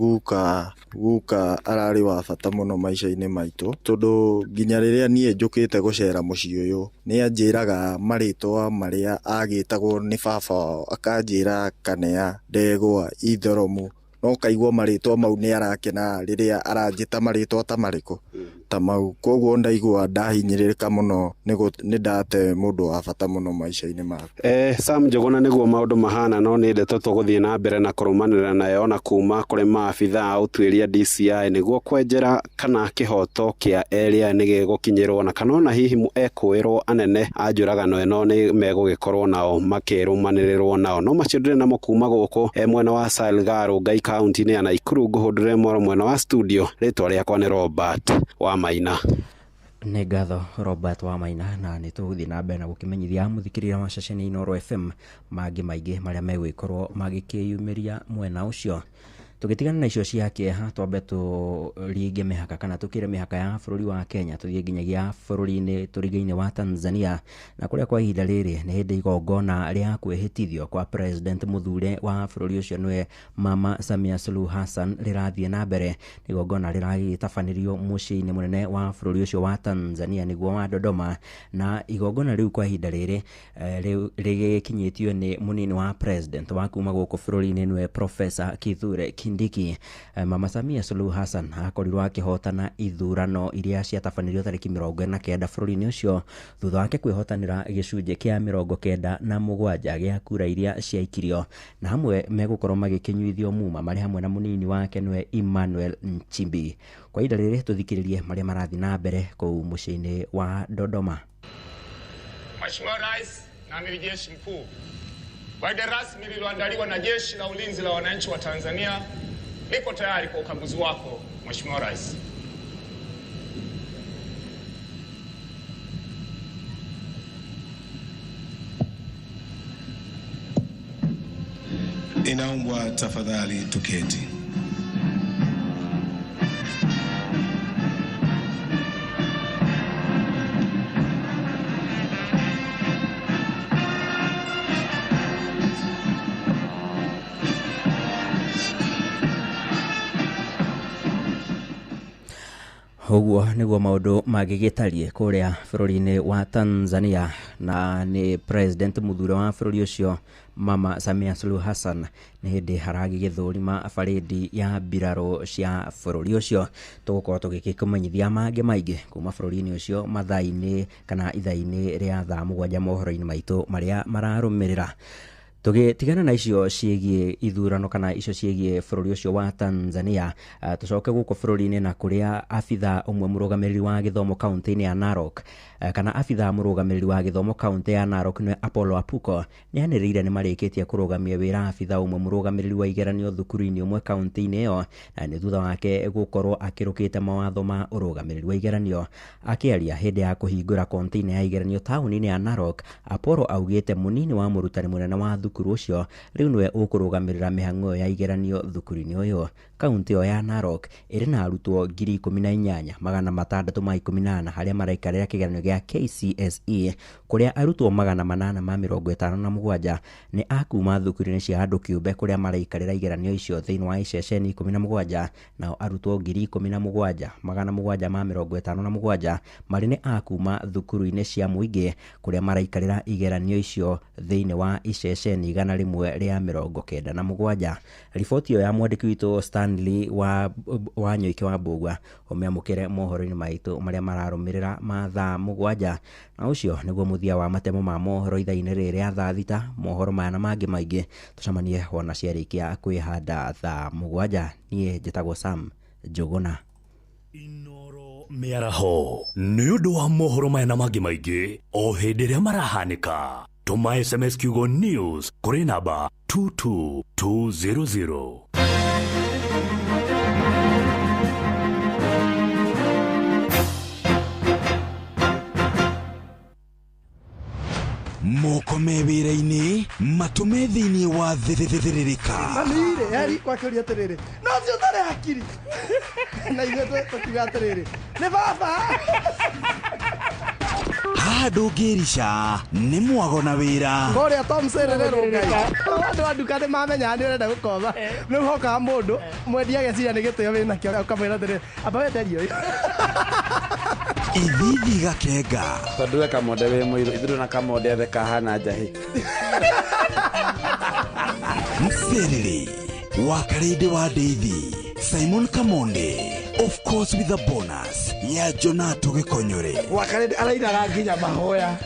guka ararĩ wa bata muno maica-inĩ maitũ tondu nginya rĩrĩa niĩ njũkĩte gũcera mũciĩ ũyũ nĩ anjĩraga marĩtwa marĩa agĩtagwo nĩ baba akanjĩra Kanea, Ndegwa, Ithoromu, no kaigua marĩtwa mau nĩ arakena rĩrĩa aranjĩta marĩtwa ta marĩkũ ta mau, koguo ndaigua ndahinyĩrĩrĩka muno nĩ ndate mũndũ wa bata muno maica-inĩ make. Sam Njuguna nĩguo maũndũ mahana no nĩ ndeto tũgũthiĩ na mbere na kũrũmanĩrĩra nayo na kuma kũrĩ maabithaa ũtuĩria DCI nĩguo kwenjera kana kĩhoto kĩa Elia nĩ gĩgũkinyĩrwo na kana ona hihi ekwĩrwo anene a njũragano ĩno nĩ megũgĩkorwo nao makĩrũmanĩrĩrwo nao. No macio ndĩrĩ namo kuma gũkũ mwena wa Salga Rongai kaunti-inĩ ya Nakuru ngũhũndũre mwena wa studio. Rĩtwa rĩakwa nĩ Robert Wamaina. Nĩ ngatho Robert Wamaina na nĩ tũgũthiĩ na mbere na gũkĩmenyithia mũthikĩrĩria wa ceceni Inooro FM mangĩ maingĩ marĩa megwĩkorwo magĩkĩyumĩria mwena ũcio. Tũgĩtigana na icio cia kĩeha twambe tũringe mĩhaka kana tũkĩre mĩhaka ya bũrũri wa Kenya tũthiĩ nginyagia bũrũri-inĩ tũrigaine wa Tanzania na kũrĩa kwa ihinda rĩrĩ nĩ hĩndĩ igongona rĩa kwĩhĩtithio kwa president mũthure wa bũrũri ũcio nĩwe Mama Samia Suluhu Hassan rĩrathiĩ na mbere. Igongona rĩragĩtabanĩrio mũciĩ-inĩ mũnene wa bũrũri ũcio wa Tanzania nĩguo wa Dodoma, na igongona rĩu kwa ihinda rĩrĩ rĩgĩkinyĩtio nĩ mũnini wa president wa kuma gũkũ bũrũri-inĩ nĩwe Professor Kithure Kindiki. Mama Samia Suluhu Hassan akorirwo akĩhotana ithurano iria ciatabanĩrio tarĩki 29 bũrũri-inĩ ũcio thutha wake kwĩhotanĩra gĩcunjĩ kĩa 97 gĩa kura iria ciaikirio, na hamwe megũkorwo magĩkĩnyuithio muma marĩ hamwe na mũnini wake nĩwe Emmanuel Nchimbi. Kwa ihinda rĩrĩ tũthikĩrĩrie marĩa marathiĩ na mbere kũu mũciĩ-inĩ wa Dodoma. Mheshimiwa Rais na Amiri Jeshi Mkuu, gwaride rasmi lililoandaliwa na Jeshi la Ulinzi la Wananchi wa Tanzania liko tayari kwa ukaguzi wako Mheshimiwa Rais. Inaombwa tafadhali tuketi. Ũguo nĩguo maũndũ magĩgĩtariĩ kũrĩa bũrũri-inĩ wa Tanzania, na nĩ president mũthure wa bũrũri ũcio Mama Samia Suluhu Hassan nĩ hĩndĩ haragĩgĩthũrima barĩndi ya mbirarũ cia bũrũri ũcio. Tũgũkorwo tũgĩkũmenyithia mangĩ maingĩ kuma bũrũri-inĩ ũcio mathaa-inĩ kana ithaa-inĩ rĩa thaa 7 mohoro-inĩ maitũ marĩa mararũmĩrĩra. Tũgĩtigana na icio ciĩgiĩ ithurano kana icio ciĩgiĩ bũrũri ũcio wa Tanzania, tũcoke gũkũ bũrũri-inĩ na kũrĩa abitha ũmwe mũrũgamĩrĩri wa gĩthomo kaunti-inĩ ya Narok kana abitha mũrũgamĩrĩri wa gĩthomo kaunti ya Narok nĩ Apollo Apuko nĩanĩrĩire nĩ marĩkĩtie kũrũgamia wĩra abitha ũmwe mũrũgamĩrĩri wa igeranio thukuru-inĩ ũmwe kaunti-inĩ ĩyo, na nĩ thutha wake gũkorwo akĩrũkĩte mawatho ma ũrũgamĩrĩri wa igeranio. Akĩaria hĩndĩ ya kũhingũra konteina ya igeranio taũni-inĩ ya Narok, Apollo augĩte mũnini wa mũrutani mũnene wa thukuru ũcio rĩu nĩwe ũkũrũgamĩrĩra mĩhang'o ya igeranio thukuru-inĩ ũyũ. Kaunti ĩyo ya Narok ĩrĩ na arutwo 18,618 harĩa maraikarĩra kĩgeranio gĩa KCSE, kũrĩa arutwo 857 nĩ akuma thukuru-inĩ cia andũ kĩũmbe kũrĩa maraikarĩra igeranio icio thĩinĩ wa iceceni 17, nao arutwo 17,757 marĩ nĩ akuma thukuru-inĩ cia mũingĩ kũrĩa maraikarĩra igeranio icio thĩinĩ wa iceceni 197. Riboti ĩyo ya mwandĩki witũ Stanley wa Nyoike wa Mbugua ũmĩamũkĩre mohoro-inĩ maitũ marĩa mararũmĩrĩra ma thaa 7, na ũcio nĩguo mũthia wa matemo ma mohoro ithaa-inĩ rĩrĩ rĩa thaa 6. Mohoro maya na mangĩ maingĩ tũcemanie wona ciarĩkia kwĩhanda thaa 7. Niĩ njĩtagwo Sam Njuguna. Mĩaraho nĩ ũndũ wa mohoro maya na mangĩ maingĩ o hĩndĩ ĩrĩa marahanĩka. Tũma SMS kiugo news kũrĩ namba 22200. Moko me wĩra-inĩ matume thĩinĩ wa thĩrĩrĩka. Manire eri kwa kĩũria atĩrĩrĩ no cio tare hakiri na ithuĩ tũkiuga atĩrĩrĩ nĩ baba. Haha ndũngĩrica nĩ mwago na wĩra. Kũrĩa Tom Sererero Ngai andũ a nduka nĩ mamenya nĩ ũrenda gũkomba rĩu hokaga mũndũ mwendia ageciria nĩ gĩtĩo wĩna kĩo ũkamwĩra atĩrĩrĩ amba wenderio Ithithi gakenga. Tondũ we Kamonde wĩ mũirũ ithuĩ na Kamonde ethe kahana njahĩ. Mserere wa Karede wa Ndeithi, Simon Kamonde, of course with a bonus ya Jonato Gĩkonyore. Wa Karede arairaga nginya mahoya.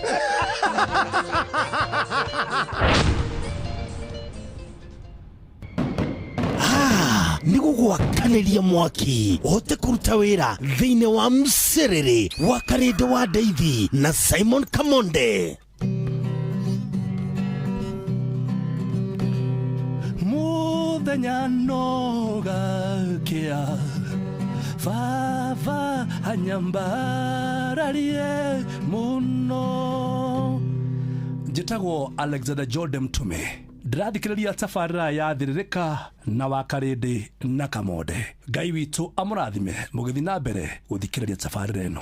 Nĩguo gwakanĩria mwaki ũhote kũruta wĩra thĩinĩ wa Mserere wa Karede wa Ndeithi na Simon Kamonde. Mũthenya nogakĩa baba anyambararie mũno. Njĩtagwo Alexander Jordan Mtume. Ndĩrathikĩrĩria tabarĩra ya thĩrĩrĩka na wa Karede na Kamonde. Ngai witũ amũrathime mũgĩthiĩ na mbere gũthikĩrĩria tabarĩra ĩno.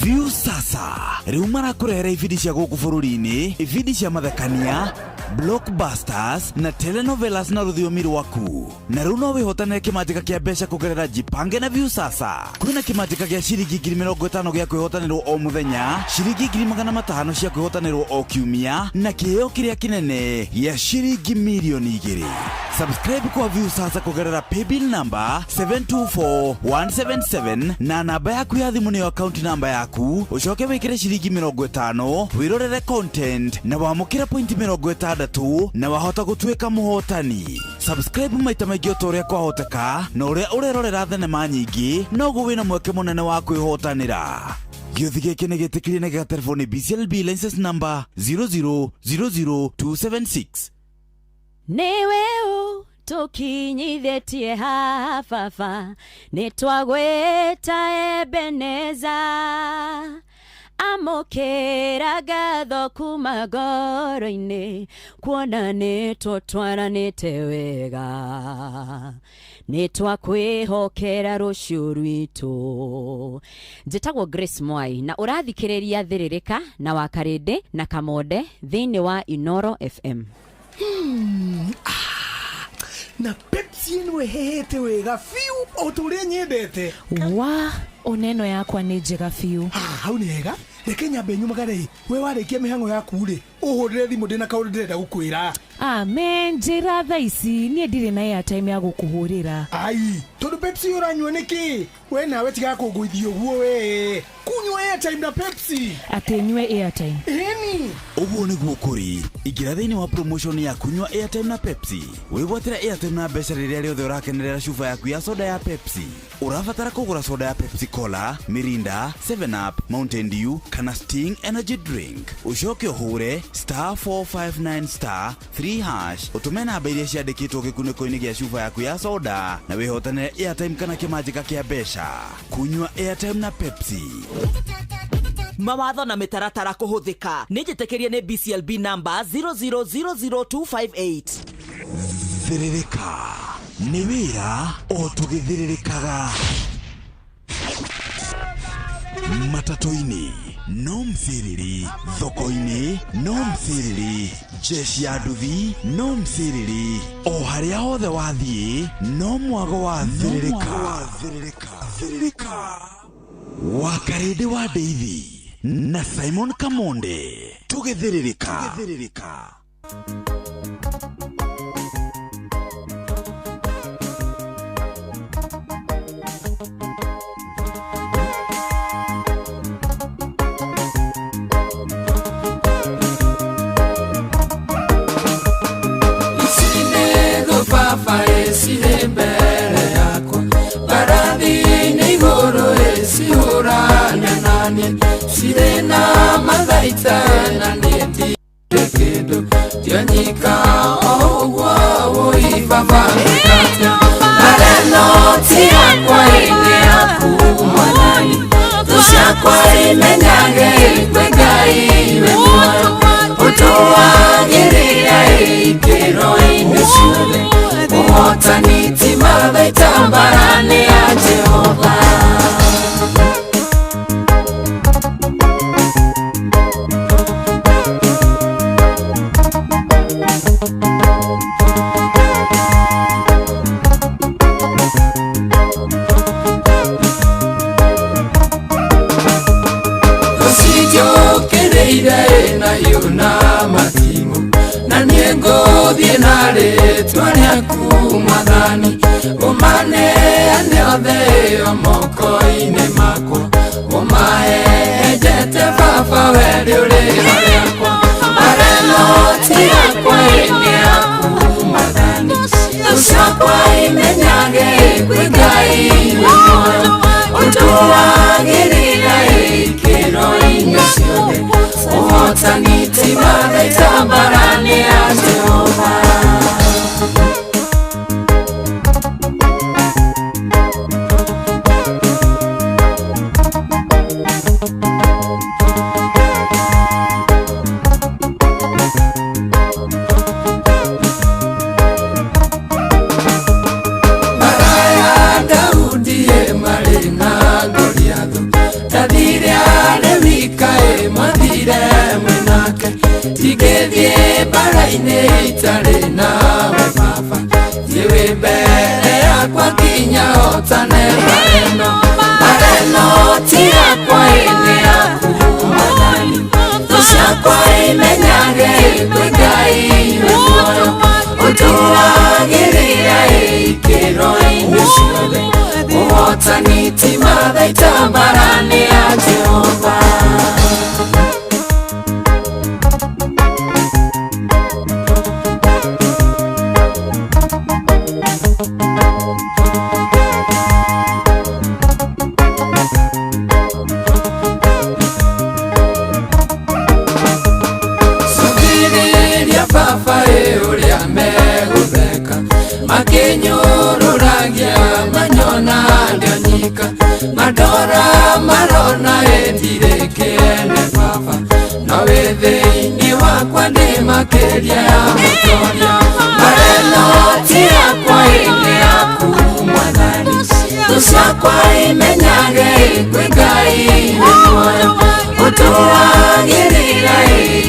View sasa rĩu marakũrehera ibindi cia gũkũ bũrũri-inĩ, ibindi cia mathekania, blockbusters na telenovelas na rũthiomi rwaku. Na rĩu no wĩhotanĩre kĩmanjĩka kĩa mbeca kũgerera Jipange na View sasa. Kwĩna kĩmanjĩka gĩa ciringi 50,000 gĩa kwĩhotanĩrwo o mũthenya, ciringi 500,000 cia kwĩhotanĩrwo o kiumia na kĩheo kĩrĩa kĩnene gĩa ciringi milioni 2. Subscribe kwa View sasa kũgerera paybill number 724177 na namba yaku ya thimũ nĩyo account number yaku, ucoke wĩkĩre ciringi 50 wĩrorere content na wamũkĩra point 60 na wahota gũtuĩka mũhotani. Subscribe maita maingĩ o ũrĩa kwahoteka na ũrĩa ũrerorera thenema nyingĩ noguo wĩna mweke mũnene wa kwĩhotanĩra. Gĩothi gĩkĩ nĩ gĩtĩkĩrie na gĩgatelefoni BCLB license number 0000276. Niwe tukinyithĩtie haha baba nĩtwagwĩta Ebeneza amũkĩra ngatho kuma ngoro-inĩ kuona nĩtũtwaranĩte wega nĩtwakwĩhokera rũciũ rwitũ. Njĩtagwo Grace Mwai na ũrathikĩrĩria thĩrĩrĩka na wa Karede na Kamonde thĩinĩ wa Inoro FM. Na Pepsi ĩno ĩhehete wega fiu o tũrĩa nyendete. Wa oneno yakwa nĩ njega fiu. Hau nĩ hega reke nyambe nyumagare we warĩkia mĩhang'o yaku rĩ ũhũrĩre thimũ ndĩna kaũndũ ndĩrenda gũkwĩra. Amen, njĩra thaa ici niĩ ndirĩ na airtime ya gũkũhũrĩra. Ai tondũ Pepsi ũranyua nĩkĩ we nawe tiga kũngũithia ũguo we kunywa airtime na Pepsi. Atĩ nyue airtime. Ĩni ũguo nĩguo kũrĩ. Ingĩra thĩinĩ wa promotion ya kunywa airtime na Pepsi. Wĩgwatĩra airtime na mbeca rĩrĩa rĩothe ũrakenerera cuba yaku ya soda ya Pepsi. Ũrabatara kũgũra soda ya Pepsi Cola, Mirinda, 7 Up, Mountain Dew kana Sting Energy Drink. Ucoke ũhũre *459*3# ũtũme namba iria ciandĩkĩtwo gĩkunĩko-inĩ gĩa cuba yaku ya soda na wĩhotanĩre airtime kana kĩmanjĩka kĩa mbeca. Kunywa airtime na Pepsi. Mawatho na mĩtaratara kũhũthĩka nĩ njĩtĩkĩrie nĩ BCLB number 0000258. Thĩrĩrĩka nĩ wĩra o tũgĩthĩrĩrĩkaga. Matatu-inĩ no Mserere, thoko-inĩ no Mserere, jeshi ya nduthi no Mserere, o harĩa hothe wathiĩ no mwago wa thĩrĩrĩka. Wa Karede wa Ndeithi na Simon Kamonde tũgĩthĩrĩrĩka. Papa esire mbere yakwa barathi-inĩ igũrũ ĩcihũrane naniĩ cirĩ na mathaita na nĩndire kĩndũ tionyika o ũguo wũi baba nĩkate mareno ti yakwa ĩnĩ yaku mwathani thũ ciakwa imenyage kwĩ Ngai we muoyo ũtũwagĩrĩra thayu na matimo na niĩ ngũthiĩ na rĩtwa rĩaku Mwathani ũmaneane othe o moko-inĩ makwa ũmaenjete Baba we rĩũrĩro rĩakwa marenoti yakwa nĩ yaku Mwathani thũ ciakwa imenyage kwĩ Ngai wĩ muoyo ũtũagĩrĩra ikĩro-inĩ ciothe ũhotani ti mathaita mbara-inĩ ya Jehova. Itarĩ nawe Baba thiĩ mbere yakwa kinya hotane mareno ti yakwa nĩ yaku Mwathani thũ ciakwa imenyage kwĩ Ngai wĩ muoyo ũtũagĩrĩra ikĩro-inĩ ciothe ũhotani ti mathaita mbara-inĩ ya Jehova. Madora marona endirekene Baba nawe thĩinĩ wakwa ndĩ makĩria ya mũtoria mareno ti yakwa nĩ yaku Mwathani thũ ciakwa imenyage kwĩ Ngai wĩ muoyo ũtũagĩrĩra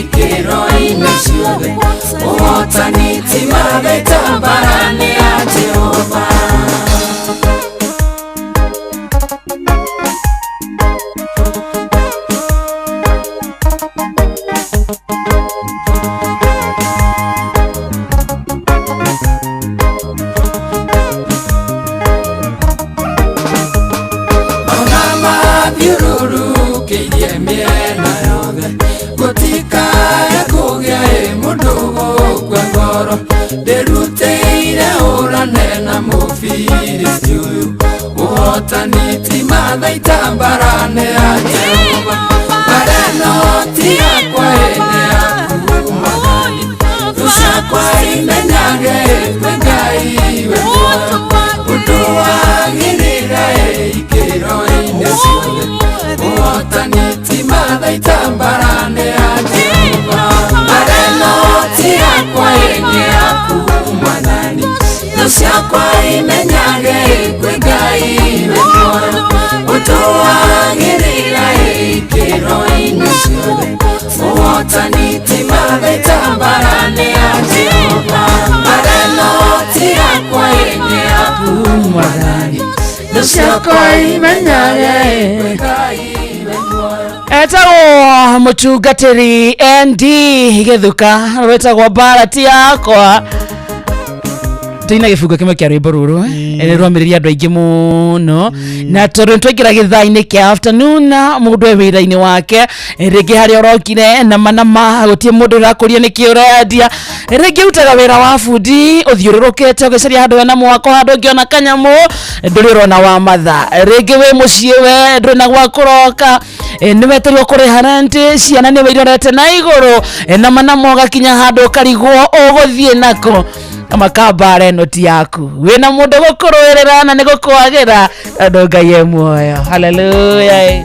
ikĩro-inĩ ciothe ũhotani ti mathaita mbara-inĩ ya Jehova. Ũhotani mathaita mbara-inĩ ya Jehova mareno ti yakwa nĩ yaku Mwathani thũ ciakwa imenyage kwĩ Ngai wĩ muoyo ũtũagĩrĩra ikĩro-inĩ ciothe ũhotani ti mathaita mbara-inĩ ya Jehova mareno ti yakwa nĩ yaku Mwathani thũ ciakwa imenyage kwĩ Ngai wĩ muoyo ũtũagĩrĩra ikĩro-inĩ ciothe ũhotani ti mathaita mbara-inĩ ya Jehova mareno ti yakwa nĩ yaku Mwathani thũ ciakwa imenyage kwĩ Ngai wĩ muoyo. Etagwo mũtungatĩri ND Gĩthuka wetagwo mbara ti yakwa tuina gĩbungo kĩmwe kĩa rwĩmbo rũrũ nĩ rwamĩrĩria andũ aingĩ mũno na tondũ nĩtwaingĩra gĩthaa-inĩ kĩa afternoon mũndũ e wĩra-inĩ wake rĩngĩ harĩa ũrokire nama gũtirĩ mũndũ ũrakũria nĩkĩ ũrendia rĩngĩ utaga wĩra wa bundi ũthiũrũrũkĩte ũgĩcaria handũ hena mwako handũ ũngĩona kanyamũ ndũrĩ ũrona wa matha rĩngĩ wĩ mũciĩ we ndũrĩ na gwa kũroka nĩwetereirwo kũrĩha rent ciana nĩ wĩirorete na igũrũ nama ũgakinya handũ ũkarigwo ũgũthiĩ nako makambara ĩno ti yaku wĩna mũndũ gũkũrũĩrĩra na nĩ gũkwagĩra andũ Ngai e muoyo. Hallelujah.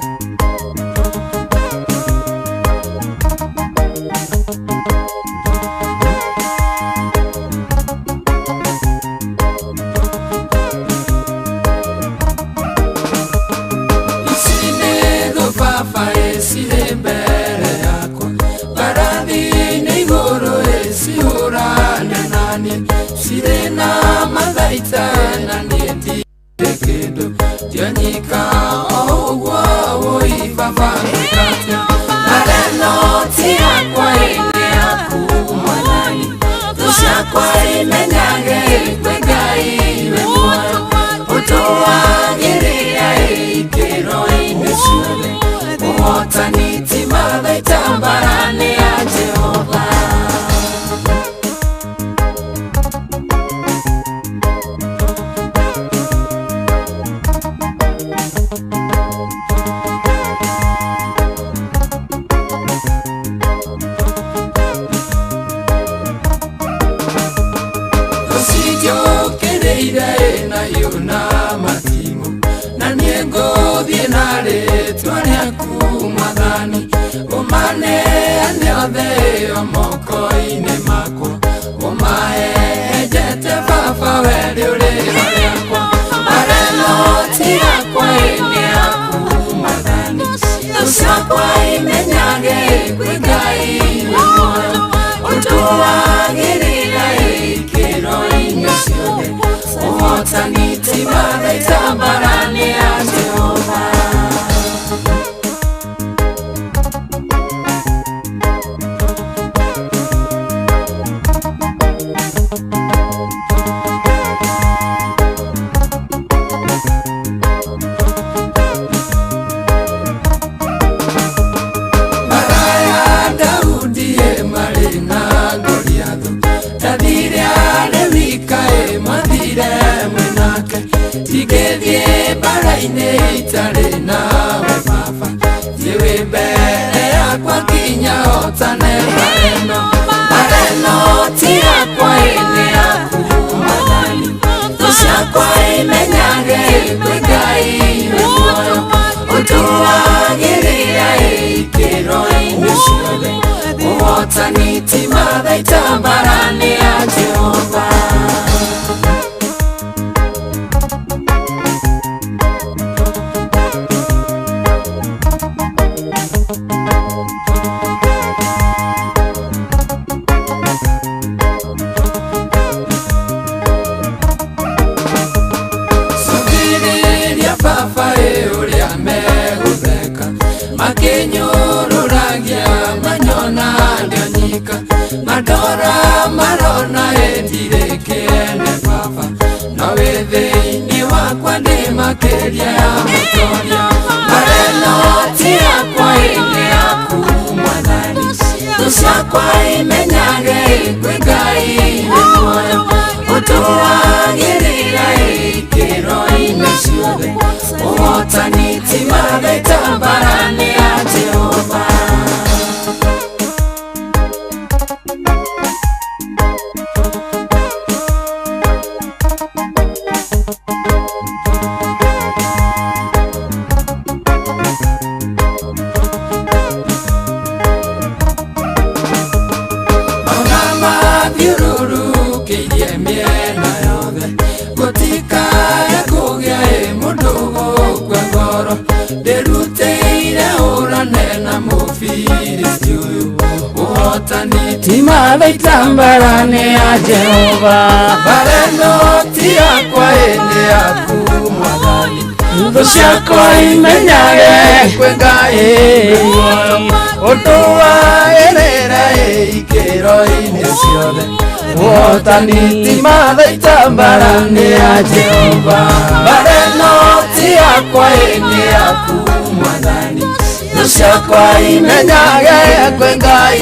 Sirena mathaita na nieti kendo tianyika ogwa oi baba kate mareno ti yakwa ciakwa imenyage kwĩ Ngai wĩ muoyo ũtũagĩrĩra ikĩro-inĩ ciothe ũhotani ti mathaita mbara-inĩ ya Jehova. Moko-inĩ makwa ũmaenjete baba wendi ũrĩ harĩakwa marenoti yakwa nĩ yaku Mwathani thũ ciakwa imenyage kwĩ Ngai wĩ muoyo ũtũagĩrĩra ikĩro-inĩ ciothe ũhotani ti mathaita mbara-inĩ ya Jehova. Itarĩ nawe baba thiĩ mbere yakwa nginya hotane marenoti yakwa nĩ yaku Mwathani thũ ciakwa imenyage kwĩ Ngai wĩ muoyo ũtũagĩrĩra ikĩro-inĩ ciothe ũhotani ti mathaita mbara-inĩ ya Jehova. Madora marona endire kene baba na wethĩ-inĩ wakwa ndĩ makĩria ya mũtoria marenoti yakwa nĩ yaku Mwathani thũ ciakwa imenyage kwĩ Ngai wĩ muoyo ũtũagĩrĩra ikĩro-inĩ ciothe ũhotani ti mathaita mbara-inĩ ya Jehova. Ti mathaita mbara-inĩ ya Jehova marenoti yakwa nĩ yaku Mwathani thũ ciakwa imenyage kwĩ Ngai wĩ muoyo ũtũagĩrĩra ikĩro-inĩ ciothe ũhotani ti mathaita mbara-inĩ ya Jehova marenoti yakwa nĩ yaku Mwathani thũ ciakwa imenyage kwĩ Ngai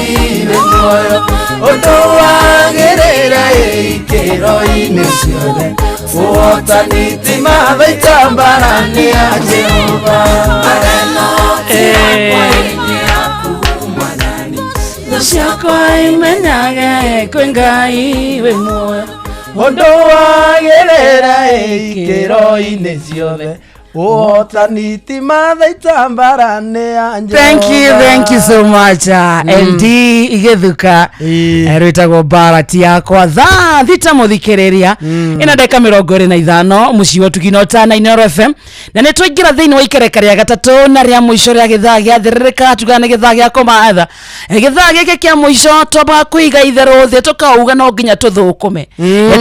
wĩ muoyo ũtũagĩrĩra ikĩro-inĩ ciothe ũhotani ti mathaita mbara-inĩ ya Jehova. Thũ ciakwa imenyage kwĩ Ngai wĩ muoyo ũtũagĩrĩra ikĩro-inĩ ciothe ũhotani ti mathaita mbara-inĩ ya Jehova. Thank you so much. LD igithuka rwĩtagwo mbara ti yakwa thaa thita mũthikĩrĩria ĩna ndeka 25 mũciĩ wa Tugino na Inooro FM na nĩ twaingĩra thĩinĩ wa ikereka rĩa gatatũ na rĩa mũico rĩa gĩthaa gĩa thĩrĩrĩka tugana gĩthaa gĩa kũmatha gĩthaa gĩkĩ kĩa mũico twambaga kũiga itherũ thĩ tũkauga no nginya tũthũkũme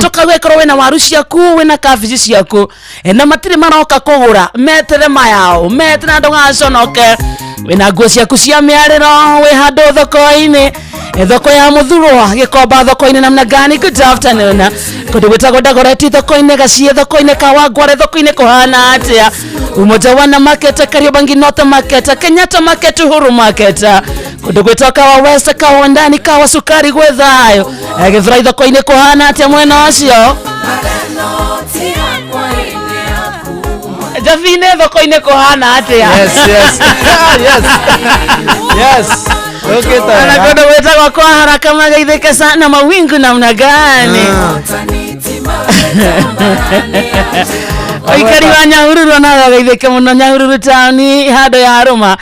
tũkauga ĩkorwo wĩna waru ciaku wĩna kabici ciaku na matirĩ maroka kũgũra metere mayao metere ndũgaconoke wĩna nguo ciaku cia mĩarĩro wĩ handũ thoko-inĩ thoko ya muthurwa gikomba thoko-ini namna gani? Good afternoon. Kundu gwitagwo Dagoretti thoko-ini, Gacie thoko-ini, Kawangware thoko-ini kuhana atia? Umoja Wana Market, Kariobangi North Market, Kenyatta Market, Uhuru Market. Kundu gwitoka wa West, Kawa Ndani, Kawa Sukari gwethayo. Githurai thoko-ini kuhana atia mwena ucio? Javine thoko-ini kuhana atia? Yes. Okay, anakwenda gwetagwo kwa haraka magaithike sana mawingu namna gani? Oikari wa Nyahururu anagaithike muno Nyahururu town hado ya Aruma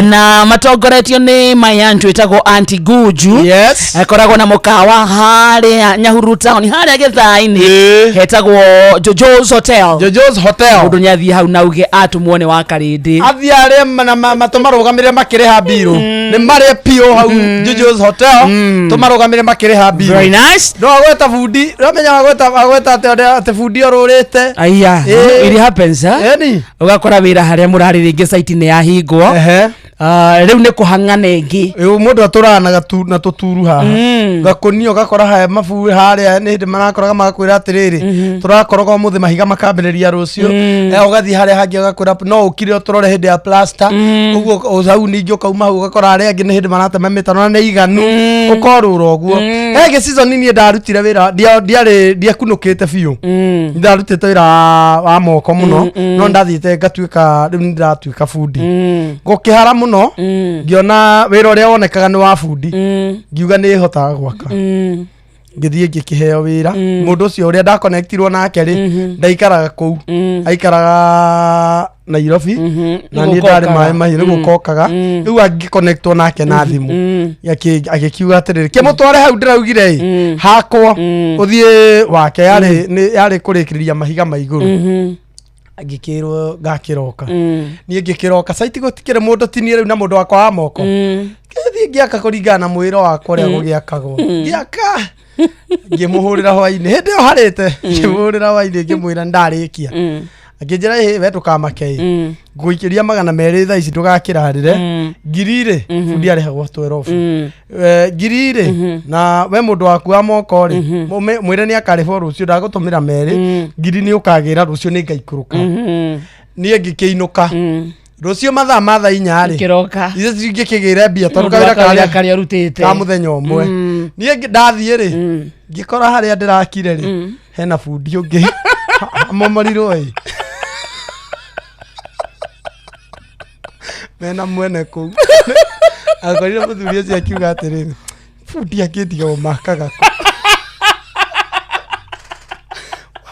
na matongoretio ni mayantu etagwo Auntie Guju. Yes. Akoragwo na mukawa hare Nyahururu town hare gethaini hetagwo Jojo's Hotel. Mundu nyathi hau nauge atumwone wa Karindi. Athiare matomarugamire makireha biru. Ni mari pio hau Jojo's Hotel. Tomarugamire makireha biru. Very nice. No agweta fundi. Ramenya agweta ate fundi orurite. Aya. It happens, Eni. Ugakora wira haria murari ringi site ni yahingwo. Riu ni kuhang'ana ingi. Mundu aturana na tuturu haha. Gakonio gakora haya mafu haria ni hindi marakoraga magakwira atiriri. Turakoroga muthi mahiga makambiriria rucio. Ugathi haria hangi gakwira no ukire turore hindi ya plaster. Uguo hau ningi ukauma hau ugakora haria angi ni hindi maratema mitano na iganu. Ukorura uguo. Ege season ni ndarutire wira ndiakunukite biu. Ndarutite wira wa moko muno no ndathite ngatuika riu ndiratuika fundi. Gukihara muno ngiona wira uria wonekaga ni wa fundi. Ngiuga ni hotaga gwaka. Ngithie ngikiheo wira mundu ucio uria da connectirwo nake ri ndaikaraga kuu aikaraga Nairobi na ni ndari mai ni gukokaga riu angiconnectwo nake na thimu agikiuga atiriri kimutware hau ndiraugire hakwo uthie wake yari kurikiriria mahiga maiguru agikirwo gakiroka ni ngikiroka site gutikire mundu tinie riu na mundu wakwa wa moko ngithie ngiaka kuringana na mwiro wakwa ria gugiakagwo ngiaka ngimuhurira hwaini hindi yo harite ngimuhurira hwaini ngimwira ndarikia akijira we tukamakei nguikiria magana meri tha ici ndugakirarire ngirire fundi ari hagwa 12 ngirire na we mundu waku wa moko ri mwire ni akaribo rucio ndagutumira meri ngiri ni ukagira rucio ni ngaikuruka ni ngikiinuka rucio mathaa matha inya ri kiroka ice ngikigire mbia tondu kawira karia rutite ka muthenya umwe ni ndathie ri ngikora haria ndirakire ri hena fundi ungi amomorirwo mena mwene kuu akorire muthuri ucio akiuga atiriri fundi akitiga umakaga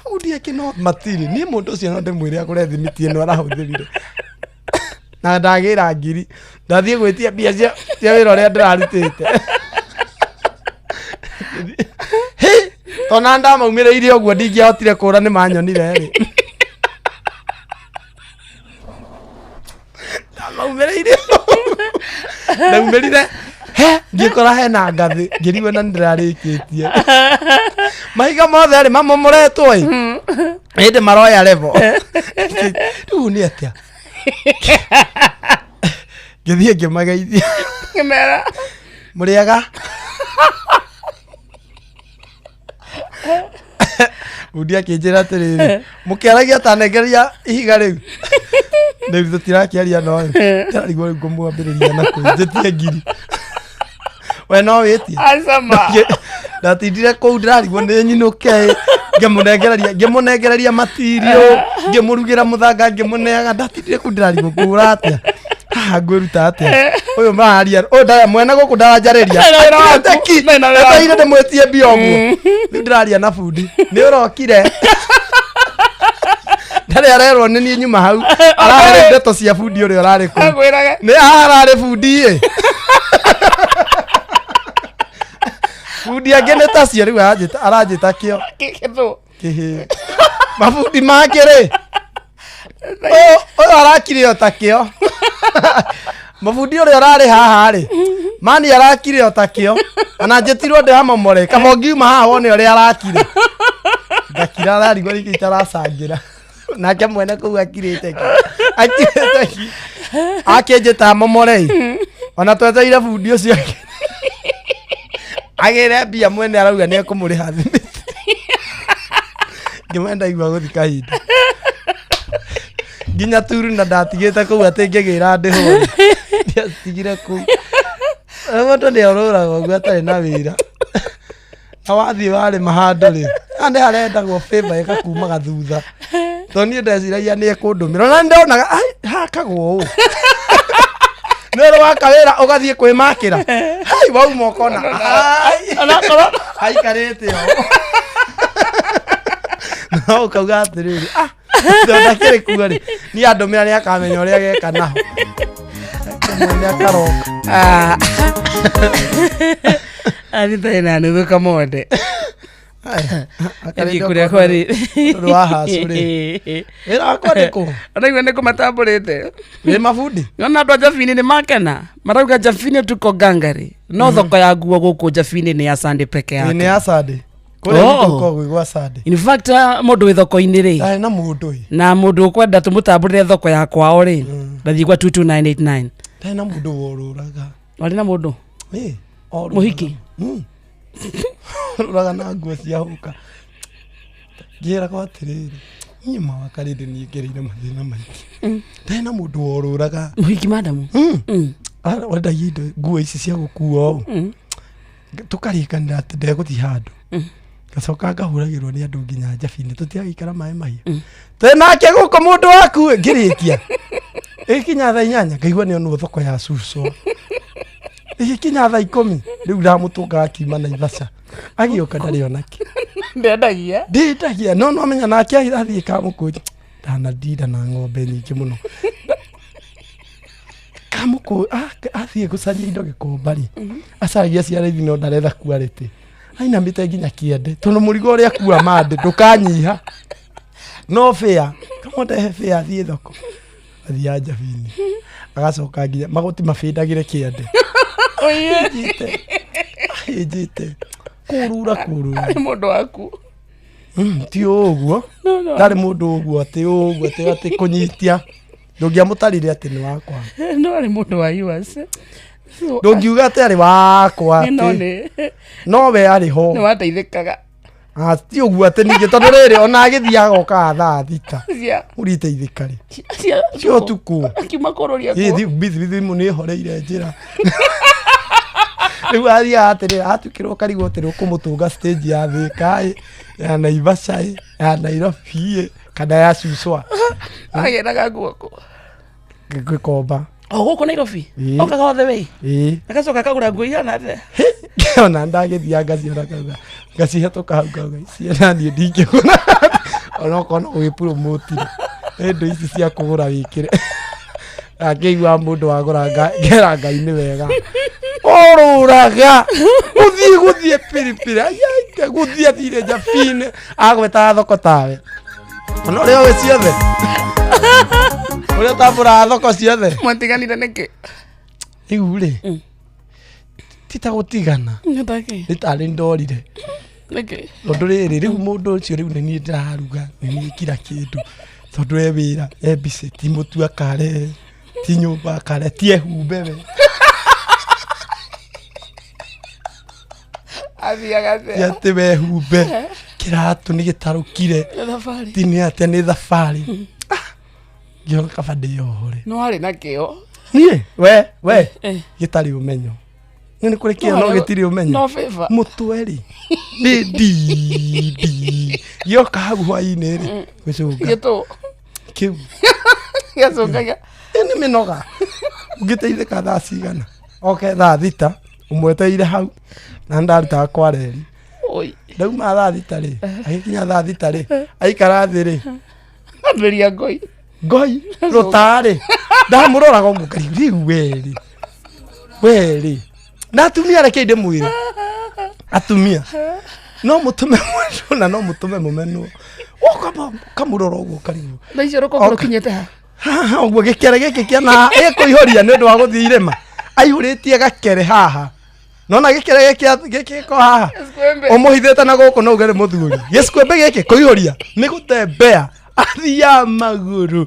fundi akino matiri ni mundu ucio no ndimwire akore thimiti ino arahuthirire na ndagira ngiri ndathie gwitia mbia cia wira uria ndirarutite tona ndamaumireire uguo ndingiahotire kura ni manyonire ri ndamaumireire ndaumirire ngikora hena ngathi ngiriwe na ndirarikitie mahiga mothe ri mamomoretwo hindi maroya level riu ni atia ngithie ngimageithia ngimera muriaga Udia akinjira atiriri mukiaragia tanengeria ihiga riu riu tutirakiaria no tarigwo ngumwambiriria na kunjitie ngiri we no witie ndatindire kuu ndirarigwo ni nyinuke ngimunengereria matirio ngimurugira muthanga ngimuneaga ndatindire kuu ndirarigwo ngura atia ngwiruta atia uyu maharia ndaya mwena guku ndaranjariria ataire ndimwetie mbia uguo riu ndiraria na fundi ni urokire ndari arerwo ni nie nyuma hau arare ndeto cia fundi uria urari ku ni arare fundi fundi agene tacio riu aranjita kio kihi mafundi makire arakire otakio mafundi uria urari haha ri mani arakire otakio ana njetirwo ndi hamomore kabongiuma haha wone uria arakire ngakira ararigwo riki itaracangira nake mwene kuu akirite akinjita hamomore ona tweteire fundi ucio agire mbia mwene arauga ni akumuriha thimiti ngimenda igwa guthika hinda nginya turu na ndatigite kuu ati ngigira ndi ho ndiatigire kuu mundu ni oruraga uguo atari na wira na wathii wari mahando ri ande harendagwo favor ikakumaga thutha to nie ndeciragia ni ekundumira na ndonaga hakagwo uu nero wakawira ugathie kwimakira hai wau mokona hai karete yo no kauga atiriri ndona kire kuga ri ni andumira ni akamenya uria geka naho ni akaroka ani tena ni Kamonde akari kuria kwari ruaha suri era kwandiko anagwa ndiko matamburite ni mafundi ngona andu Jafini ni makena marauga Jafini tuko gangari no thoko ya nguo guku Jafini ni ya Sunday peke yake ni ya Sunday kule ndiko gwigwa Sunday in fact mundu wi thoko ini ri na mundu na mundu ukwenda tumutamburire thoko ya kwao ri ndathi kwa 22989 tena mundu woruraga wali na mundu muhiki uraga na nguo cia huka ngira kwa atiriri nyima wakarinde ni ngereire mathina maingi tena mundu woruraga muhiki madamu wenda yindo nguo ici cia gukua tukarikanira ati ndeguthi handu gacoka ngahuragirwo ni andu nginya Jafini tutiagikara mai mai tena ke guko mundu waku ngirikia ikinya thaa 8 ngaigua ni onu thoko ya Suswa ikinya thaa 10 riu ndamutunga akiuma na Ivasha agioka ndari onaki ndendagia no menya nake athie kamukuji ndana ndida na ng'ombe nyingi muno kamuku athie gucaria indo gikombari acaria ciarithi no ndaretha quality aina mite nginya kiende tondu murigo uria kuwa mande ndukanyiha no fair Kamonde fair athie thoko athia Jafini agacoka nginya maguti mabindagire kiende jite kurura mundu waku ti uguo ndari mundu uguo ati kunyitia ndungiamutarire ati ni wakwa no ari mundu wa US ndungiuga ati ari wakwa ati no we ari ho ni wateithikaga ti uguo ati ningi tondu riri ona agithiaga oka thaa thita uriteithika ri cio tuku akiuma kururia ko bithi mu ni horeire njira riu athia atiri atukirwo karigwo tiri kumutunga stage ya Thika ya Naivasha ya Nairobi kana ya Suswa ageraga guoko gikomba guku Nairobi okaga othe wei agacoka kagura nguo ihana athe ona ndagithia ngaciona kauga ngacihetoka hau kauga ciana nie ndingĩgũra ona kono wĩpromotire ĩndo ici cia kũgũra wĩkĩre akĩigua mũndũ wagũra ngera Ngai-nĩ wega orũraga gũthiĩ piripiri gũthiĩ athire Jafini agweta thoko tawe ona ũrĩa wĩ ciothe ũrĩa tambũraga thoko ciothe mwatiganire nĩkĩ rĩu rĩ tita gũtigana nĩ tarĩ ndorire tondũ rĩrĩ rĩu mũndũ ũcio rĩu nĩ niĩ ndĩraruga nĩ niĩ kira kĩndũ tondũ e wĩra e busy ti mũtu akare ti nyũmba akare ti ehumbe we athiaga ati wehumbe kiratu nĩ gĩtarũkire ti nĩ atĩ nĩ thabarĩ ngĩona kaba ndĩyohore no arĩ na kĩo niĩ we gĩtarĩ ũmenyo nĩ kũrĩ kĩo no gĩtirĩ ũmenyo mũtwe rĩ nĩ ndindi gĩoka hau hwainĩ rĩ gwĩcũnga kĩu gĩacũngaga nĩ mĩnoga ũngĩteithĩka thaa cigana oke thaa thita ũmweteire hau na ndarutaga kwareri ndauma thaa thita rĩ agĩkinya thaa thita rĩ aikara thĩ rĩ ambĩria ngoi rũtarĩ ndamũroraga ũguo ngari rĩu werĩ na atumia reke ndĩmwĩre atumia no mũtũme mwendwo na no mũtũme mũmenwo kamũrora ũguo karigwo na icio rũkongo rũkinyĩte haha ũguo gĩkere gĩkĩ kĩana ĩkũihũria nĩ ũndũ wa gũthiĩ irĩma aihũrĩtie gakere haha nona gĩkere gĩkĩ ko haha ũmũhithĩte na gũkũ no ũgere mũthuri gĩcikwembe gĩkĩ kũihũria nĩ gũtembea athia magũrũ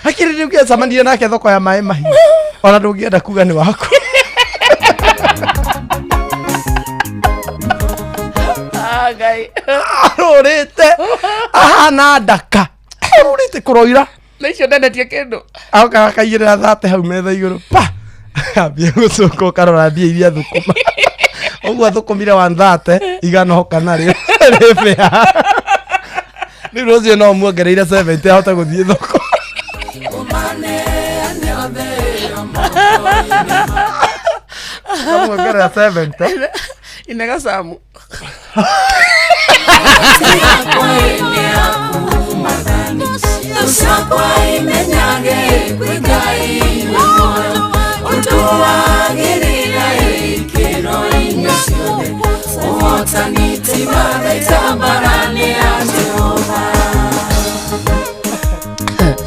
hakiri rĩu gĩacamanire nake thoko ya maĩ mahiũ ona ndũngĩenda kuga nĩ waku Ngai arorete ahana ndaka arorete kuroira na icio ndenetie kindu aoka akaigirira thate hau metha iguru pa ambia gucuka karora mbia iria thukuma ogwa thukumire wa thate iganoka nario rifea ni rozi no muongereire 70 ahota guthie thoko muongerera 70 inega samu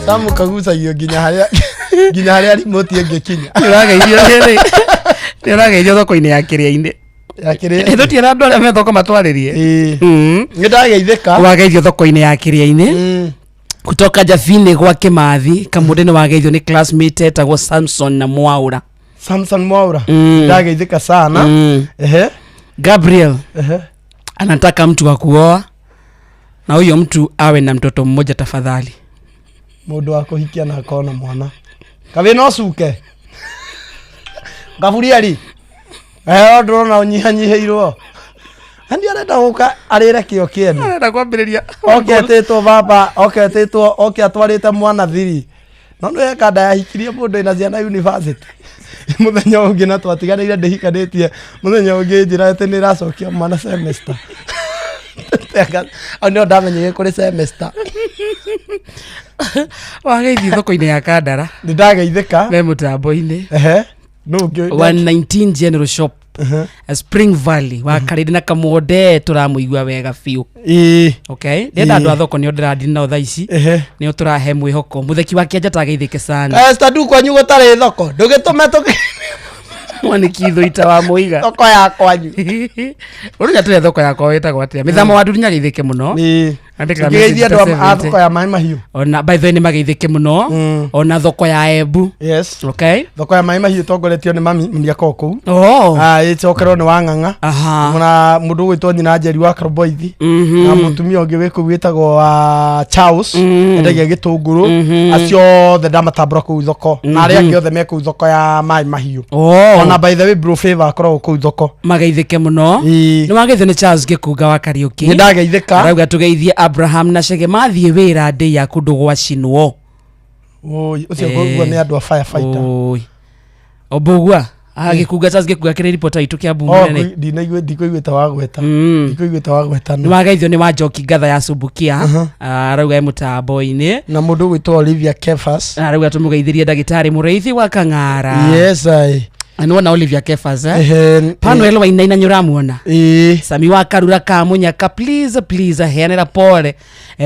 Samu kagucagio nginya haria remote ingikinya nirageithio thoko-ini ya Kiria-ini ithutiera andu aria me thoko matwaririe ni ndageithika wageithio thoko-ini ya Kiria-ini kutoka Javine gwa Kimathi kamunde ni wageithio ni classmate etagwo Samson na Mwaura ndageithika sana Gabriel anataka mtu wa kuoa na huyo mtu awe na mtoto mmoja tafadhali. Mundu wa kuhikia na akona mwana kabe no suke Gaburieli ndurona unyihanyiheirwo andi arenda guka arire kio kieni arenda kwambiriria oketetwo baba oketetwo atwarite mwana thiri no ndu ekanda yahikirie mundu ina ciana university muthenya ungi na twatiganire ndihikanitie muthenya ungi njira ati ni racokia mwana semester ano ndamenye kuri semester wageithio thoko-ini ya Kandara ni ndageithika me mutambo-ini no 119 General Shop Spring Valley wa Karidi na Kamonde turamuigua wega fiu okay ndenda andu a thoko ni ndirandini nao thaa ici ni turahe mwihoko mutheki wa Kianja tageithike sana stadu kwanyu gutari thoko ndugitume mwani kitho ita wa muiga thoko ya kwanyu urunya tule thoko ya kwa wetagwo atia mithamo wa dunya geithike muno andika geithia andu a thoko ya mai mahiu ona by the way ni mageithike muno ona thoko ya Embu yes okay thoko ya mai mahiu tongoretio ni mami mliako ku icokerwo ni wanganga muna mundu gwitwo nyina Njeri wa Karboithi na mutumia ungi wiku witagwo wa Charles endagia gitunguru acio the damatambura ku thoko na aria angi othe me ku thoko ya mai mahiu ona by the way bro favor akorwo ku thoko mageithike muno ni wageithio ni Charles Gikunga wa Kariuki ni ndageithika arauga tugeithie Abraham na Chege mathie wira ndi ya kundu gwa cinwo ucio gwa ni andu a firefighter obugwa Gikunga Charles Gikunga kire reporter itu kia bunge ne ndikuiguita wagweta ni wageithio ni wa Njoki Ngatha ya Subukia arauga e mutambo-ini na mundu gwitwo Olivia Kefas arauga tumugeithirie ndagitari Mureithi wa Kang'ara Anwana Olivia Kefas Panuel wa Inaina nyuramuona Sami wa Karura ka Munyaka please heanera pole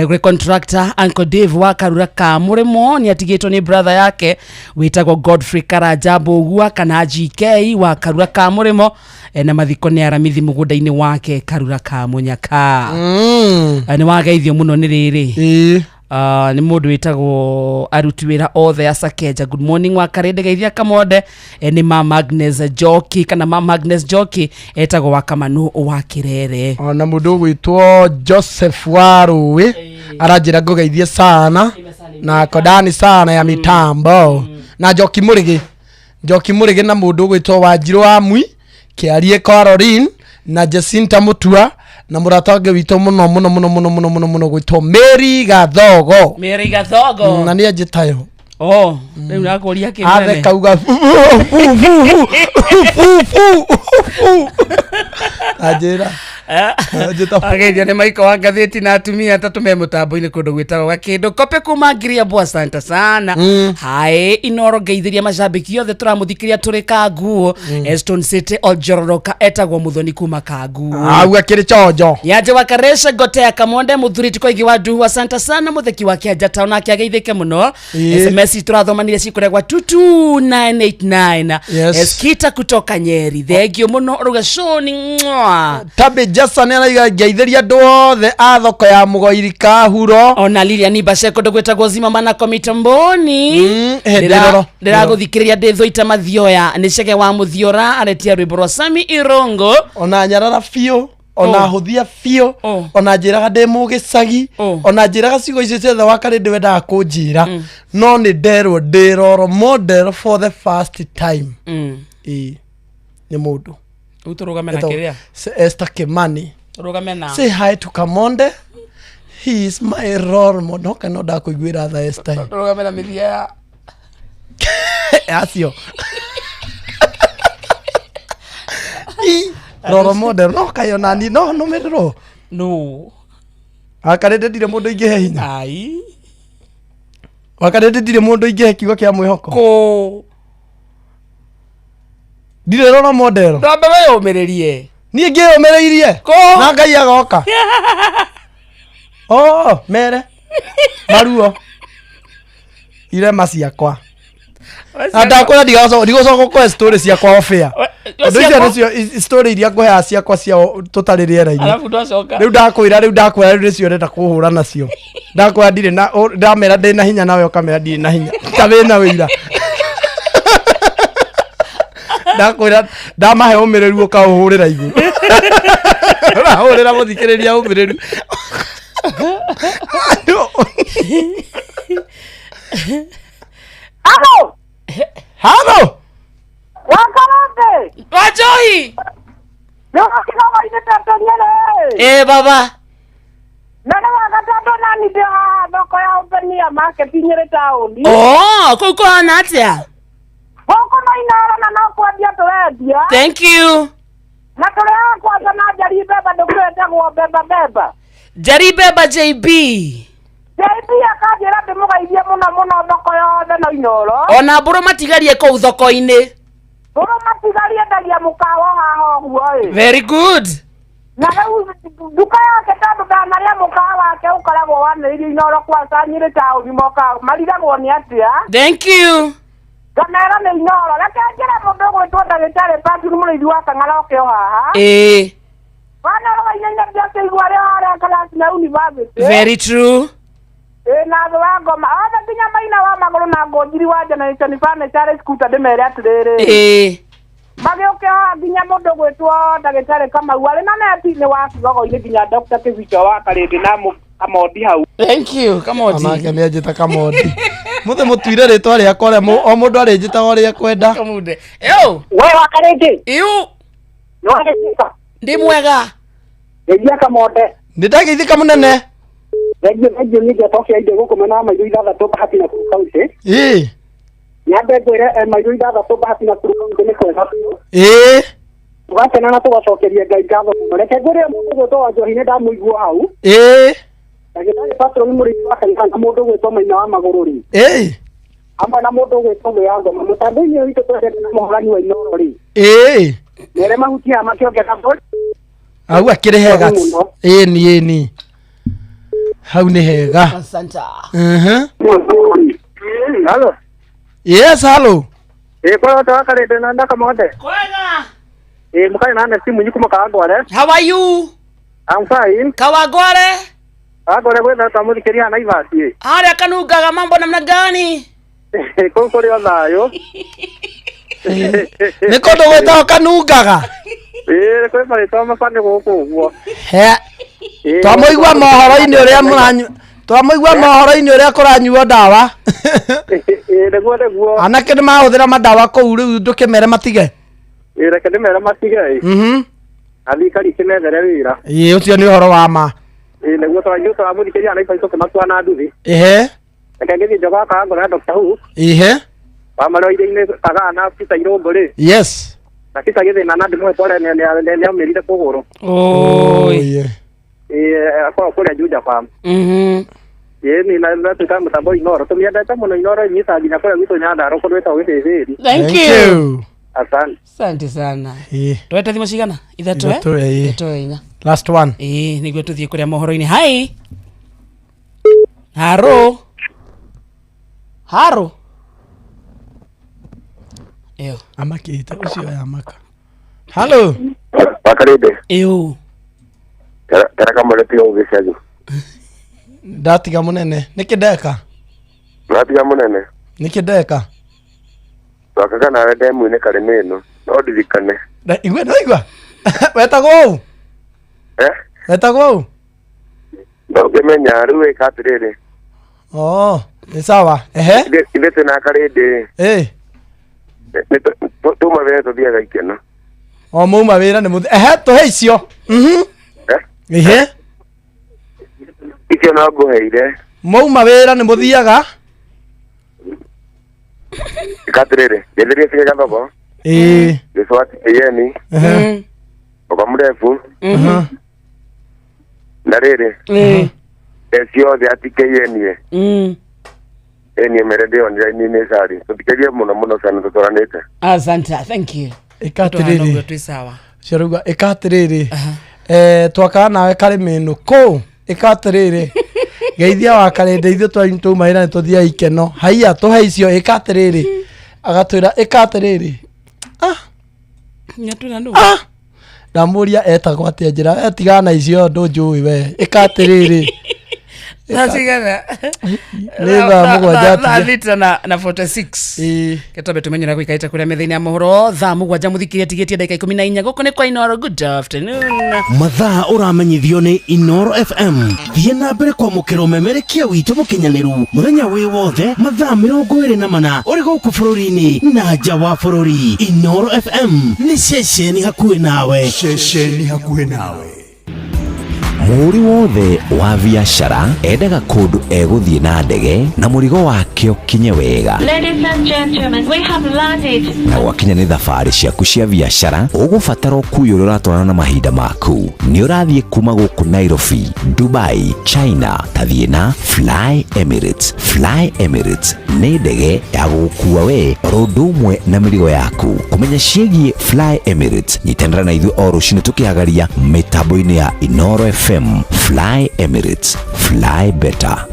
kuri contractor Uncle Dave wa Karura ka Muremo ni atigitwo ni brother yake witagwo Godfrey Karanja Mbugua kana GK wa Karura ka Muremo na mathiko ni aramithi mugunda-ini wake Karura ka Munyaka ni wageithio muno ni riri ni mundu witagwo aruti wira othe asakeja good morning wa Karede geithia Kamonde ni mama Agnes Joki kana mama Agnes Joki etagwo wa Kamanu wa Kirere ona mundu gwitwo Joseph Waruwi aranjira ngugeithie sana na kodani sana ya mitambo na Joki Murigi na mundu gwitwo Wanjiru Amwi Kiarie Caroline na Jacinta Mutua na muratange wito muno gwitwo Mary Gathogo na ni ajitayo riu nakuria kimeme ave kauga ajira ageithia ni maiko wa ngatheti na atumia atatu me mutambo-ini kundu gwitagwo Gakindu kope kuma ngiria bwa asante sana hai Inoro geithiria macambiki othe turamuthikiria turi Kanguo Eston City Oljororoka etagwo Muthoni kuma Kanguo au akiri chojo yaje wa Karesha gote ya Kamonde muthuriti kwa igi wa Nduhu asante sana mutheki wa Kianja town akiageithike muno SMS turathomanire cikuregwa 22989 Eskita kutoka Nyeri thengio muno rugashoni tabe Jason araiga geithiria andu othe a thoko ya Mugoiri Kahuro ona Lilian Basheko ndugwetagwo zima mana komitamboni ndiraguthikiriria ndithoita mathioya ni Chege wa Muthiora aretia rwimbo rwa Sami Irongo ona Nyarara Fio ona huthia fio ona njiraga ndemu gicagi ona njiraga cigo icio ciothe wakari ndwendaga kunjira no ni nderwo ndiroro model for the first time ni mundu uturugame na kiria Esther Kimani turugame na say hi to Kamonde. He is my role model. No kana ndakuiguira tha Esther turugame na mithia acio role model no kayo nani no merero no akarete dire mundu ingihe hinya ai wakarete dire mundu ingihe kiugo kia mwihoko ko dire role model ndambe we umirerie ni ngiyumireirie na ngai agoka mere maruo ire maciakwa ndakora ndigocoka kwa story ciakwa ofia ndu icio nicio story iria ngũheaga ciakwa cia tũtarĩ rĩera-inĩ rĩu ndakwĩra rĩu nĩcio ũrenda kũhũra nacio ndakwĩra ndirĩ na ndamera ndĩ na hinya nawe ũkamera ndirĩ na hinya ta wĩna wĩira ndakwĩra ndamahe ũmĩrĩru ũkaũhũrĩra igũrũ ũrahũrĩra mũthikĩrĩria ũmĩrĩru Halo Wakarate Wajohi baba Nana wakatato nani ndio doko ya open ya market nyere town. Kuko anatia. Hoko na inara na nako adia toredia. Thank you. Na tolea kwa sana jaribeba dokweta kwa beba. Jaribeba JB. JB akajira demuga ithie muno doko ya no inoro. Ona buru matigarie ko thoko-ini. Buru matigarie ndagia mukawa haho huo. Very good. Na duka yake tatu ndanaria mukawa wake ukoragwo wanĩrĩirie inoro kwa sanyire tauni moka marigagwo nĩ atia. Thank you. Kamera nĩ inoro reke njĩre mũndũ gwĩtwo ndagĩtarĩ Patrick mũrĩithi wa Kang'ara ũkĩo haha. Wana roinya ndia igwa rĩa harĩa kalasi na university. Very true. Na thwa ngoma othe nginya maina wa magũrũ na ngũnjiri wa Generation Furniture Scooter ndĩmere atĩrĩrĩ. Magĩũke nginya mũndũ gwĩtwo ndagĩtarĩ Kamau arĩ na neti-inĩ wa kigogo-inĩ nginya Dr. Kĩbicho wa Karĩndĩ na Kamondi hau. Thank you Kamondi. Onake nĩ anjĩta Kamondi. Mũthĩ mũtuire rĩtwa rĩakwa rĩa o mũndũ arĩnjĩtaga ũrĩa kwenda. Kamondi. We wa Karĩndĩ. Nĩ wagĩcika. Ndĩ mwega. Ndeithia Kamonde. Nĩndageithĩka mũnene. Ndeithia nĩngĩ tofia inde gũkũmena maitho ithathatũ bahati na kauntĩ. Nyambe ngwĩre maitho ithathatũ bahati na kauntĩ nĩ kwega biũ. Tugakena na tugacokeria Ngai ngatho mũno. Reke ngwĩre mũndũ gwĩtwo Wanjohi nĩ ndamũigua hau. Ndagĩtarĩ Patrick mũrĩithi wa Kang'ara na mũndũ gwĩtwo Maina wa Magũrũ rĩ. Hamwe na mũndũ gwĩtwo Mwĩyangoma mũtambo-inĩ ũyũ witũ twendete na mũhorani wa inoro rĩ. Nere mahutia makĩongera mbũri. Au akĩrĩ hega. Ĩni. Hau nĩ hega. Asante. Hello. Yes, hello. Kwa toa Karĩndĩ na Ndakamonde. Kwega. Mukari na simu nyikuma Kawangware. How are you? I'm fine. Kawangware. Kawangware gwetha tamuthikĩria Naivasĩ. Harĩa kanungaga mambo namna gani? Kũkũ rĩ o thayũ. Nĩ kũndũ gwĩtagwo kanungaga. Kwĩ marĩtwa mabane gũkũ ũguo. Twamũigua mohoro-inĩ ũrĩa mũranyu twamũigua mohoro-inĩ ũrĩa kũranyuo ndawa. Nĩguo. Anake nĩ mahũthĩra mandawa kũu rĩu ndũkĩmere matige. Reke ndĩmere matige. Athikari kĩmethere wĩra. Ũcio nĩ ũhoro wa ma. Nĩguo tũramũthikĩria Naivasĩ tũkĩmatua na nduthi. Reke ngĩthiĩ njoga Kang'ara na Dr. Who. Wa marũithĩ-inĩ tagaa na Peter Irũngũ rĩ. Yes. Na kisa gĩthĩna na ndĩmwe tore nĩ aumĩrire kũgũrũ. Kwa kũrĩa Juja Farm. Ni na tuka mũtambo inoro tũmiendete mũno inoro nyita nginya kũrĩa gwitũ Nyandarua kũndũ gwĩtagwo Gĩthĩgĩri. Thank you. Asante sana. Twete thimo cigana? Ithatũ inya. Last one. Nĩguo tũthiĩ kũrĩa mohoro-inĩ. Hi. Haro. Amakĩte ũcio yamaka. Hello. Wakarĩndĩ. Tereka mũreti ũgĩcagi. Ndatiga mũnene. Nĩkĩ ndeka? Ndatiga mũnene. Nĩkĩ ndeka? Twakaga nawe ndemu-inĩ Karĩmĩnũ. No ndirikane. Igua. Wetagwo ũũ? Etagwo? Ndokemenya riu ikatiriri. Oh, ni sawa. Inde tena karede. Tuma wera tuthiaga ikeno. O muma wera ni muthi. Tuhe icio. Icio no nguheire. Muma wera ni muthiaga. Ikatiriri. Ndenderie fika thoko. Giswati yeni. Oka mrefu. Na riri. Esio de atikeyenie. Eni meredio ni nesari. Tutikerie muno sana tutoranite. Asante, thank you. Ikatiriri. Tu sawa. Sharuga ikatiriri. Twaka nawe kare menu ko ikatiriri. Geithia wa kare ndeithio twa maira tuthia ikeno. Haiya tuhe icio ikatiriri. Agatwira ikatiriri. Nyatuna ndo. Ndamuria etagwo atia njira etigana icio ndunjui we ikatiriri. Nasigana. Leva mugwanja Thita na 46. Ketobe tumenyera kuikaita kuria methaini ya mohoro thaa mugwanja muthikiria tigetie dakika 14 guko ni kwa Inoro. Good afternoon. Mathaa uramenyithio ni Inoro FM. Thie na mbere kwa mukiro memerekia witu mukinyaniru muthenya wi wothe mathaa 24 uri guku bururi-ini na nja wa bururi. Inoro FM ni ceceni hakuhi nawe. Mũri wothe wa biacara endaga kũndũ egũthiĩ na ndege na mũrigo wake ũkinye wega. Ladies and gentlemen, we have landed. Na gwakinya nĩ thabarĩ ciaku cia biacara ũgũbatara ũkuui ũrĩa ũratwarana na mahinda maku. Nĩ ũrathiĩ kuma gũkũ Nairobi, Dubai, China, tathiĩ na Fly Emirates. Fly Emirates nĩ ndege ya gũgũkua we ũndũ ũmwe na mĩrigo yaku. Kũmenya ciĩgiĩ Fly Emirates nyitanĩra na ithuĩ o rũciinĩ tũkĩhagaria mĩtambo-inĩ ya Inoro FM. Fly Emirates, fly better.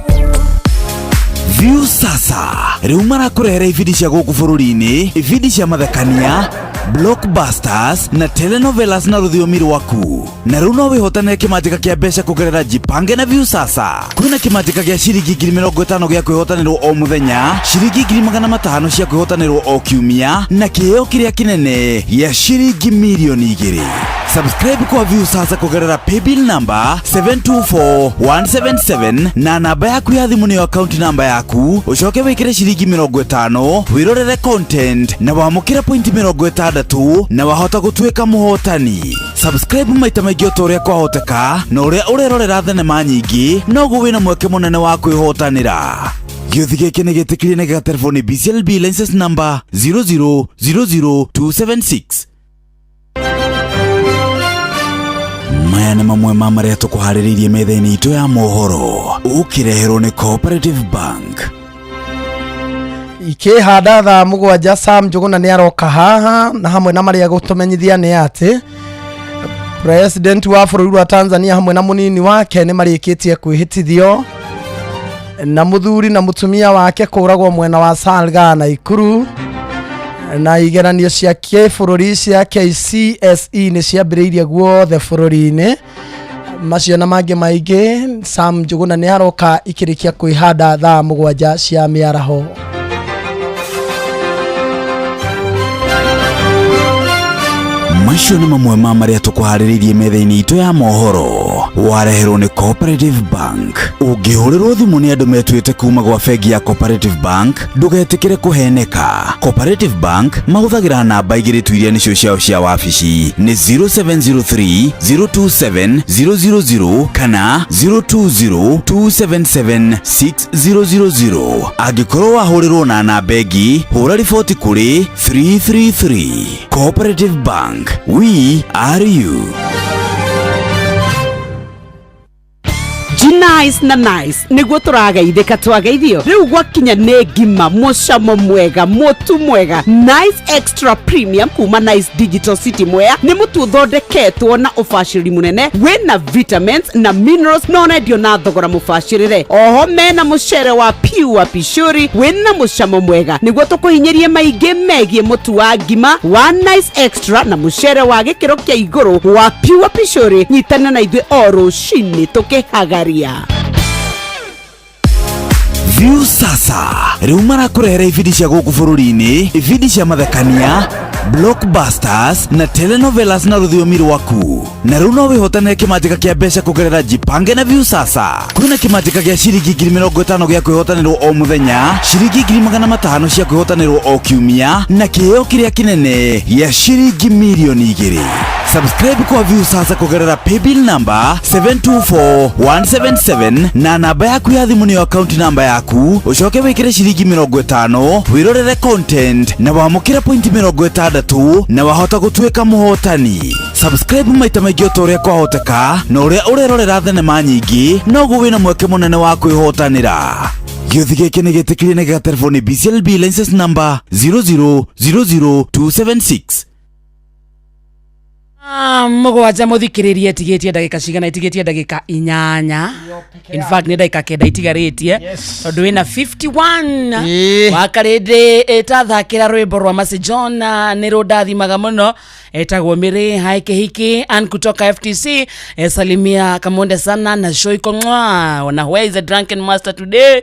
View sasa riu marakurehera ibindi cia guku bururi-ini, ibindi cia mathekania, blockbusters na telenovelas na rũthiomi rwaku. Na riu no wihotanire kimanjika kia mbeca kugerera Jipange na View sasa. Kwina kimanjika gia ciringi 50,000 gia kwihotanirwo o muthenya, ciringi 500,000 cia kwihotanirwo o kiumia na kiheo kiria kinene gia ciringi milioni 2. Subscribe kwa View sasa kugerera paybill number 724177 na namba yaku ya thimu niyo account number yaku. Ucoke wikire ciringi 50 wirorere content na wamukire point 60 na wahota gutuika muhotani. Subscribe maita maingĩ ũtoria kwahoteka na ũrĩa ũrerorera thenema nyingĩ noguo wĩna mweke mũnene wa kwĩhotanĩra. Gĩothi gĩkĩ nĩ gĩtĩkĩrie na gĩgatelefoni BCLB license number 0000276. Maya nĩ mamwe ma marĩa tũkũharĩrĩirie metha-inĩ itũ ya mohoro ũkĩreherwo nĩ Cooperative Bank. Ikihanda thaa mugwanja Sam Njuguna ni aroka haha na hamwe na maria gutumenyithia ni ati President wa bũrũri wa Tanzania hamwe na munini wake ni marikitie kwihitithio na muthuri na mutumia wake kũragwo mwena wa Salga na Ikuru na igeranio cia kĩbũrũri cia KCSE ni ciambĩrĩirie guothe bũrũri-inĩ. Macio na mangĩ maingĩ Sam Njuguna ni aroka ikĩrĩkia kwĩhanda thaa mugwanja cia mĩaraho. Macio nĩ mamwe ma marĩa tũkũharĩrĩirie metha-inĩ itũ ya mohoro wareherwo nĩ Cooperative Bank. Ũngĩhũrĩrwo thimũ nĩ andũ metuĩte kuma gwa bengi ya Cooperative Bank ndũgetĩkĩre kũheneka. Cooperative Bank mahũthagĩra namba igĩrĩ tu iria nĩcio ciao cia wabici nĩ 0703 027 000 kana 020 277 6000. Angĩkorwo wahũrĩrwo na namba ĩngĩ hũra riboti kũrĩ 333. Cooperative Bank, we are you. Nice na nice niguo turageithika twageithio riu gwakinya ne ngima mucamo mwega mutu mwega Nice Extra Premium kuma Nice Digital City Mwea ni mutu thondeketwo na ubashiri munene wina vitamins na minerals no nendio na thogora mubashirire. Oho mena mucere wa pure pishori wina mucamo mwega niguo tukuhinyirie maingi megie mutu wa ngima wa Nice Extra na mucere wa gikiro kia iguru wa pure pishori. Nyitana na ithuĩ o rũcinĩ tukihagaria. View sasa riu marakurehera ibindi cia guku bururi-ini, ibindi cia mathekania, blockbusters na telenovelas na rũthiomi rwaku. Na rĩu no wĩhotanĩre kĩmanjĩka kĩa mbeca kũgerera Jipange na Viusasa. Kwĩna kĩmanjĩka gĩa ciringi 50,000 gĩa kwĩhotanĩrwo o mũthenya, ciringi 500,000 cia kwĩhotanĩrwo o kiumia, na kĩheo kĩrĩa kĩnene gĩa ciringi milioni 2. Subscribe kwa Viusasa kũgerera paybill number 724177 na namba yaku ya thimũ nĩyo account number yaku, ũcoke wĩkĩre ciringi 50, wĩrorere content na wamũkĩre point 60 na wahota gũtuĩka mũhotani. Subscribe maita maingĩ o ũrĩa kwahoteka, na ũrĩa ũrerorera thenema nyingĩ noguo wĩna mweke mũnene wa kwĩhotanĩra. Gĩothi gĩkĩ nĩ gĩtĩkĩrie na gĩgaterefoni BCLB license number 0000276. Mũgwanja mũthikĩrĩrie tigĩtie ndagĩka cigana itigetie ndagĩka 8. In fact nĩ ndagĩka 9 itigarĩtie tondũ wĩna 51 wakarĩndĩ ĩtathakĩra rwĩmbo rwa Mercy John nĩ rũndathimaga mũno etagwo Mĩrĩ Hai Kĩhiki and kutoka FTC Salimia Kamonde sana na Shoiko Mwa na where is the drunken master today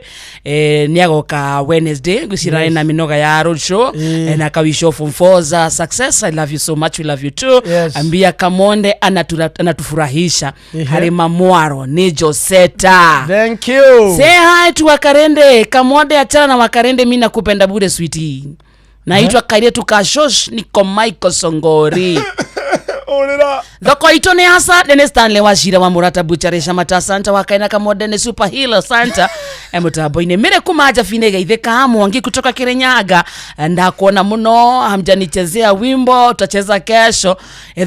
nĩ agoka Wednesday gũcirana na minoga ya road show na kawisho from Forza success. I love you so much, we love you too. Ambia Kamonde anatufurahisha hari mamwaro ni Joseta. Thank you. Say hi to Wakarende. Kamonde achana na Wakarende, mimi nakupenda bure sweetie. Naitwa Kairetu Kashosh, niko Michael Songori. Olera. Thoko ito ni hasa Dene Stanley Washira wa Murata Buchare Shamata Santa Wakaina Kamonde ne Super Healer Santa emutabo ine mere kumaja finega itheka hamu wangi kutoka Kirinyaga ndakuona muno hamjanichezea wimbo tutacheza kesho.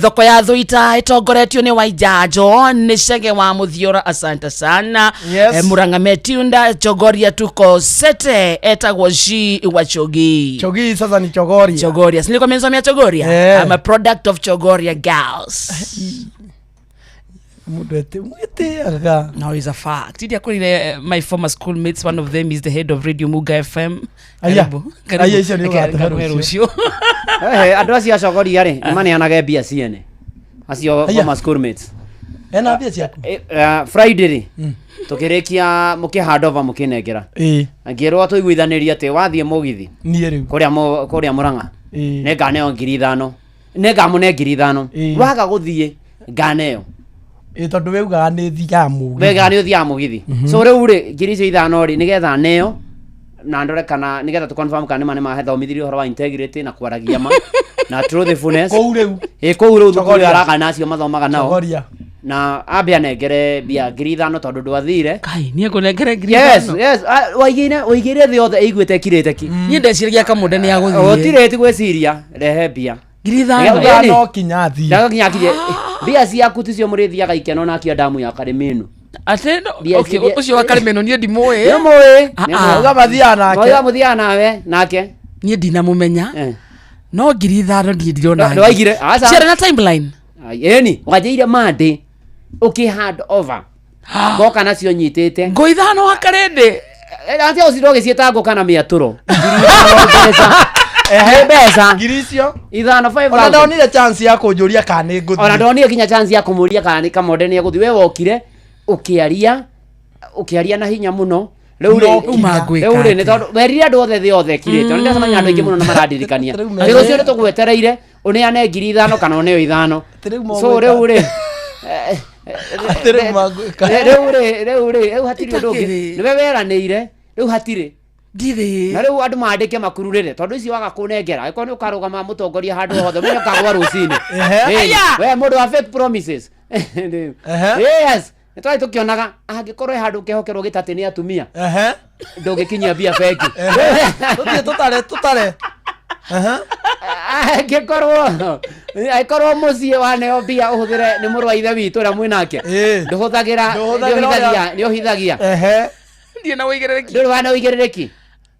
Thoko ya Thuita itogoretio ni Waijajo ni Shege wa Muthiora asante sana. Muranga Metiunda Chogoria tuko sete etagwo shi wa Chogi. Chogi sasa ni Chogoria. Chogoria. Siliko menzomia Chogoria. I'm a product of Chogoria girls. No, it's a fact. Did you call my former schoolmates? One of them is the head of Radio Muga FM. Karibu. Andu acio acogoria ri maneanaga mbia ciene acio former schoolmates. Ena mbia ciaku? Friday ri tukirikia mukihadova mukinengera. Ngirwo tuiguithanirie ati wathie mugithi. Nie riu. Kuria Muranga. Nenganeo 5,000. Nengamune 5,000. Waga guthie nganeo. Tondu weuga ni thia mugithi. Wega ni thia mugithi. So riu ri 5,000 ri nigetha neo na ndore kana nigetha tu confirm kana nima mahe thomithirio horo wa integrity na kwaragia ma na truthfulness. Kou riu. Kou riu thukuru araka nacio mathomaga nao. Chogoria. Na ambia nengere bia 5,000 tondu ndwathire. Kai nie kunengere 5,000. Yes, waigire thi othe iguite kirite ki. Nie ndeciria Kamonde ni aguthie. Otireti gwiciria rehe bia. 5,000 no kinyathi. Ndaga kinyathi. Bia ciaku ticio murithiaga ikeno na kia damu ya Karimenu. Ateno okay ucio wa Karimenu nie ndimoe. Ni moe. Uga mathia nake. Uga muthia nawe nake. Nie ndinamumenya. No 5,000 ndie ndirona. Ndwaigire. Share na timeline. Yeni wajeire mande. Okay hand over. Goka nacio nyitete. Ngo 5 wa Karende. Ati uciroge cietagwo kana miaturo. Besa Giricio 5,500. Ona ndonire chance ya kunjuria kana nguthi. Ona ndonire kinya chance ya kumuria kana Kamonde ni guthi we wokire ukiaria na hinya muno. Riu ri ni tondu werire andu othe thi othe kirite. Ndio samanya andu ingi muno na maradirikania. Riu ucio ni tugwetereire uneane 5,000 kana uneo 5,000. So riu ri riu hatiri undu ungi niwe weranire riu hatiri ndire na riu andu maandike makururire tondu ici waga kunengera iko ni ukarugama mutongoria handu hothe mwenye kagwa rucini we mundu wa fake promises. Yes nitwai tukionaga angikorwo handu kehokerwo gitati ni atumia ndungikinyia bia feki tutare aikorwo mucie waneo bia uhuthire ni muru wa ithe witu ria mwinake nduhuthagira ni uhithagia ndie na uigirereki ndu wana uigirereki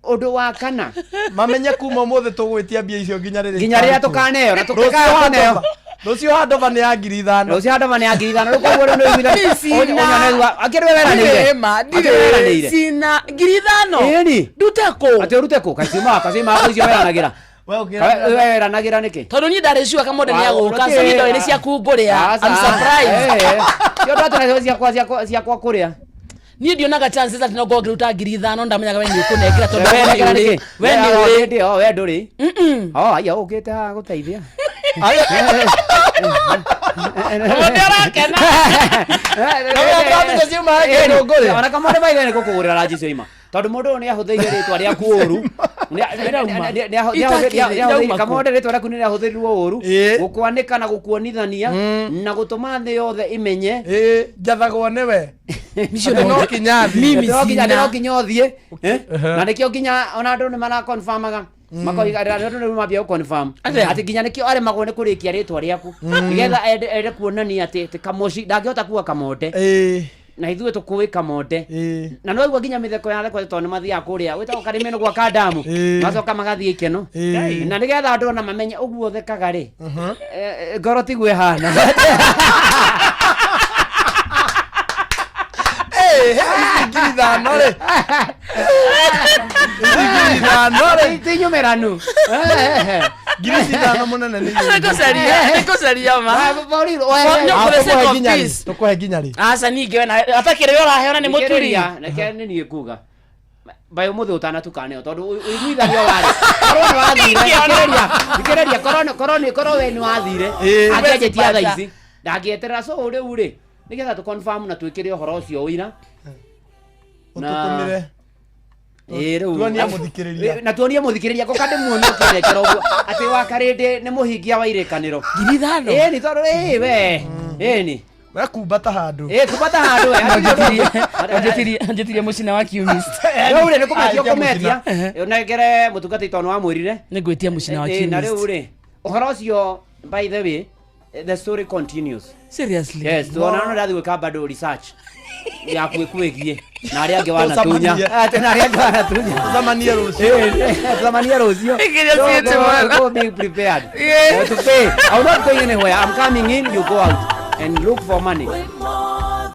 undu wa kana mamenye kuma mothe tugwitia bia icio nginya riria tukaneo na tukaneo Rucio handova ni ya 5,000. Rucio handova ni ya 5,000. Ruko wero no igwitha. Onyanezwa akirwe weranire. Sina 5,000. Eni. Duteko. Ati ruteko kasima icio weranagira. Weranagira niki? Tondu ni ndarecua Kamonde ni aguka so indo ni cia kumburia. I'm surprised. Yo ndatu na cia kwa kuria. ni ndionaga chances ati no go ngiruta ngiri 5 ndamenyaga we ni kunengera tondu we ni ndio we nduri aya ukite ha guteithia ona kamore baitha ni gukugurira ranji cioima tondu mundu ni ahuthiire ritwa riaku uru kamore ritwa riaku ni ahuthirirwo uru gukwanika na gukuonithania na gutuma thi yothe imenye njathagwo niwe nicio no kinyathi mimi no kinyothie na nikio kinya ona andu ni mana confirmaga makoiga ndu ni mabia confirm ati kinya nikio are magone kurikia ritwa riaku nigetha ende kuonania ati kamoshi ndangihota kuwa kamonde na ithuĩ tũkũĩ kamonde na no igua nginya mĩtheko ya theko tondũ mathiaga kũrĩa gwĩtagwo karimeno gwa kandamu macoka magathiĩ ikeno na nĩgetha andũ ona mamenye ũguo thekaga rĩ ngoro tiguo ĩhana tinyumeranu ngiri munene nikucaria ma tukuhe nginya ri aca ningi wena atakire yo raheona ni muturia nake ni niĩ kuga bayo muthe utanatukane tondu iguithanio wari korwo wathire korwo we ni wathire angejetia thaa ici ndangieterera so riu ri nigetha tu confirm na twikire uhoro ucio uira utukumire riu tuonia muthikiriria na tuonia muthikiriria ko kande muone ukirekera uguo ati wakarinde ni muhingia wa irekaniro ngiri 5 ni tondu we ni we kumbata handu kumbata handu anjetirie mucina wa kiumist riu ri nikumetia kumetia negere mutungati tondu wa mwirire ningwitia mucina wa kiumist na riu ri uhoro ucio by the way the story continues seriously yes tuona no ndathi gwika bado research ya kwikwigie na ari ange wanatunya na ari ange wanatunya zamania rucio go be prepared to pay I'm not going anywhere I'm coming in you go out and look for money